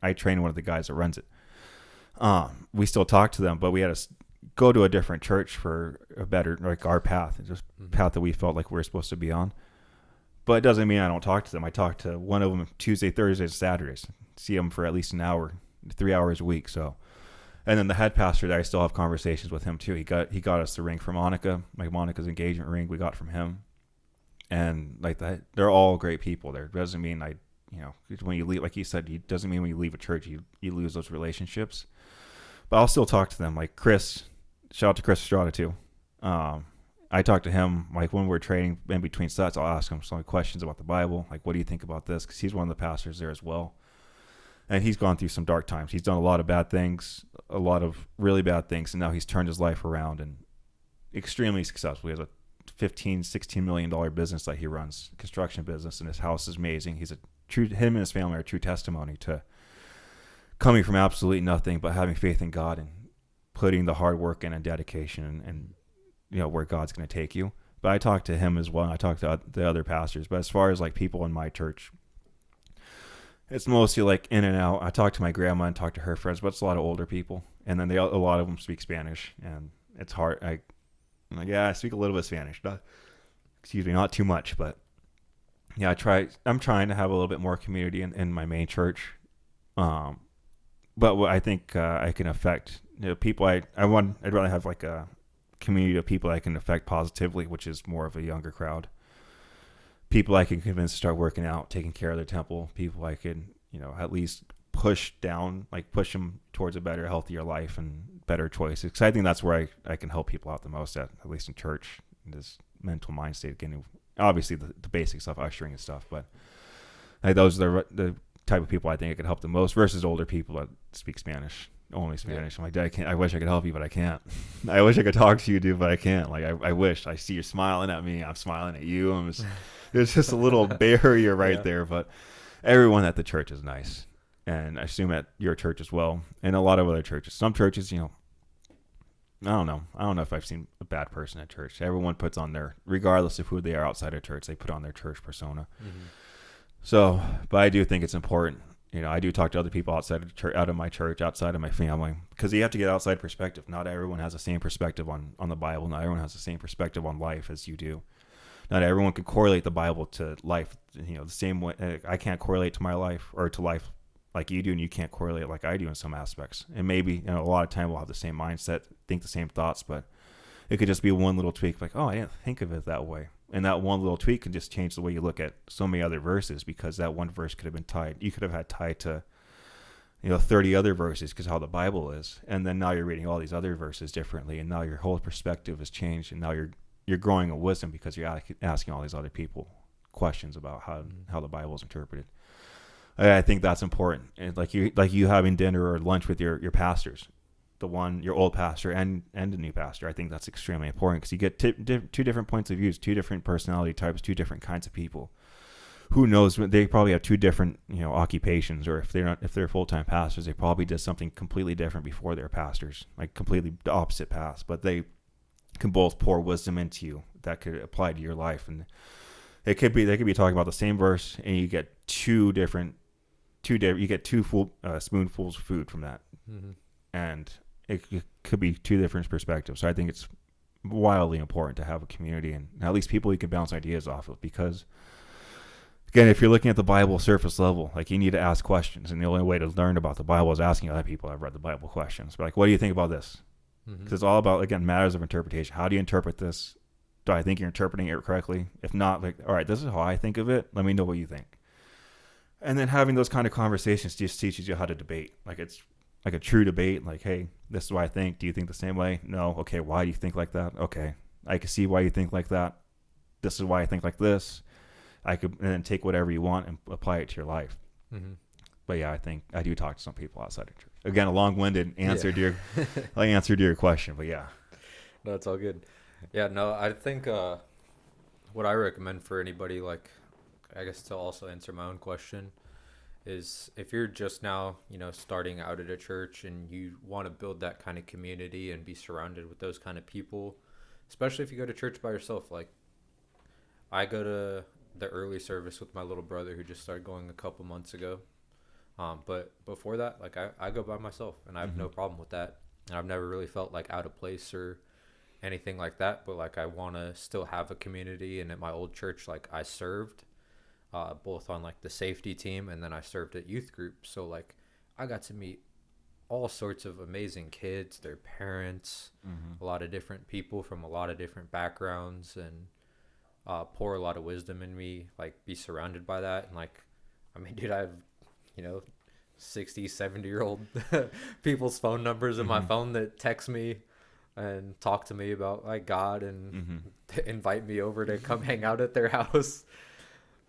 one of the guys that runs it. We still talk to them, but we had to go to a different church for a better, like our path, just path that we felt like we were supposed to be on. But it doesn't mean I don't talk to them. I talk to one of them Tuesday, Thursdays, Saturdays. See them for at least an hour, 3 hours a week. So, and then the head pastor, I still have conversations with him too. He got us the ring for Monica, like Monica's engagement ring we got from him, and like that, they're all great people. There doesn't mean when you leave, like he said, it doesn't mean when you leave a church you lose those relationships. But I'll still talk to them. Like Chris, shout out to Chris Estrada too. I talk to him like when we're training in between sets. I'll ask him some questions about the Bible, like what do you think about this? Because he's one of the pastors there as well, and he's gone through some dark times. He's done a lot of bad things, a lot of really bad things, and now he's turned his life around and extremely successful. He has a $15-16 million business that he runs, construction business, and his house is amazing. Him and his family are a true testimony to coming from absolutely nothing, but having faith in God and putting the hard work in and dedication and where God's going to take you. But I talk to him as well, and I talk to the other pastors. But as far as like people in my church, it's mostly like in and out. I talk to my grandma and talk to her friends, but it's a lot of older people, and then a lot of them speak Spanish, and it's hard. I'm like, yeah, I speak a little bit of Spanish, not too much, but yeah, I'm trying to have a little bit more community in my main church. But what I think I can affect people. I'd rather have like a community of people I can affect positively, which is more of a younger crowd. People I can convince to start working out, taking care of their temple. People I can at least push them towards a better, healthier life and better choices. Because I think that's where I can help people out the most at least in church, in this mental mind state. Getting obviously the basic stuff, ushering and stuff, but those are the type of people I think I could help the most versus older people that speak Spanish, only Spanish. Yeah. I'm like, I wish I could help you, but I can't. I wish I could talk to you, dude, but I can't. Like, I wish. I see you smiling at me. I'm smiling at you. There's just a little barrier right there, but everyone at the church is nice. And I assume at your church as well, and a lot of other churches. Some churches, I don't know. I don't know if I've seen a bad person at church. Everyone puts on regardless of who they are outside of church, they put on their church persona. Mm-hmm. So, but I do think it's important. I do talk to other people outside of my church, outside of my family, because you have to get outside perspective. Not everyone has the same perspective on the Bible. Not everyone has the same perspective on life as you do. Not everyone can correlate the Bible to life. The same way I can't correlate to my life or to life like you do, and you can't correlate like I do in some aspects. And maybe a lot of time we'll have the same mindset, think the same thoughts, but it could just be one little tweak, like, oh, I didn't think of it that way. And that one little tweak can just change the way you look at so many other verses, because that one verse could have been tied. You could have had tied to, 30 other verses because how the Bible is. And then now you're reading all these other verses differently, and now your whole perspective has changed, and now you're growing in wisdom because you're asking all these other people questions about how the Bible is interpreted. I think that's important. And like you having dinner or lunch with your pastors, your old pastor and the new pastor, I think that's extremely important, because you get two different points of views, two different personality types, two different kinds of people. Who knows? They probably have two different occupations, or if they're full-time pastors, they probably did something completely different before they're pastors, like completely the opposite paths. But they can both pour wisdom into you that could apply to your life, and they could be talking about the same verse, and you get two full spoonfuls of food from that, mm-hmm. and it could be two different perspectives. So I think it's wildly important to have a community and at least people you can bounce ideas off of, because again, if you're looking at the Bible surface level, like, you need to ask questions, and the only way to learn about the Bible is asking other people I've read the Bible questions. But like, what do you think about this? Because mm-hmm. It's all about, again, matters of interpretation. How do you interpret this? Do I think you're interpreting it correctly? If not, like, all right, this is how I think of it. Let me know what you think. And then having those kind of conversations just teaches you how to debate. Like, it's like a true debate. Like, hey, this is what I think. Do you think the same way? No. Okay. Why do you think like that? Okay. I can see why you think like that. This is why I think like this. And then take whatever you want and apply it to your life. Mm-hmm. But yeah, I think I do talk to some people outside of church. Again, a long-winded answer to your question, but yeah. No, it's all good. Yeah, no, I think what I recommend for anybody, like, I guess to also answer my own question, is if you're just now, starting out at a church and you want to build that kind of community and be surrounded with those kind of people, especially if you go to church by yourself. Like, I go to the early service with my little brother who just started going a couple months ago. But before that, like I go by myself, and I have no problem with that. And I've never really felt like out of place or anything like that. But like I want to still have a community. And at my old church, like I served both on like the safety team, and then I served at youth group. So like I got to meet all sorts of amazing kids, their parents, a lot of different people from a lot of different backgrounds, and pour a lot of wisdom in me, like be surrounded by that. And like, I mean, dude, I have, 60, 70-year-old people's phone numbers in my phone that text me and talk to me about like God and invite me over to come hang out at their house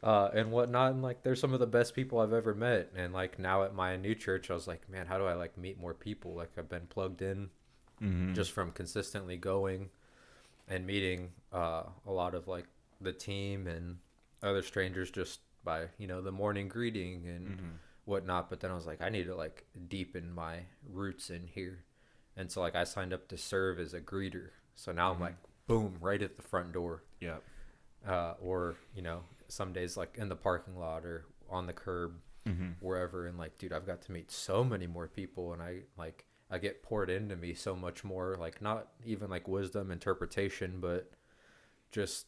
and whatnot. And like, they're some of the best people I've ever met. And like now at my new church, I was like, man, how do I like meet more people? Like I've been plugged in just from consistently going and meeting a lot of like the team and other strangers just by, the morning greeting and whatnot. But then I was like, I need to like deepen my roots in here. And so like I signed up to serve as a greeter. So now I'm like, boom, right at the front door. Yeah. Or, some days like in the parking lot or on the curb, wherever. And like, dude, I've got to meet so many more people, and I get poured into me so much more, like not even like wisdom, interpretation, but just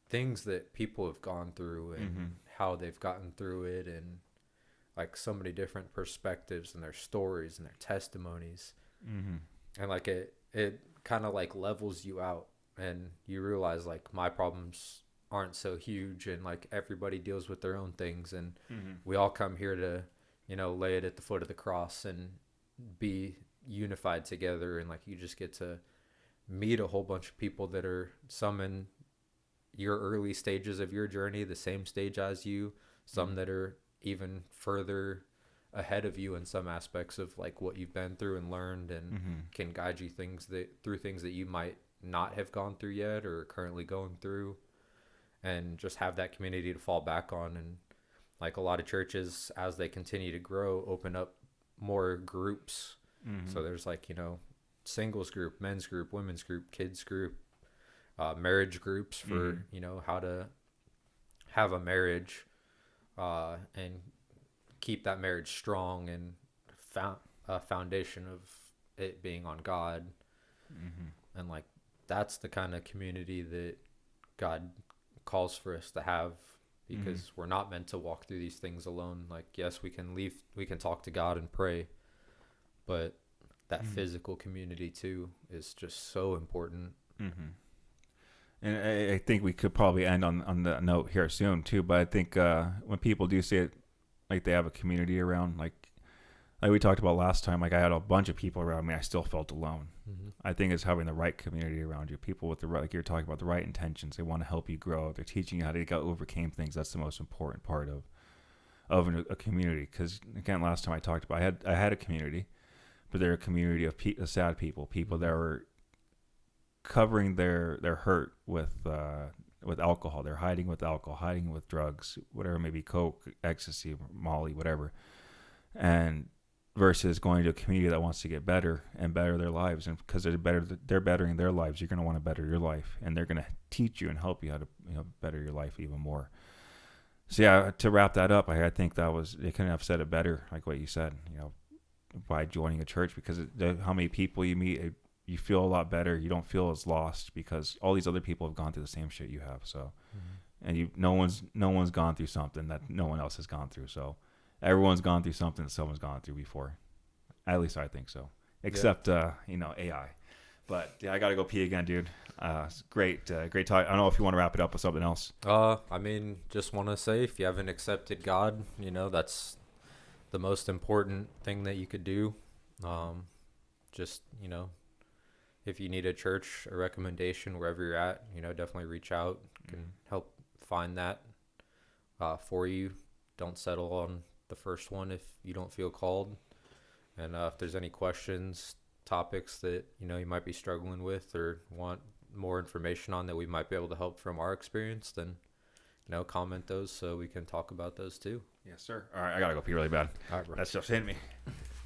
things that people have gone through and how they've gotten through it, and like so many different perspectives and their stories and their testimonies. And like it kind of like levels you out, and you realize like my problems aren't so huge, and like everybody deals with their own things, and we all come here to lay it at the foot of the cross and be unified together. And like you just get to meet a whole bunch of people that are some in your early stages of your journey, the same stage as you, some that are even further ahead of you in some aspects of like what you've been through and learned, and can guide you through things that you might not have gone through yet or are currently going through, and just have that community to fall back on. And like a lot of churches, as they continue to grow, open up more groups. So there's like, singles group, men's group, women's group, kids group, marriage groups for, how to have a marriage and keep that marriage strong, and a foundation of it being on God. And like, that's the kind of community that God calls for us to have, because we're not meant to walk through these things alone. Like, yes, we can talk to God and pray, but that physical community too is just so important. And I think we could probably end on the note here soon too. But I think when people do say it, like they have a community around, like we talked about last time, like I had a bunch of people around me, I still felt alone. I think it's having the right community around you, people with the right, like you're talking about, the right intentions. They want to help you grow. They're teaching you how to overcome things. That's the most important part of a community. Because again, last time I talked about, I had a community, but they're a community of sad people that were covering their hurt with alcohol. They're hiding with alcohol, hiding with drugs, whatever, maybe coke, ecstasy, Molly, whatever. And versus going to a community that wants to get better and better their lives, and because they're bettering their lives, you're going to want to better your life, and they're going to teach you and help you how to better your life even more. So yeah, to wrap that up, I think they couldn't have said it better, like what you said, by joining a church, because how many people you meet, you feel a lot better. You don't feel as lost because all these other people have gone through the same shit you have. So, and no one's gone through something that no one else has gone through. So everyone's gone through something that someone's gone through before. At least I think so. Except, AI. But yeah, I got to go pee again, dude. It's great talk. I don't know if you want to wrap it up with something else. I mean, just want to say, if you haven't accepted God, that's the most important thing that you could do. Just, if you need a church, a recommendation, wherever you're at, definitely reach out. Can help find that for you. Don't settle on the first one if you don't feel called. And if there's any questions, topics that, you might be struggling with or want more information on that we might be able to help from our experience, then, comment those so we can talk about those too. Yes, sir. All right, I got to go pee really bad. All right, bro. That stuff's hitting me.